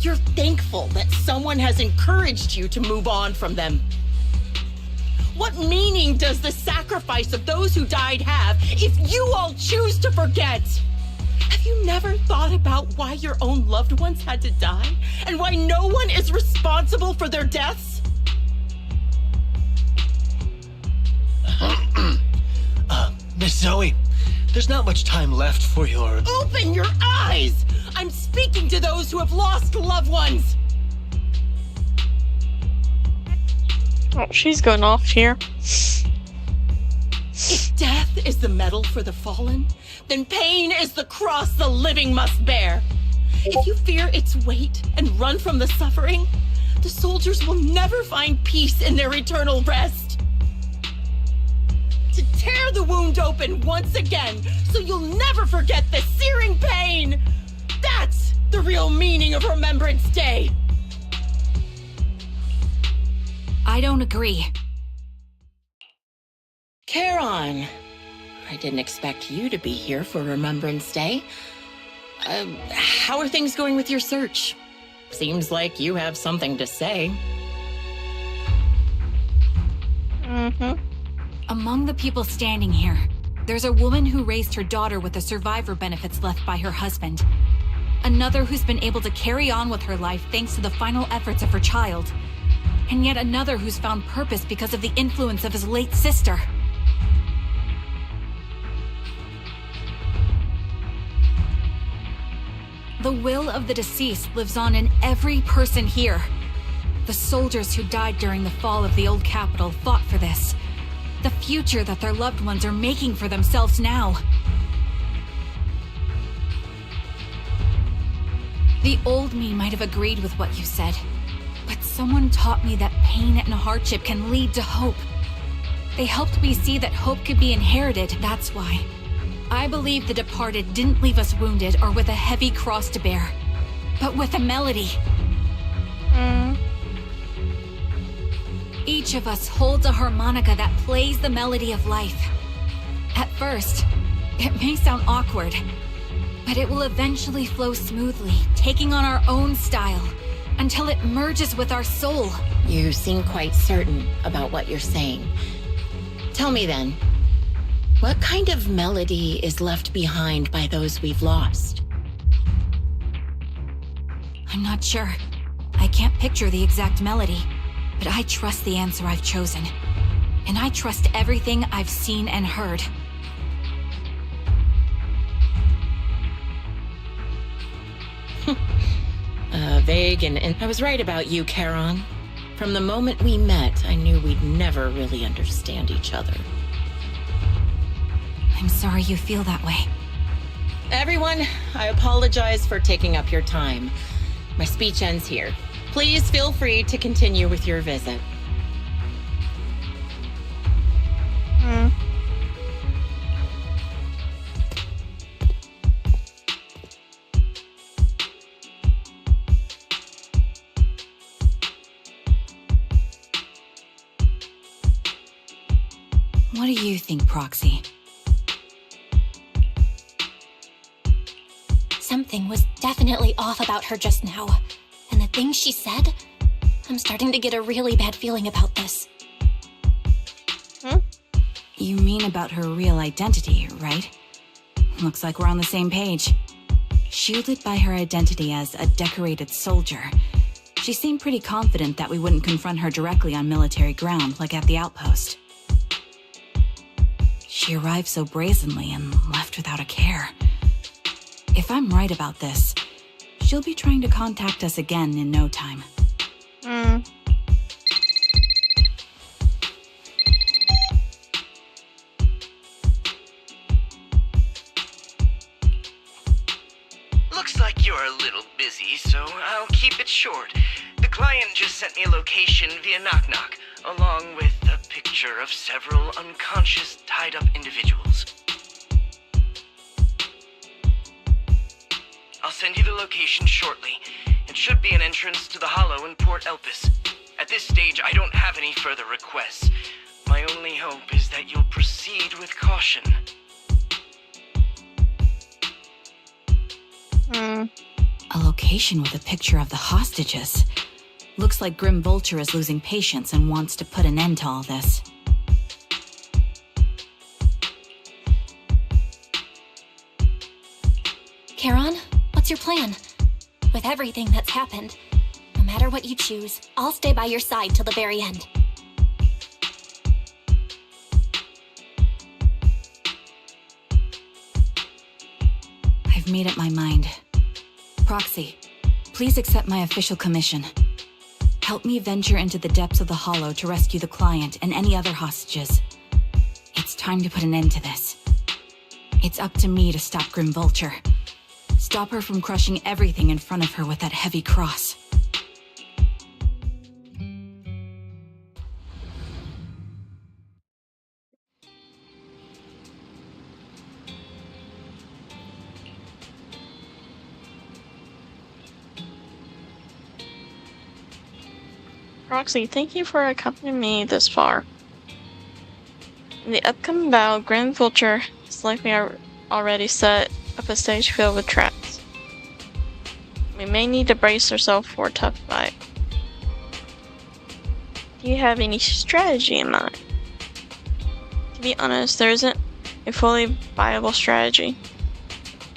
you're thankful that someone has encouraged you to move on from them. What meaning does the sacrifice of those who died have if you all choose to forget? Have you never thought about why your own loved ones had to die? And why no one is responsible for their deaths? Miss Zoe, there's not much time left for your... Open your eyes! I'm speaking to those who have lost loved ones! Oh, she's going off here. If death is the medal for the fallen, then pain is the cross the living must bear. If you fear its weight and run from the suffering, the soldiers will never find peace in their eternal rest. To tear the wound open once again, so you'll never forget the searing pain! That's the real meaning of Remembrance Day! I don't agree. Charon, I didn't expect you to be here for Remembrance Day. How are things going with your search? Seems like you have something to say. Among the people standing here, there's a woman who raised her daughter with the survivor benefits left by her husband. Another who's been able to carry on with her life thanks to the final efforts of her child. And yet another who's found purpose because of the influence of his late sister. The will of the deceased lives on in every person here. The soldiers who died during the fall of the old capital fought for this. The future that their loved ones are making for themselves now. The old me might have agreed with what you said, but someone taught me that pain and hardship can lead to hope. They helped me see that hope could be inherited, that's why. I believe the departed didn't leave us wounded or with a heavy cross to bear, but with a melody. Each of us holds a harmonica that plays the melody of life. At first, it may sound awkward, but it will eventually flow smoothly, taking on our own style, until it merges with our soul. You seem quite certain about what you're saying. Tell me then, what kind of melody is left behind by those we've lost? I'm not sure. I can't picture the exact melody, but I trust the answer I've chosen. And I trust everything I've seen and heard. Vague and I was right about you, Charon. From the moment we met, I knew we'd never really understand each other. I'm sorry you feel that way. Everyone, I apologize for taking up your time. My speech ends here. Please feel free to continue with your visit. What do you think, Proxy? Something was definitely off about her just now. And the things she said, I'm starting to get a really bad feeling about this. You mean about her real identity, right? Looks like we're on the same page. Shielded by her identity as a decorated soldier, she seemed pretty confident that we wouldn't confront her directly on military ground like at the outpost. She arrived so brazenly and left without a care. If I'm right about this, she'll be trying to contact us again in no time. Looks like you're a little busy, so I'll keep it short. The client just sent me a location via Knock Knock, along with a picture of several unconscious, tied-up individuals. I'll send you the location shortly. It should be an entrance to the Hollow in Port Elpis. At this stage, I don't have any further requests. My only hope is that you'll proceed with caution. A location with a picture of the hostages. Looks like Grim Vulture is losing patience and wants to put an end to all this. Charon, what's your plan? With everything that's happened, no matter what you choose, I'll stay by your side till the very end. I've made up my mind. Proxy, please accept my official commission. Help me venture into the depths of the Hollow to rescue the client and any other hostages. It's time to put an end to this. It's up to me to stop Grim Vulture. Stop her from crushing everything in front of her with that heavy cross. Roxy, thank you for accompanying me this far. In the upcoming battle, Grim Vulture has likely already set up a stage filled with traps. We may need to brace ourselves for a tough fight. Do you have any strategy in mind? To be honest, there isn't a fully viable strategy.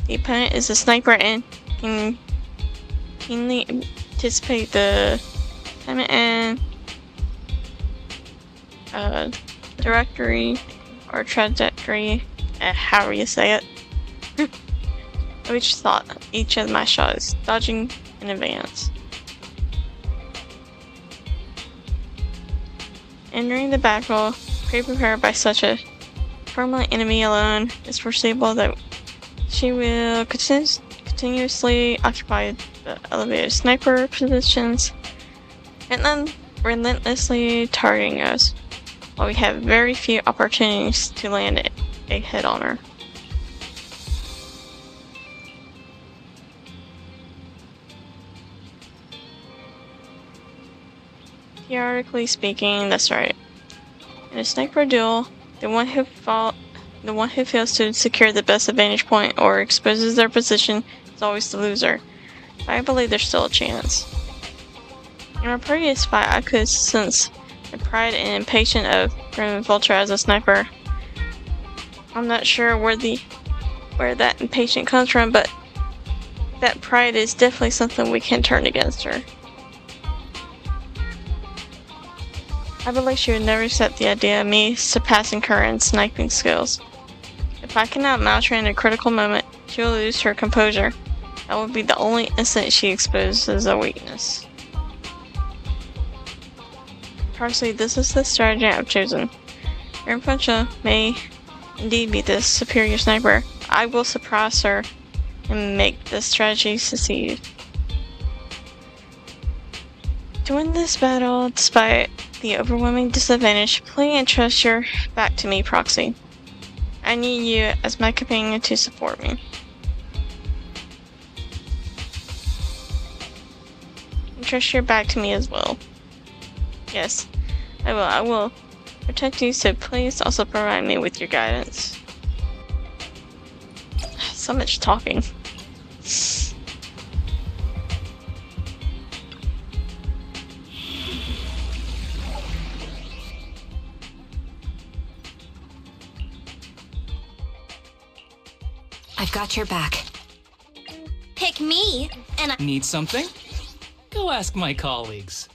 The opponent is a sniper and can keenly anticipate the time and directory or trajectory, however you say it. Each of my shots, dodging in advance. Entering the battle, pre-prepared by such a permanent enemy alone, it's foreseeable that she will continuously occupy the elevated sniper positions and then relentlessly targeting us, while we have very few opportunities to land a hit on her. Theoretically speaking, that's right. In a sniper duel, the one who fails to secure the best vantage point or exposes their position is always the loser. But I believe there's still a chance. In our previous fight, I could sense the pride and impatience of Grim Vulture as a sniper. I'm not sure where that impatience comes from, but that pride is definitely something we can turn against her. I believe she would never accept the idea of me surpassing her in sniping skills. If I cannot match her in a critical moment, she will lose her composure. That would be the only instant she exposes a weakness. Personally, this is the strategy I've chosen. Grim Vulture may indeed be the superior sniper. I will surprise her and make this strategy succeed. To win this battle, despite the overwhelming disadvantage, please entrust your back to me, Proxy. I need you as my companion to support me. Entrust your back to me as well. Yes, I will protect you, so please also provide me with your guidance. So much talking. I've got your back. Pick me, and I— Need something? Go ask my colleagues.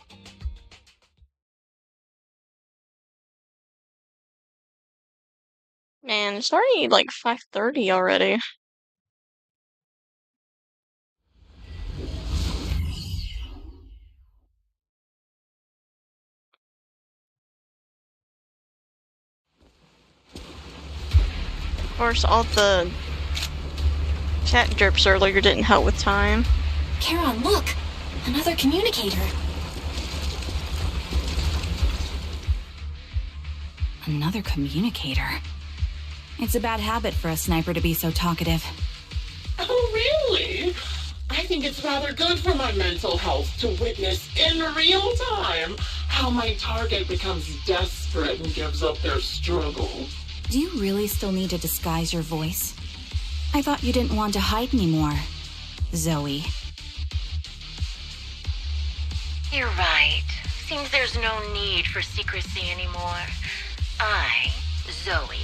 Man, it's already like 5:30 already. Of course, all the chat drips earlier didn't help with time. Charon, look! Another communicator. Another communicator. It's a bad habit for a sniper to be so talkative. Oh, really? I think it's rather good for my mental health to witness in real time how my target becomes desperate and gives up their struggle. Do you really still need to disguise your voice? I thought you didn't want to hide anymore, Zoe. You're right. Seems there's no need for secrecy anymore. I, Zoe,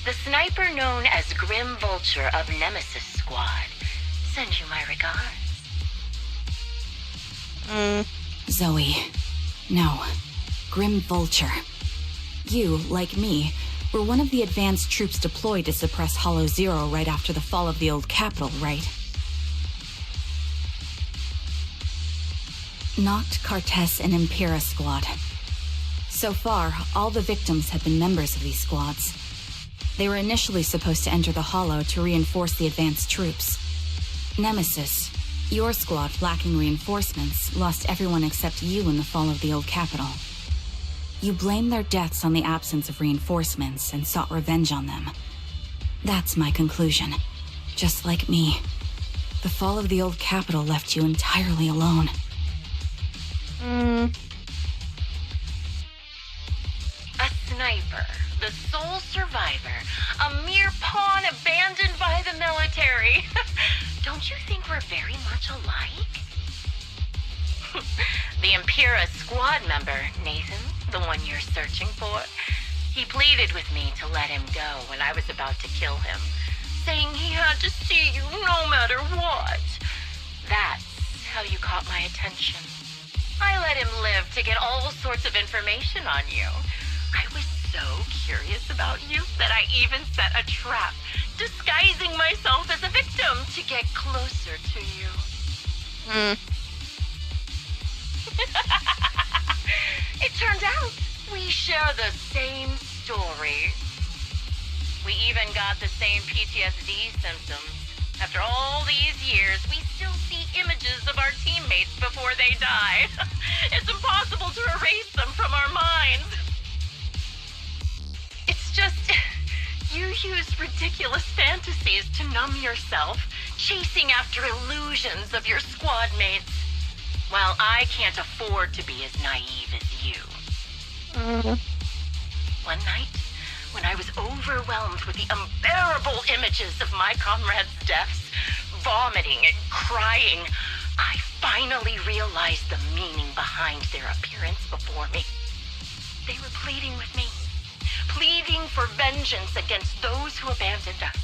the sniper known as Grim Vulture of Nemesis Squad, send you my regards. Zoe. No. Grim Vulture. You, like me, were one of the advanced troops deployed to suppress Hollow Zero right after the fall of the old capital, right? Noct, Cartes, and Impera Squad. So far, all the victims have been members of these squads. They were initially supposed to enter the Hollow to reinforce the advanced troops. Nemesis, your squad, lacking reinforcements, lost everyone except you in the fall of the old capital. You blamed their deaths on the absence of reinforcements and sought revenge on them. That's my conclusion. Just like me. The fall of the old capital left you entirely alone. A sniper, the sole survivor, a mere pawn abandoned by the military. Don't you think we're very much alike? The Impera squad member, Nathan, the one you're searching for, he pleaded with me to let him go when I was about to kill him, saying he had to see you no matter what. That's how you caught my attention. I let him live to get all sorts of information on you. I was so curious about you that I even set a trap, disguising myself as a victim to get closer to you. It turned out we share the same story. We even got the same PTSD symptoms. After all these years, we still see images of our teammates before they die. It's impossible to erase them from our minds. It's just, you use ridiculous fantasies to numb yourself, chasing after illusions of your squad mates. Well, I can't afford to be as naive as you. One night, when I was overwhelmed with the unbearable images of my comrades' deaths, vomiting and crying, I finally realized the meaning behind their appearance before me. They were pleading with me, pleading for vengeance against those who abandoned us,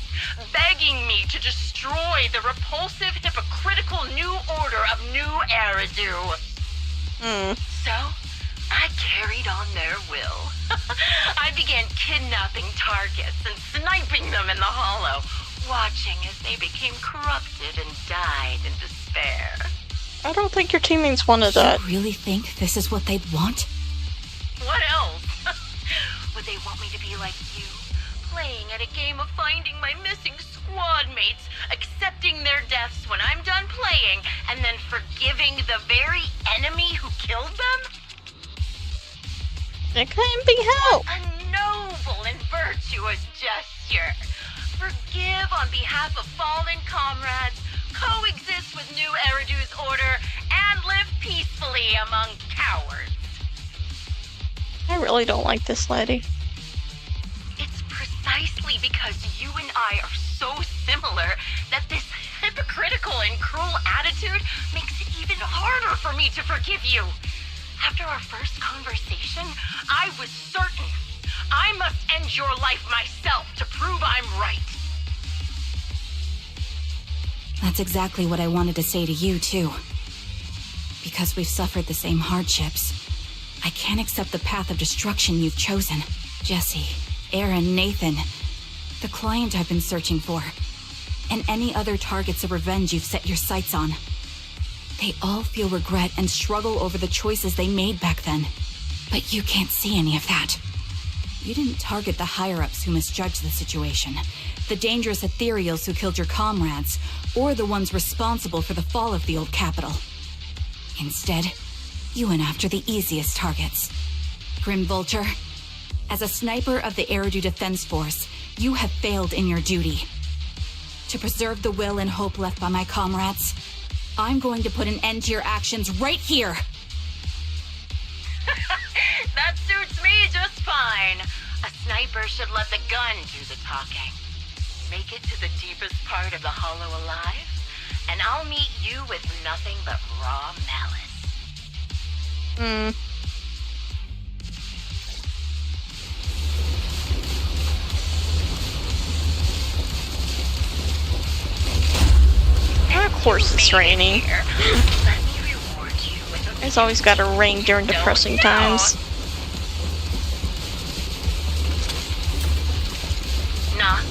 begging me to destroy the repulsive, hypocritical new order of New Eridu. So, I carried on their will. I began kidnapping targets and sniping them in the hollow, watching as they became corrupted and died in despair. I don't think your teammates wanted that. You really think this is what they'd want? What else? Would they want me to be like you, playing at a game of finding my missing squad mates, accepting their deaths when I'm done playing, and then forgiving the very enemy who killed them? It couldn't be helped. What a noble and virtuous gesture. Forgive on behalf of fallen comrades, coexist with New Eridu's order, and live peacefully among cowards. I really don't like this lady. It's precisely because you and I are so similar that this hypocritical and cruel attitude makes it even harder for me to forgive you. After our first conversation, I was certain I must end your life myself to prove I'm right. That's exactly what I wanted to say to you, too. Because we've suffered the same hardships, I can't accept the path of destruction you've chosen. Jesse, Aaron, Nathan, the client I've been searching for, and any other targets of revenge you've set your sights on. They all feel regret and struggle over the choices they made back then. But you can't see any of that. You didn't target the higher-ups who misjudged the situation, the dangerous ethereals who killed your comrades, or the ones responsible for the fall of the old capital. Instead, you went after the easiest targets. Grim Vulture, as a sniper of the Eridu Defense Force, you have failed in your duty. To preserve the will and hope left by my comrades, I'm going to put an end to your actions right here! That suits me just fine. A sniper should let the gun do the talking. Make it to the deepest part of the hollow alive, and I'll meet you with nothing but raw malice. Of course it's raining. It's always gotta rain during depressing times. Noct,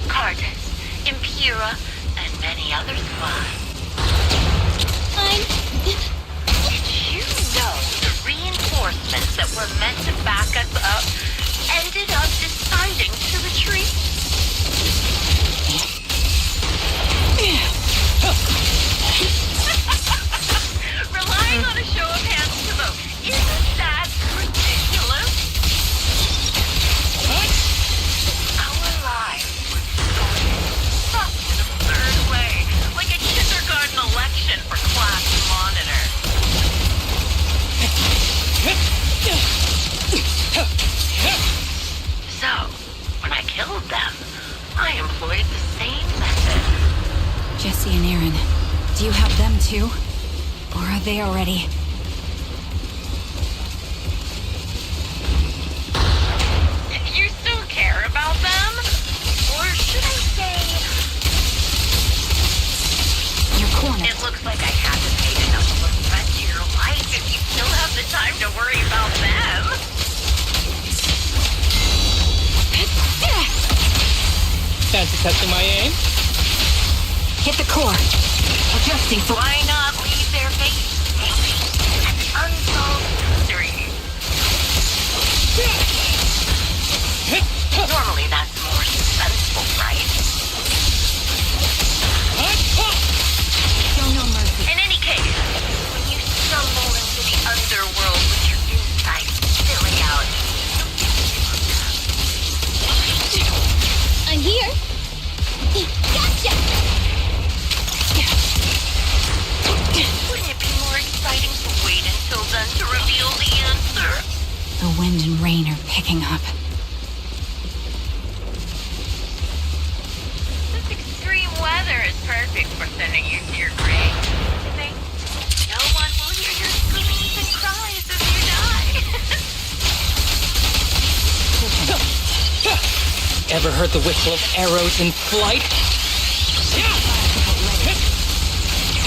Cartus, Impura, and many other squads. Did you know the reinforcements that were meant to back us up ended up deciding to retreat? Relying on a show of hands to vote, isn't that ridiculous? Our lives were distorted in such an absurd way, like a kindergarten election for class monitor. So, when I killed them, I employed the same method. Jesse and Aaron, do you have them too? Or are they already... You still care about them? Or should I say... You're cornered. It looks like I haven't made enough of a threat to your life if you still have the time to worry about them. Fancy testing my aim? Hit the core. Adjusting for... Why not leave their faces an unsolved mystery? Normally that's more suspenseful, right? Show no mercy. In any case, when you stumble into the underworld with your insides spilling out, I'm here. Gotcha! wind and rain are picking up. This extreme weather is perfect for sending you to your grave. See? No one will hear your screams and cries as you die. Ever heard the whistle of arrows in flight?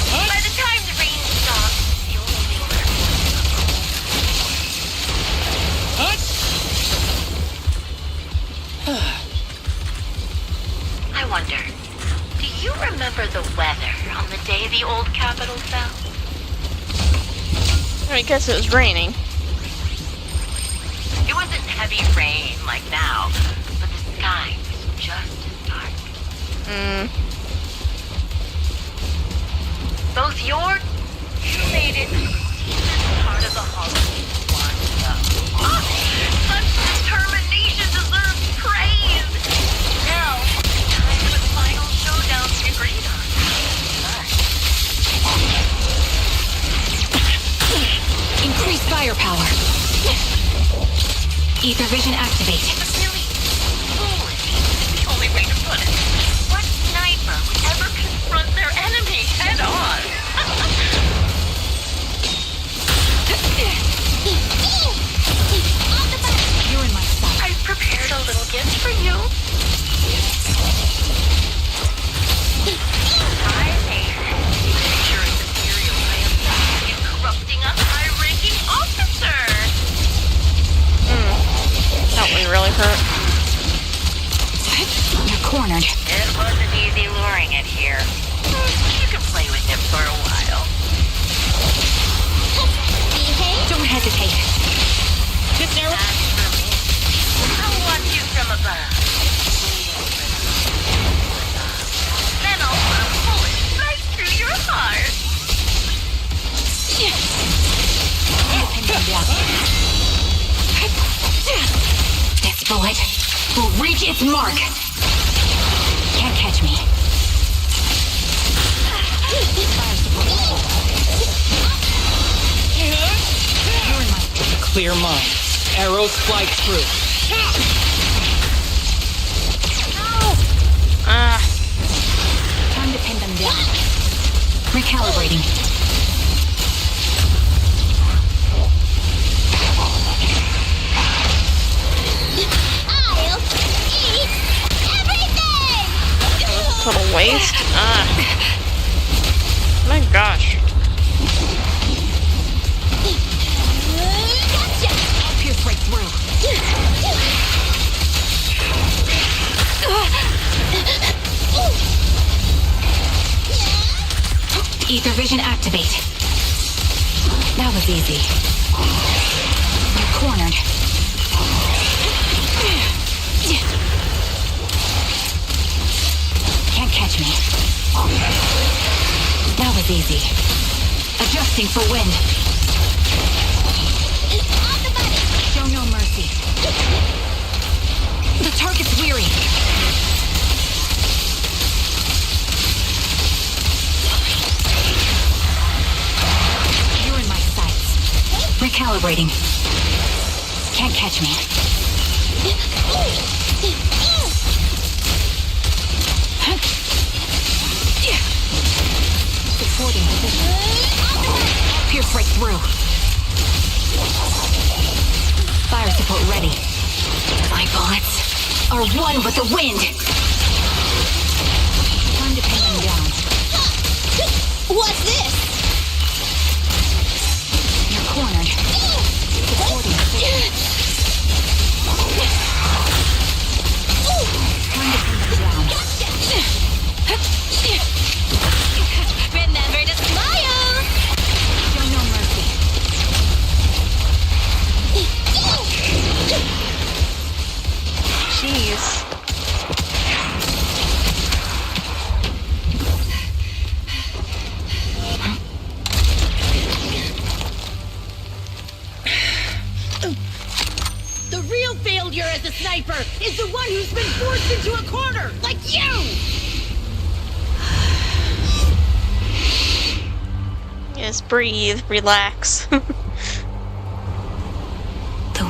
By the time the rain stops, you'll be I wonder, do you remember the weather on the day the old capital fell? I guess it was raining. It wasn't heavy rain like now, but the sky was just as dark. Both you made it to the deepest part of the hollow you wanted to go. Such determination deserves praise! Now, time for the final showdown we agreed on. Increase firepower. Ether vision activate. Really foolish is the only way to put it. What sniper would ever confront their enemy head on? You're in my sight. I've prepared a little gift for you. Hi, Nathan. Picture of the serial I am in corrupting a high-ranking officer. That one really hurt. You're cornered. It wasn't easy luring it here. You can play with him for a while. Don't hesitate. This arrow. As for me, I'll watch you from above. Then I'll put a bullet right through your heart. This bullet will reach its mark. Can't catch me. Clear mind. Arrows fly through. Time to pin them down. Recalibrating. I'll eat everything! Total waste. My gosh. Gotcha! I'll pierce right through. Ether vision activate. That was easy. You're cornered. Can't catch me. That was easy. Adjusting for wind. Show no mercy. The target's weary. You're in my sights. Recalibrating. Can't catch me. Supporting position. Pierce right through. Fire support ready. My bullets are one with the wind. Time to pin them down. What's this? You're cornered. Supporting position. Time to pin them down. Remember to smile! Show no mercy. Jeez. The real failure as a sniper is the one who's been forced into a corner, like you! Yes, breathe, relax. The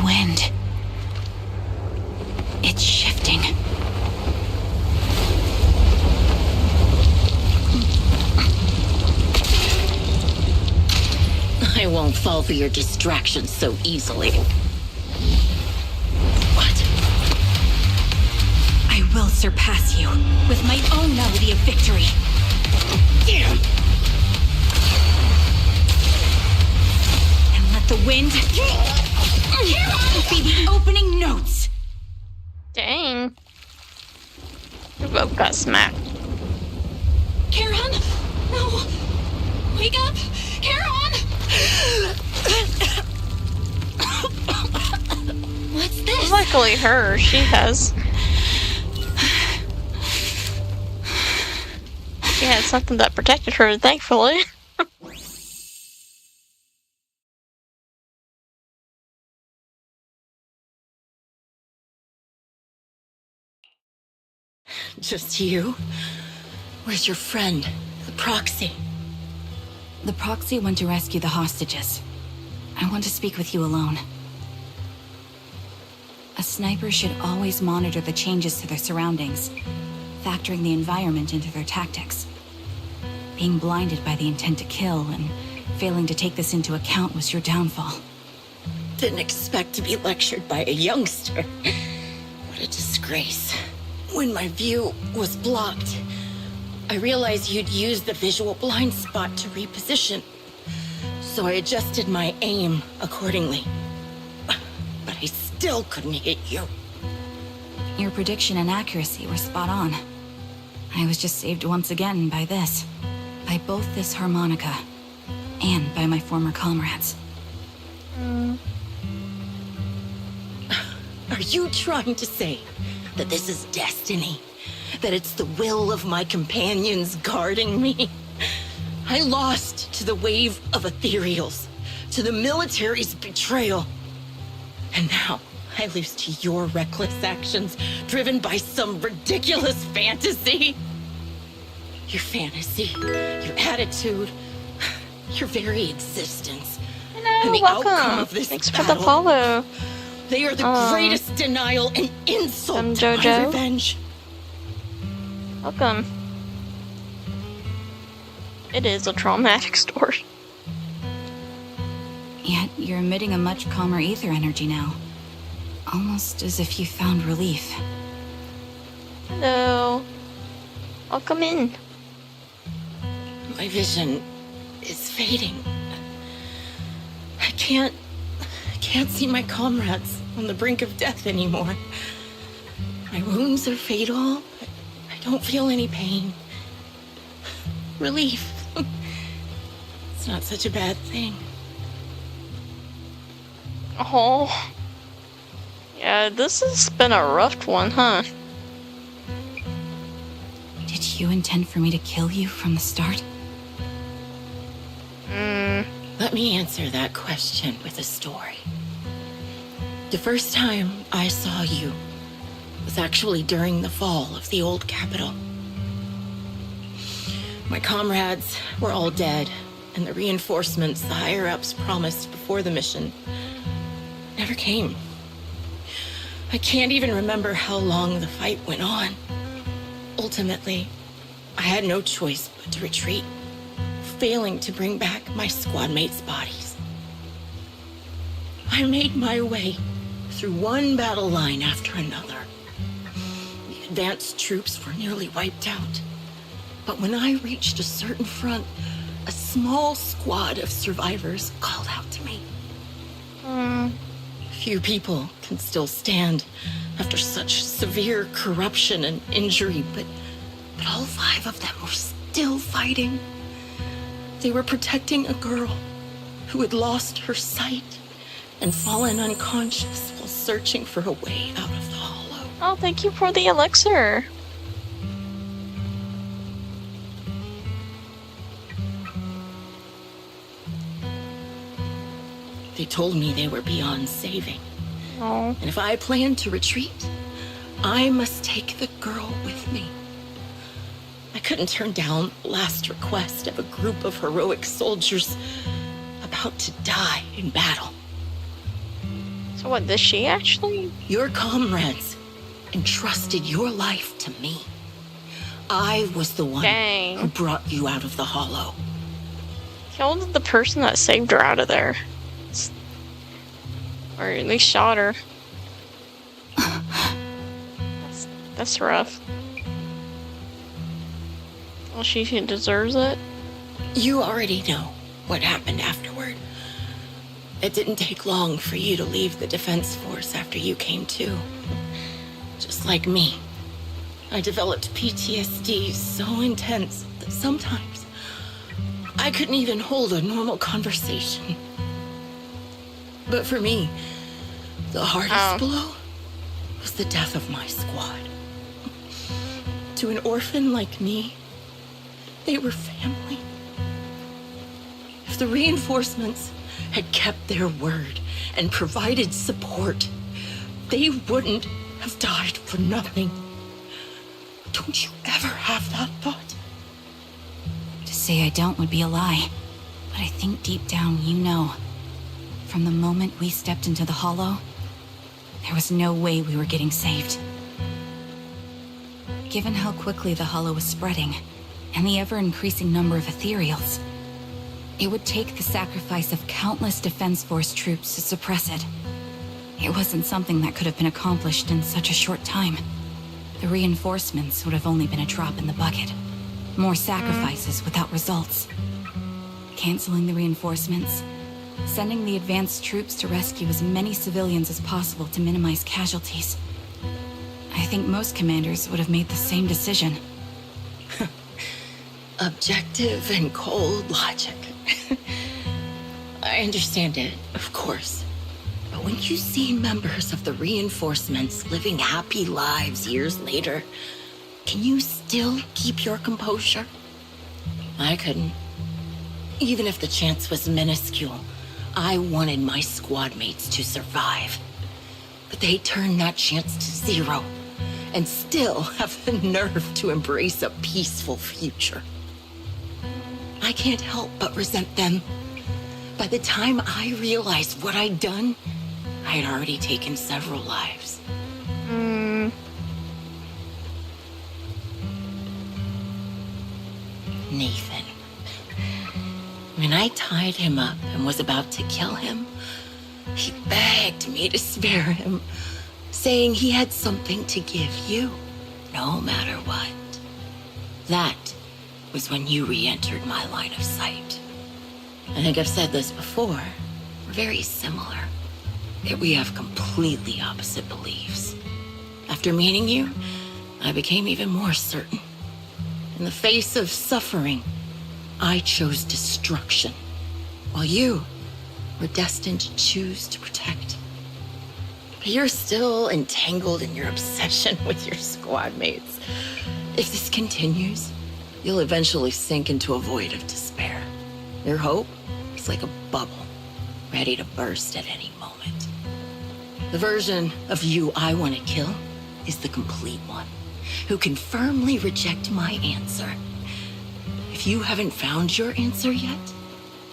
wind. I won't fall for your distractions so easily. What? I will surpass you with my own melody of victory. Damn! And let the wind be the opening notes. Dang. We both got smacked. Charon? No! Wake up! Charon! What's this? Luckily her, she has... She had something that protected her, thankfully. Just you? Where's your friend, the proxy? The proxy went to rescue the hostages. I want to speak with you alone. A sniper should always monitor the changes to their surroundings, factoring the environment into their tactics. Being blinded by the intent to kill and failing to take this into account was your downfall. Didn't expect to be lectured by a youngster. What a disgrace. When my view was blocked, I realized you'd used the visual blind spot to reposition. So I adjusted my aim accordingly. But I still couldn't hit you. Your prediction and accuracy were spot on. I was just saved once again by this. By both this harmonica and by my former comrades. Are you trying to say that this is destiny? That it's the will of my companions guarding me? I lost to the wave of ethereals, to the military's betrayal. And now I lose to your reckless actions, driven by some ridiculous fantasy. Your fantasy, your attitude, your very existence, and the outcome of this Thanks battle. for the follow. They are the greatest denial and insult to my revenge. Welcome. It is a traumatic story. Yet you're emitting a much calmer ether energy now. Almost as if you found relief. Hello. Welcome in. My vision is fading. I can't see my comrades on the brink of death anymore. My wounds are fatal, but I don't feel any pain. Relief. It's not such a bad thing. Oh. Yeah, this has been a rough one, huh? Did you intend for me to kill you from the start? Let me answer that question with a story. The first time I saw you was actually during the fall of the old capital. My comrades were all dead, and the reinforcements the higher-ups promised before the mission never came. I can't even remember how long the fight went on. Ultimately, I had no choice but to retreat, failing to bring back my squad mates' bodies. I made my way through one battle line after another. The advanced troops were nearly wiped out. But when I reached a certain front, a small squad of survivors called out to me. Few people can still stand after such severe corruption and injury, but all 5 of them were still fighting. They were protecting a girl who had lost her sight and fallen unconscious while searching for a way out of the hollow. Oh, thank you for the elixir. They told me they were beyond saving. Oh. And if I planned to retreat, I must take the girl with me. I couldn't turn down the last request of a group of heroic soldiers about to die in battle. So what, does she actually? Your comrades entrusted your life to me. I was the one who brought you out of the hollow. killed the person that saved her out of there. Or at least shot her. That's rough. Well, she deserves it. You already know what happened afterward. It didn't take long for you to leave the Defense Force after you came to. Just like me. I developed PTSD so intense that sometimes I couldn't even hold a normal conversation. But for me, the hardest blow was the death of my squad. To an orphan like me, they were family. If the reinforcements had kept their word and provided support, they wouldn't have died for nothing. Don't you ever have that thought? To say I don't would be a lie, but I think deep down you know. From the moment we stepped into the Hollow, there was no way we were getting saved. Given how quickly the Hollow was spreading, and the ever-increasing number of ethereals, it would take the sacrifice of countless Defense Force troops to suppress it. It wasn't something that could have been accomplished in such a short time. The reinforcements would have only been a drop in the bucket. More sacrifices without results. Canceling the reinforcements, sending the advanced troops to rescue as many civilians as possible to minimize casualties. I think most commanders would have made the same decision. Objective and cold logic. I understand it, of course. But when you see members of the reinforcements living happy lives years later, can you still keep your composure? I couldn't. Even if the chance was minuscule, I wanted my squad mates to survive. But they turned that chance to zero, and still have the nerve to embrace a peaceful future. I can't help but resent them. By the time I realized what I'd done, I had already taken several lives. Nathan. When I tied him up and was about to kill him, he begged me to spare him, saying he had something to give you, no matter what. That was when you re-entered my line of sight. I think I've said this before. We're very similar, yet we have completely opposite beliefs. After meeting you, I became even more certain. In the face of suffering, I chose destruction, while you were destined to choose to protect. But you're still entangled in your obsession with your squad mates. If this continues, you'll eventually sink into a void of despair. Your hope is like a bubble, ready to burst at any moment. The version of you I want to kill is the complete one, who can firmly reject my answer. If you haven't found your answer yet,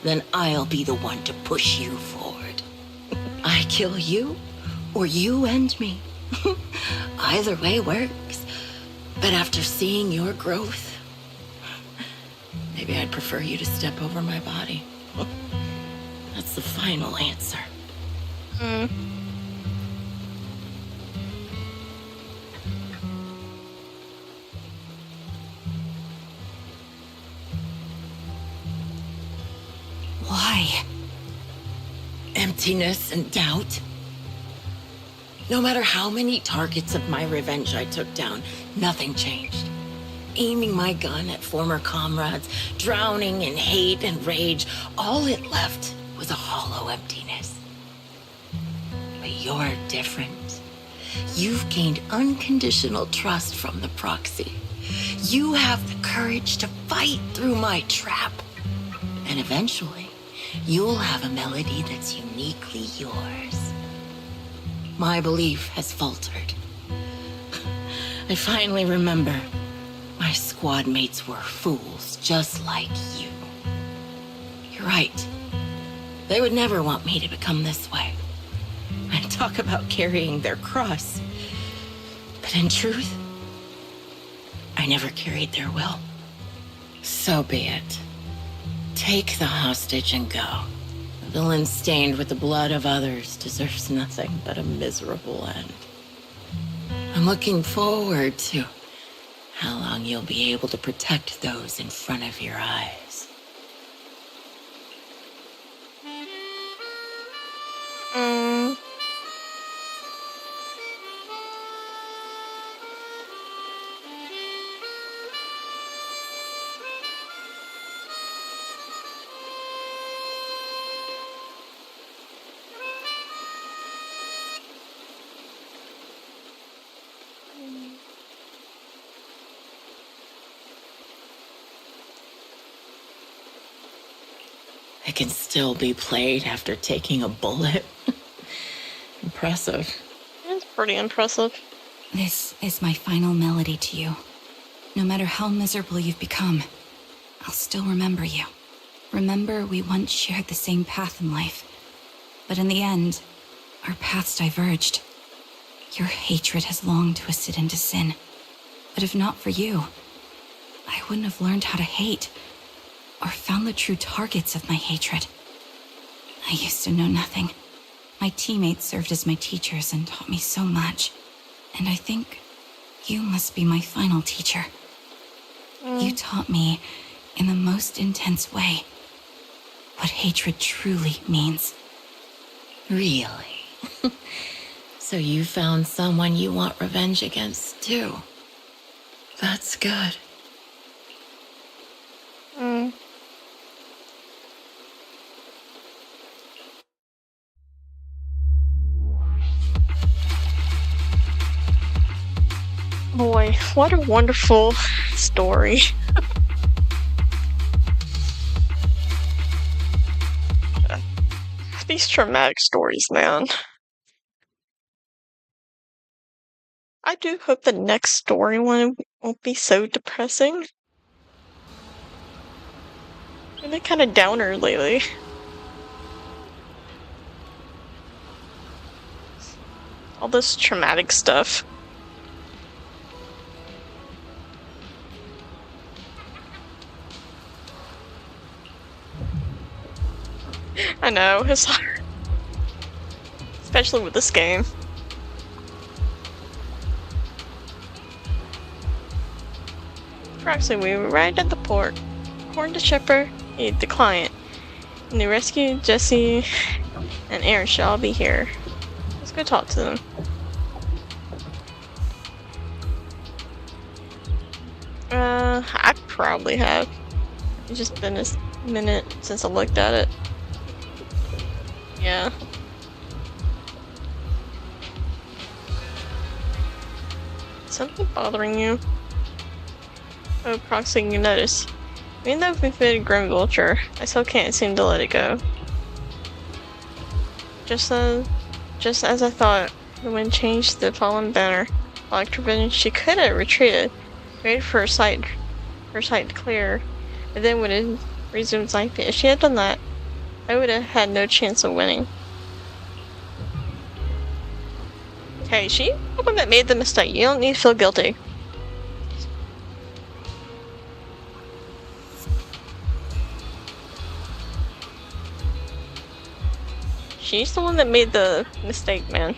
then I'll be the one to push you forward. I kill you, or you end me. Either way works. But after seeing your growth, maybe I'd prefer you to step over my body. That's the final answer. Why? Emptiness and doubt. No matter how many targets of my revenge I took down, nothing changed. Aiming my gun at former comrades, drowning in hate and rage, all it left was a hollow emptiness. But you're different. You've gained unconditional trust from the proxy. You have the courage to fight through my trap. And eventually, you'll have a melody that's uniquely yours. My belief has faltered. I finally remember my squad mates were fools just like you. You're right. They would never want me to become this way. And talk about carrying their cross. But in truth, I never carried their will. So be it. Take the hostage and go. A villain stained with the blood of others deserves nothing but a miserable end. I'm looking forward to how long you'll be able to protect those in front of your eyes. It can still be played after taking a bullet. Impressive. It's pretty impressive. This is my final melody to you. No matter how miserable you've become, I'll still remember you. Remember we once shared the same path in life. But in the end, our paths diverged. Your hatred has long twisted into sin. But if not for you, I wouldn't have learned how to hate, or found the true targets of my hatred. I used to know nothing. My teammates served as my teachers and taught me so much. And I think you must be my final teacher. You taught me, in the most intense way, what hatred truly means. Really? So you found someone you want revenge against, too. That's good. Boy, what a wonderful story. These traumatic stories, man. I do hope the next story one won't be so depressing. I've been kind of downer lately. All this traumatic stuff. I know, it's hard. Especially with this game. Approximately, we arrived at the port. According to Shepard, the client, and they rescued Jesse and Aaron should all be here. Let's go talk to them. I probably have. It's just been a minute since I looked at it. Yeah. Something bothering you? Oh, Proxy, you notice. Even though we've been a Grim Vulture, I still can't seem to let it go. Just as I thought, the wind changed the fallen banner. Like Trevin, she could have retreated, waited for her sight to clear, and then would have resumed life. If she had done that, I would have had no chance of winning. Hey, she the one that made the mistake. You don't need to feel guilty. She's the one that made the mistake, man.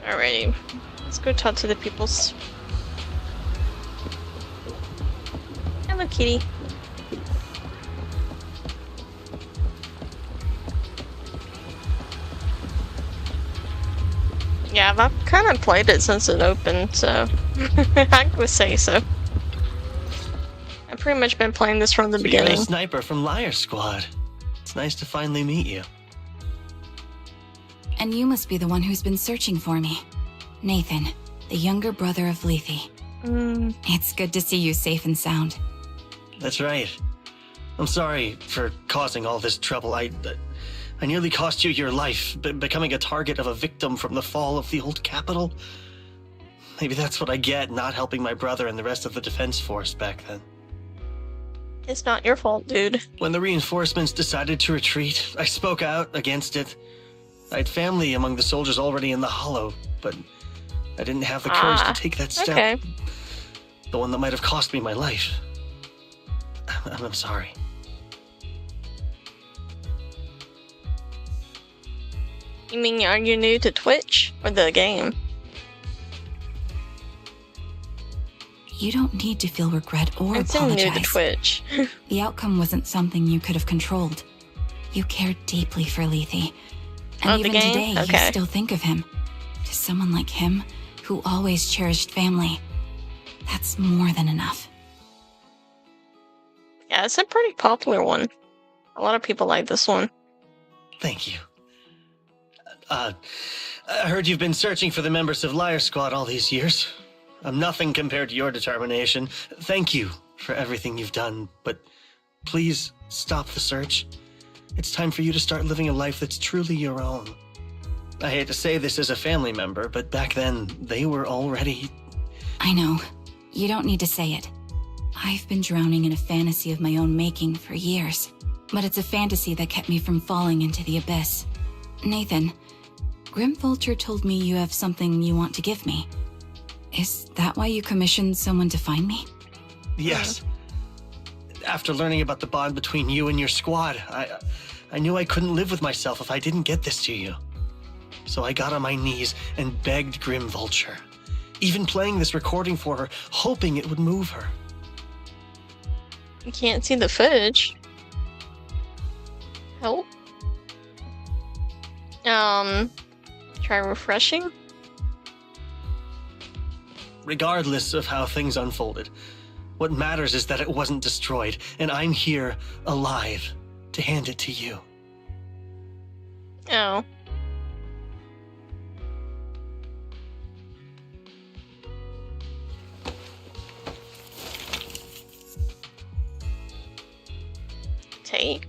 Alrighty, let's go talk to the peoples. And the kitty. Yeah, I've kind of played it since it opened, so I would say so. I've pretty much been playing this from the beginning. You're a sniper from Liar Squad. It's nice to finally meet you. And you must be the one who's been searching for me. Nathan, the younger brother of Lethe. It's good to see you safe and sound. That's right. I'm sorry for causing all this trouble. I nearly cost you your life, becoming a target of a victim from the fall of the old capital. Maybe that's what I get, not helping my brother and the rest of the defense force back then. It's not your fault, dude. When the reinforcements decided to retreat, I spoke out against it. I had family among the soldiers already in the Hollow, but I didn't have the courage to take that step. Okay. The one that might have cost me my life. I'm sorry. You mean, are you new to Twitch or the game? You don't need to feel regret or I'm still apologize. new to Twitch. The outcome wasn't something you could have controlled. You cared deeply for Lethe. And the even game? today, Okay. you still think of him. To someone like him, who always cherished family, that's more than enough. Yeah, it's a pretty popular one. A lot of people like this one. Thank you. I heard you've been searching for the members of Liar Squad all these years. I'm nothing compared to your determination. Thank you for everything you've done, but please stop the search. It's time for you to start living a life that's truly your own. I hate to say this as a family member, but back then, they were already... I know. You don't need to say it. I've been drowning in a fantasy of my own making for years, but it's a fantasy that kept me from falling into the abyss. Nathan, Grim Vulture told me you have something you want to give me. Is that why you commissioned someone to find me? Yes. After learning about the bond between you and your squad, I knew I couldn't live with myself if I didn't get this to you. So I got on my knees and begged Grim Vulture, even playing this recording for her, hoping it would move her. You can't see the footage. Help. Try refreshing. Regardless of how things unfolded, what matters is that it wasn't destroyed, and I'm here, alive, to hand it to you. Oh. Take.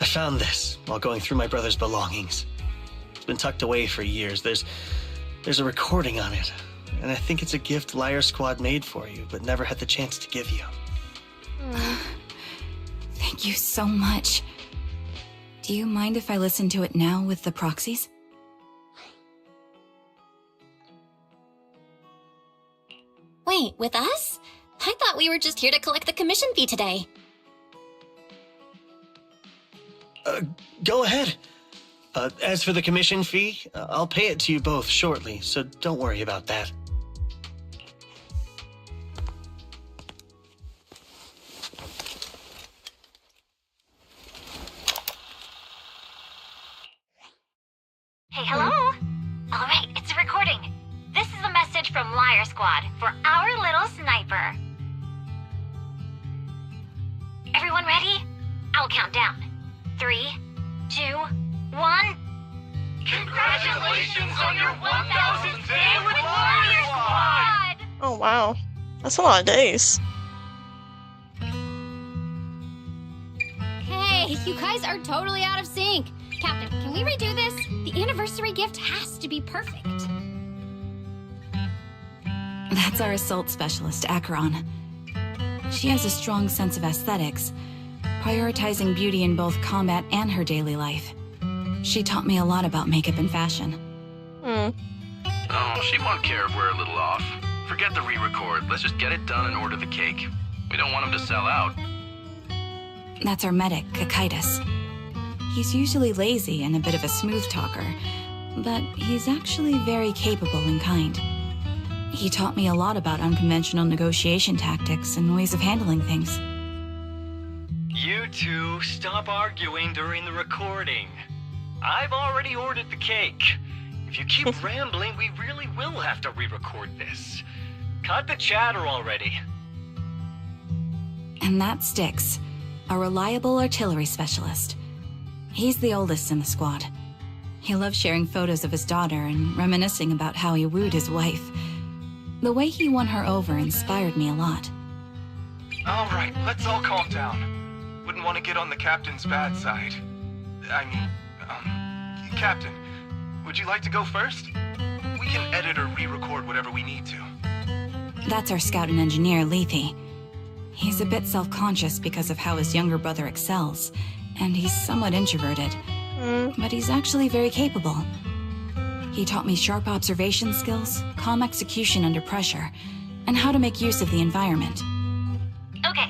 I found this while going through my brother's belongings. It's been tucked away for years. There's a recording on it, and I think it's a gift Liar Squad made for you, but never had the chance to give you. Thank you so much. Do you mind if I listen to it now with the proxies? Wait, with us? I thought we were just here to collect the commission fee today. Go ahead. As for the commission fee, I'll pay it to you both shortly, so don't worry about that. Hey, hello? Alright, it's a recording. This is a message from Liar Squad for our little sniper. Everyone ready? I'll count down. 3, 2, 1. Congratulations on your 1,000th day with Liar Squad! Oh wow, that's a lot of days. Hey, you guys are totally out of sync. Captain, can we redo this? The anniversary gift has to be perfect. That's our assault specialist, Acheron. She has a strong sense of aesthetics, prioritizing beauty in both combat and her daily life. She taught me a lot about makeup and fashion. Oh, she won't care if we're a little off. Forget the re-record. Let's just get it done and order the cake. We don't want him to sell out. That's our medic, Kakaitis. He's usually lazy and a bit of a smooth talker, but he's actually very capable and kind. He taught me a lot about unconventional negotiation tactics and ways of handling things. You two, stop arguing during the recording. I've already ordered the cake. If you keep rambling, we really will have to re-record this. Cut the chatter already. And that's Styx, a reliable artillery specialist. He's the oldest in the squad. He loves sharing photos of his daughter and reminiscing about how he wooed his wife. The way he won her over inspired me a lot. All right, let's all calm down. Wouldn't want to get on the captain's bad side. I mean, Captain, would you like to go first? We can edit or re-record whatever we need to. That's our scout and engineer, Lethe. He's a bit self-conscious because of how his younger brother excels, and he's somewhat introverted. But he's actually very capable. He taught me sharp observation skills, calm execution under pressure, and how to make use of the environment. Okay,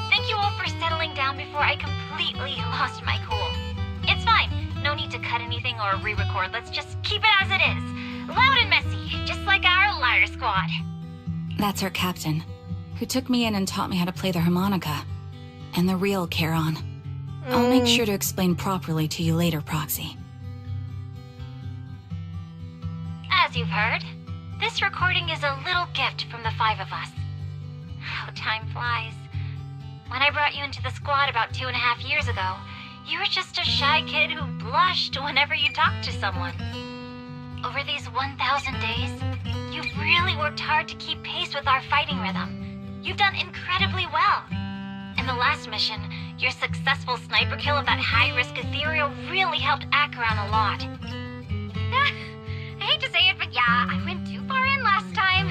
thank you all for settling down before I completely lost my cool. It's fine. No need to cut anything or re-record. Let's just keep it as it is. Loud and messy, just like our Liar Squad. That's our captain, who took me in and taught me how to play the harmonica. And the real Charon. I'll make sure to explain properly to you later, Proxy. As you've heard, this recording is a little gift from the 5 of us. How time flies. When I brought you into the squad about 2.5 years ago, you were just a shy kid who blushed whenever you talked to someone. Over these 1,000 days, you've really worked hard to keep pace with our fighting rhythm. You've done incredibly well. In the last mission, your successful sniper kill of that high-risk ethereal really helped Acheron a lot. I hate to say it, but yeah, I went too far in last time.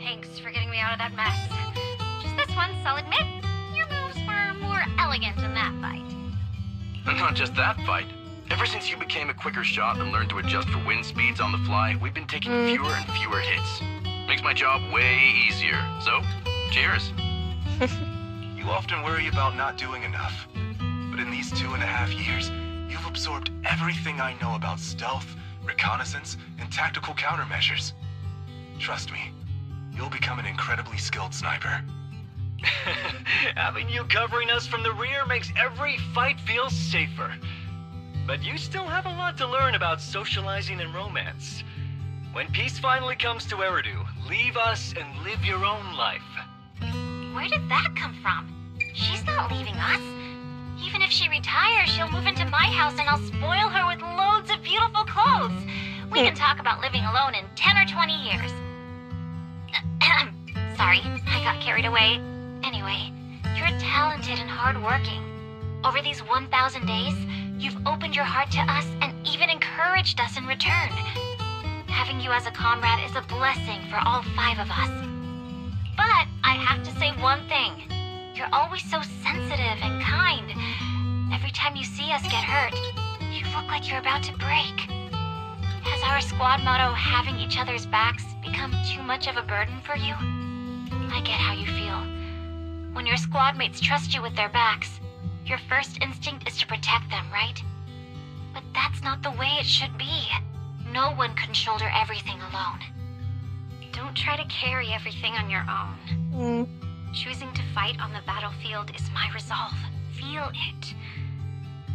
Thanks for getting me out of that mess. Just this once, I'll admit, your moves were more elegant in that fight. And not just that fight. Ever since you became a quicker shot and learned to adjust for wind speeds on the fly, we've been taking fewer and fewer hits. Makes my job way easier. So, cheers. You often worry about not doing enough. But in these 2.5 years, you've absorbed everything I know about stealth, reconnaissance, and tactical countermeasures. Trust me, you'll become an incredibly skilled sniper. Having you covering us from the rear makes every fight feel safer. But you still have a lot to learn about socializing and romance. When peace finally comes to Eridu, leave us and live your own life. Where did that come from? She's not leaving us. Even if she retires, she'll move into my house and I'll spoil her with loads of beautiful clothes. We can talk about living alone in 10 or 20 years. Sorry, I got carried away. Anyway, you're talented and hardworking. Over these 1,000 days, you've opened your heart to us and even encouraged us in return. Having you as a comrade is a blessing for all 5 of us. But I have to say one thing. You're always so sensitive and kind. Every time you see us get hurt, you look like you're about to break. Has our squad motto, having each other's backs, become too much of a burden for you? I get how you feel. When your squad mates trust you with their backs, your first instinct is to protect them, right? But that's not the way it should be. No one can shoulder everything alone. Don't try to carry everything on your own. Choosing to fight on the battlefield is my resolve. Feel it.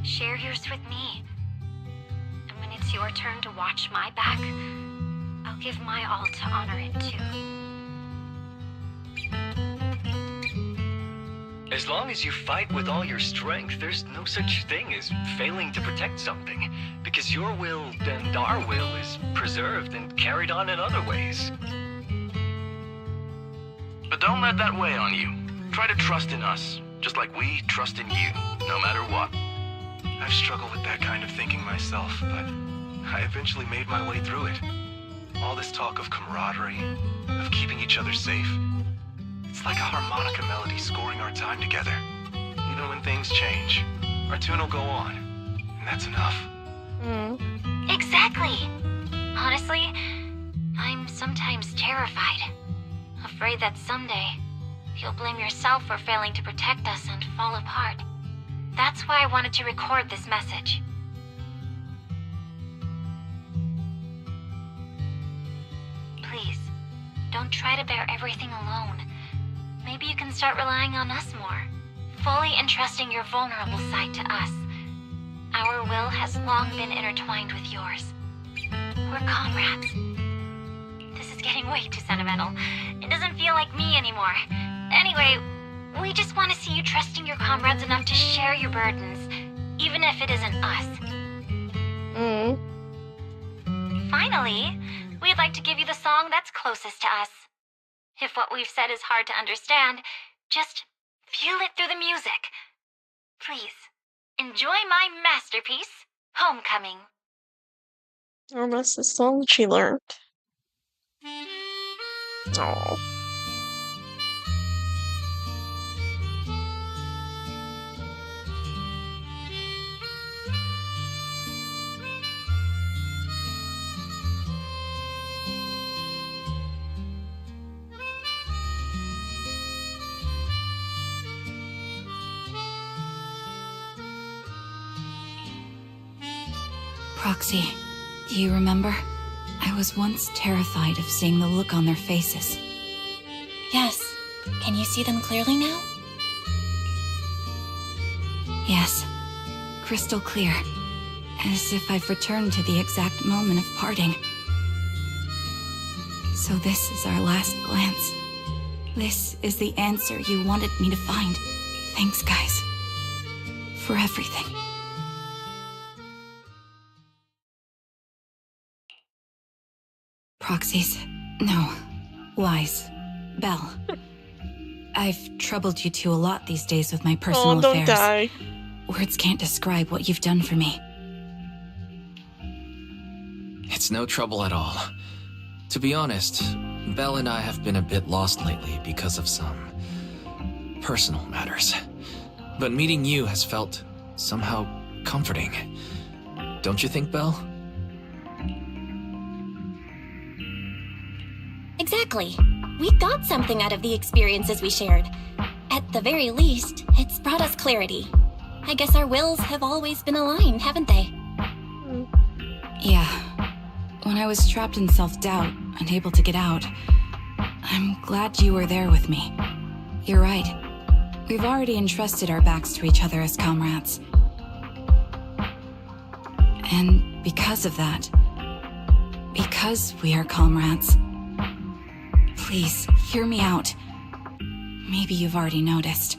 Share yours with me. And when it's your turn to watch my back, I'll give my all to honor it too. As long as you fight with all your strength, there's no such thing as failing to protect something, because your will and our will is preserved and carried on in other ways. But don't let that weigh on you. Try to trust in us, just like we trust in you, no matter what. I've struggled with that kind of thinking myself, but I eventually made my way through it. All this talk of camaraderie, of keeping each other safe, it's like a harmonica melody scoring our time together. Even when things change, our tune will go on, and that's enough. Exactly. Honestly, I'm sometimes terrified. afraid that someday you'll blame yourself for failing to protect us and fall apart. That's why I wanted to record this message. Please, don't try to bear everything alone. Maybe you can start relying on us more, fully entrusting your vulnerable side to us. Our will has long been intertwined with yours. We're comrades. This is getting way too sentimental. It doesn't feel like me anymore. Anyway, we just want to see you trusting your comrades enough to share your burdens, even if it isn't us. Finally, we'd like to give you the song that's closest to us. If what we've said is hard to understand, just feel it through the music. Please, enjoy my masterpiece, Homecoming. Oh, that's the song she learned. Oh. Proxy, do you remember? I was once terrified of seeing the look on their faces. Yes. Can you see them clearly now? Yes. Crystal clear. As if I've returned to the exact moment of parting. So this is our last glance. This is the answer you wanted me to find. Thanks, guys. For everything. Proxies. No. Lies. Belle. I've troubled you two a lot these days with my personal don't affairs. die. Words can't describe what you've done for me. It's no trouble at all. To be honest, Belle and I have been a bit lost lately because of some personal matters. But meeting you has felt somehow comforting. Don't you think, Belle? Exactly. We got something out of the experiences we shared. At the very least, it's brought us clarity. I guess our wills have always been aligned, haven't they? Yeah. When I was trapped in self-doubt, unable to get out, I'm glad you were there with me. You're right. We've already entrusted our backs to each other as comrades. And because of that, because we are comrades, please, hear me out. Maybe you've already noticed.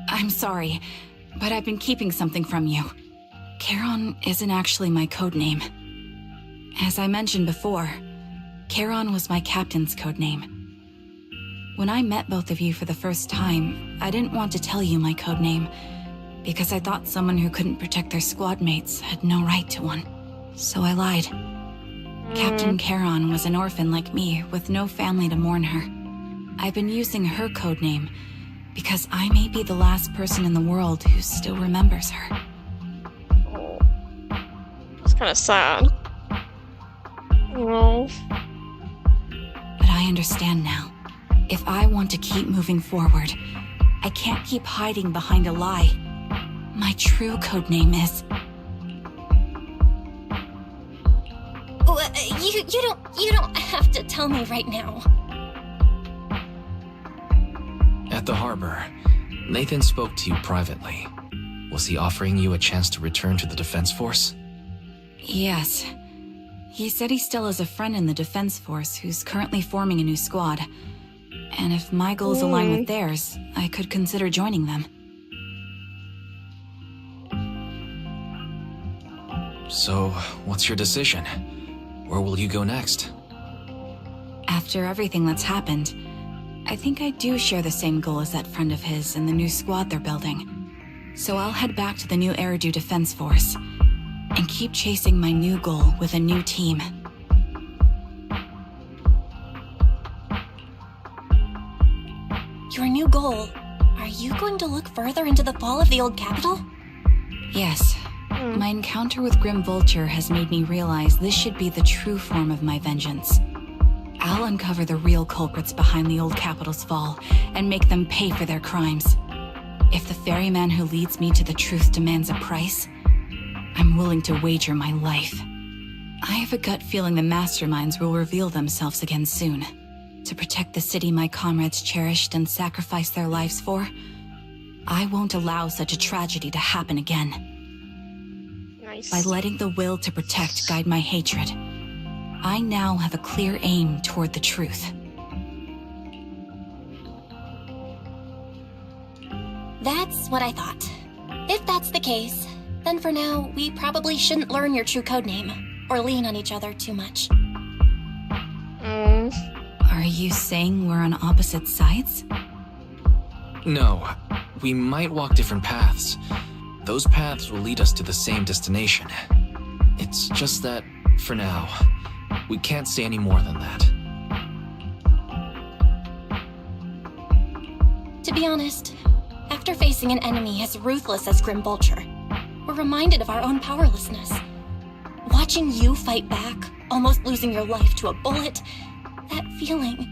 I'm sorry, but I've been keeping something from you. Charon isn't actually my code name. As I mentioned before, Charon was my captain's code name. When I met both of you for the first time, I didn't want to tell you my code name, because I thought someone who couldn't protect their squad mates had no right to one. So I lied. Captain Charon was an orphan like me, with no family to mourn her. I've been using her code name because I may be the last person in the world who still remembers her. It's kind of sad. No. But I understand now. If I want to keep moving forward, I can't keep hiding behind a lie. My true code name is... You don't have to tell me right now. At the harbor, Nathan spoke to you privately. Was he offering you a chance to return to the Defense Force? Yes. He said he still has a friend in the Defense Force who's currently forming a new squad. And if my goals align with theirs, I could consider joining them. So, what's your decision? Where will you go next? After everything that's happened, I think I do share the same goal as that friend of his and the new squad they're building. So I'll head back to the new Eridu Defense Force and keep chasing my new goal with a new team. Your new goal? Are you going to look further into the fall of the old capital? Yes. My encounter with Grim Vulture has made me realize this should be the true form of my vengeance. I'll uncover the real culprits behind the old capital's fall and make them pay for their crimes. If the ferryman who leads me to the truth demands a price, I'm willing to wager my life. I have a gut feeling the masterminds will reveal themselves again soon. To protect the city my comrades cherished and sacrificed their lives for, I won't allow such a tragedy to happen again. Nice. By letting the will to protect guide my hatred, I now have a clear aim toward the truth. That's what I thought. If that's the case, then for now, we probably shouldn't learn your true codename, or lean on each other too much. Are you saying we're on opposite sides? No, we might walk different paths. Those paths will lead us to the same destination. It's just that, for now, we can't say any more than that. To be honest, after facing an enemy as ruthless as Grim Vulture, we're reminded of our own powerlessness. Watching you fight back, almost losing your life to a bullet, that feeling.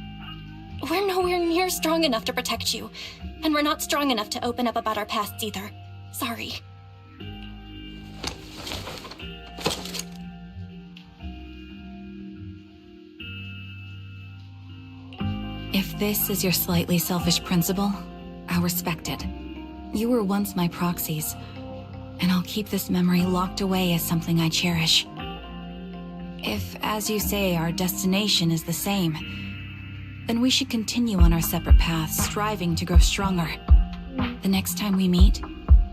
We're nowhere near strong enough to protect you, and we're not strong enough to open up about our pasts either. Sorry. If this is your slightly selfish principle, I'll respect it. You were once my proxies, and I'll keep this memory locked away as something I cherish. If, as you say, our destination is the same, then we should continue on our separate paths, striving to grow stronger. The next time we meet,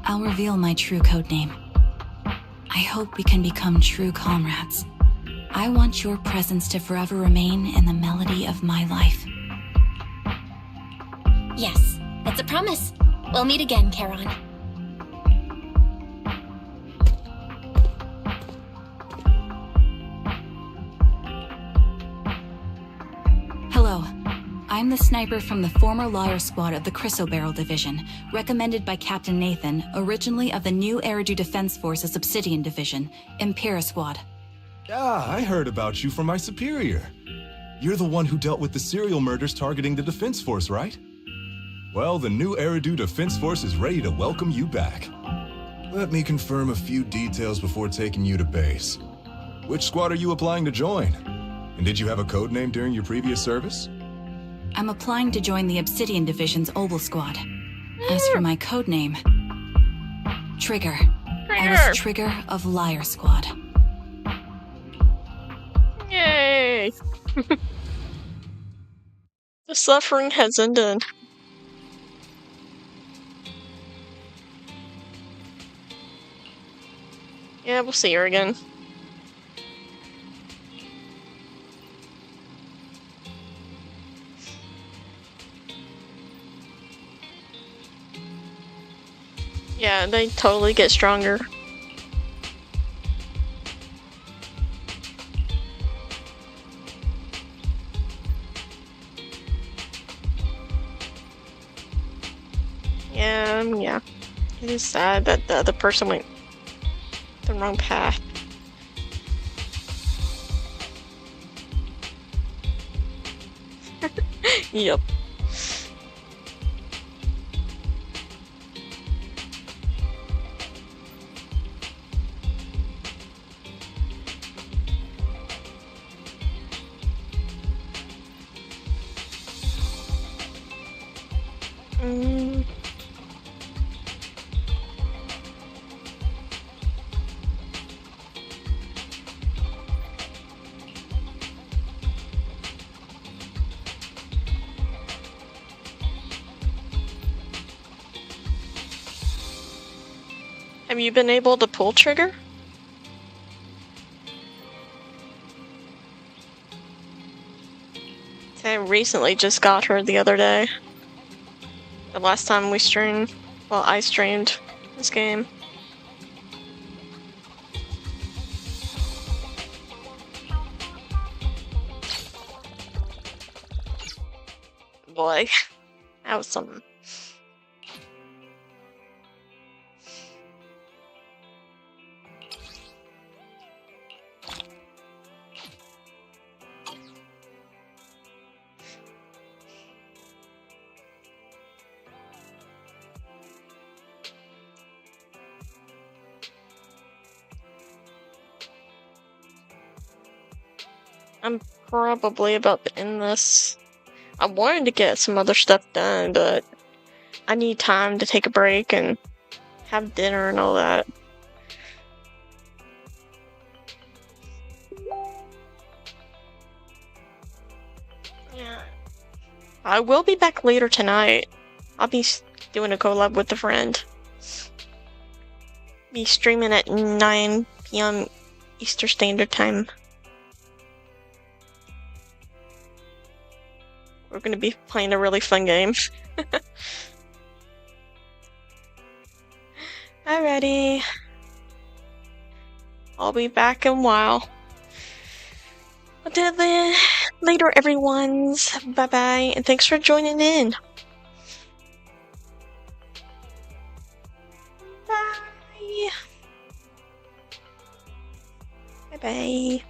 I'll reveal my true codename. I hope we can become true comrades. I want your presence to forever remain in the melody of my life. Yes, it's a promise. We'll meet again, Charon. Hello. I'm the sniper from the former Liar Squad of the Chrysoberyl Division, recommended by Captain Nathan, originally of the new Eridu Defense Force's Obsidian Division, Impera Squad. Ah, I heard about you from my superior. You're the one who dealt with the serial murders targeting the Defense Force, right? Well, the new Eridu Defense Force is ready to welcome you back. Let me confirm a few details before taking you to base. Which squad are you applying to join? And did you have a code name during your previous service? I'm applying to join the Obsidian Division's Obel Squad. As for my codename, Trigger. I was Trigger of Liar Squad. Yay! The suffering has ended. Yeah, we'll see her again. Yeah, they totally get stronger. Yeah. It is sad that the other person went the wrong path. Yep. Have you been able to pull trigger? I recently just got her the other day. The last time we streamed, well, I streamed this game. Boy, that was something. I'm probably about to end this. I wanted to get some other stuff done, but I need time to take a break and have dinner and all that. Yeah. I will be back later tonight. I'll be doing a collab with a friend. Be streaming at 9 p.m. Eastern Standard Time. We're gonna be playing a really fun game. Alrighty. I'll be back in a while. Until then, later everyone's. Bye bye, and thanks for joining in. Bye. Bye bye.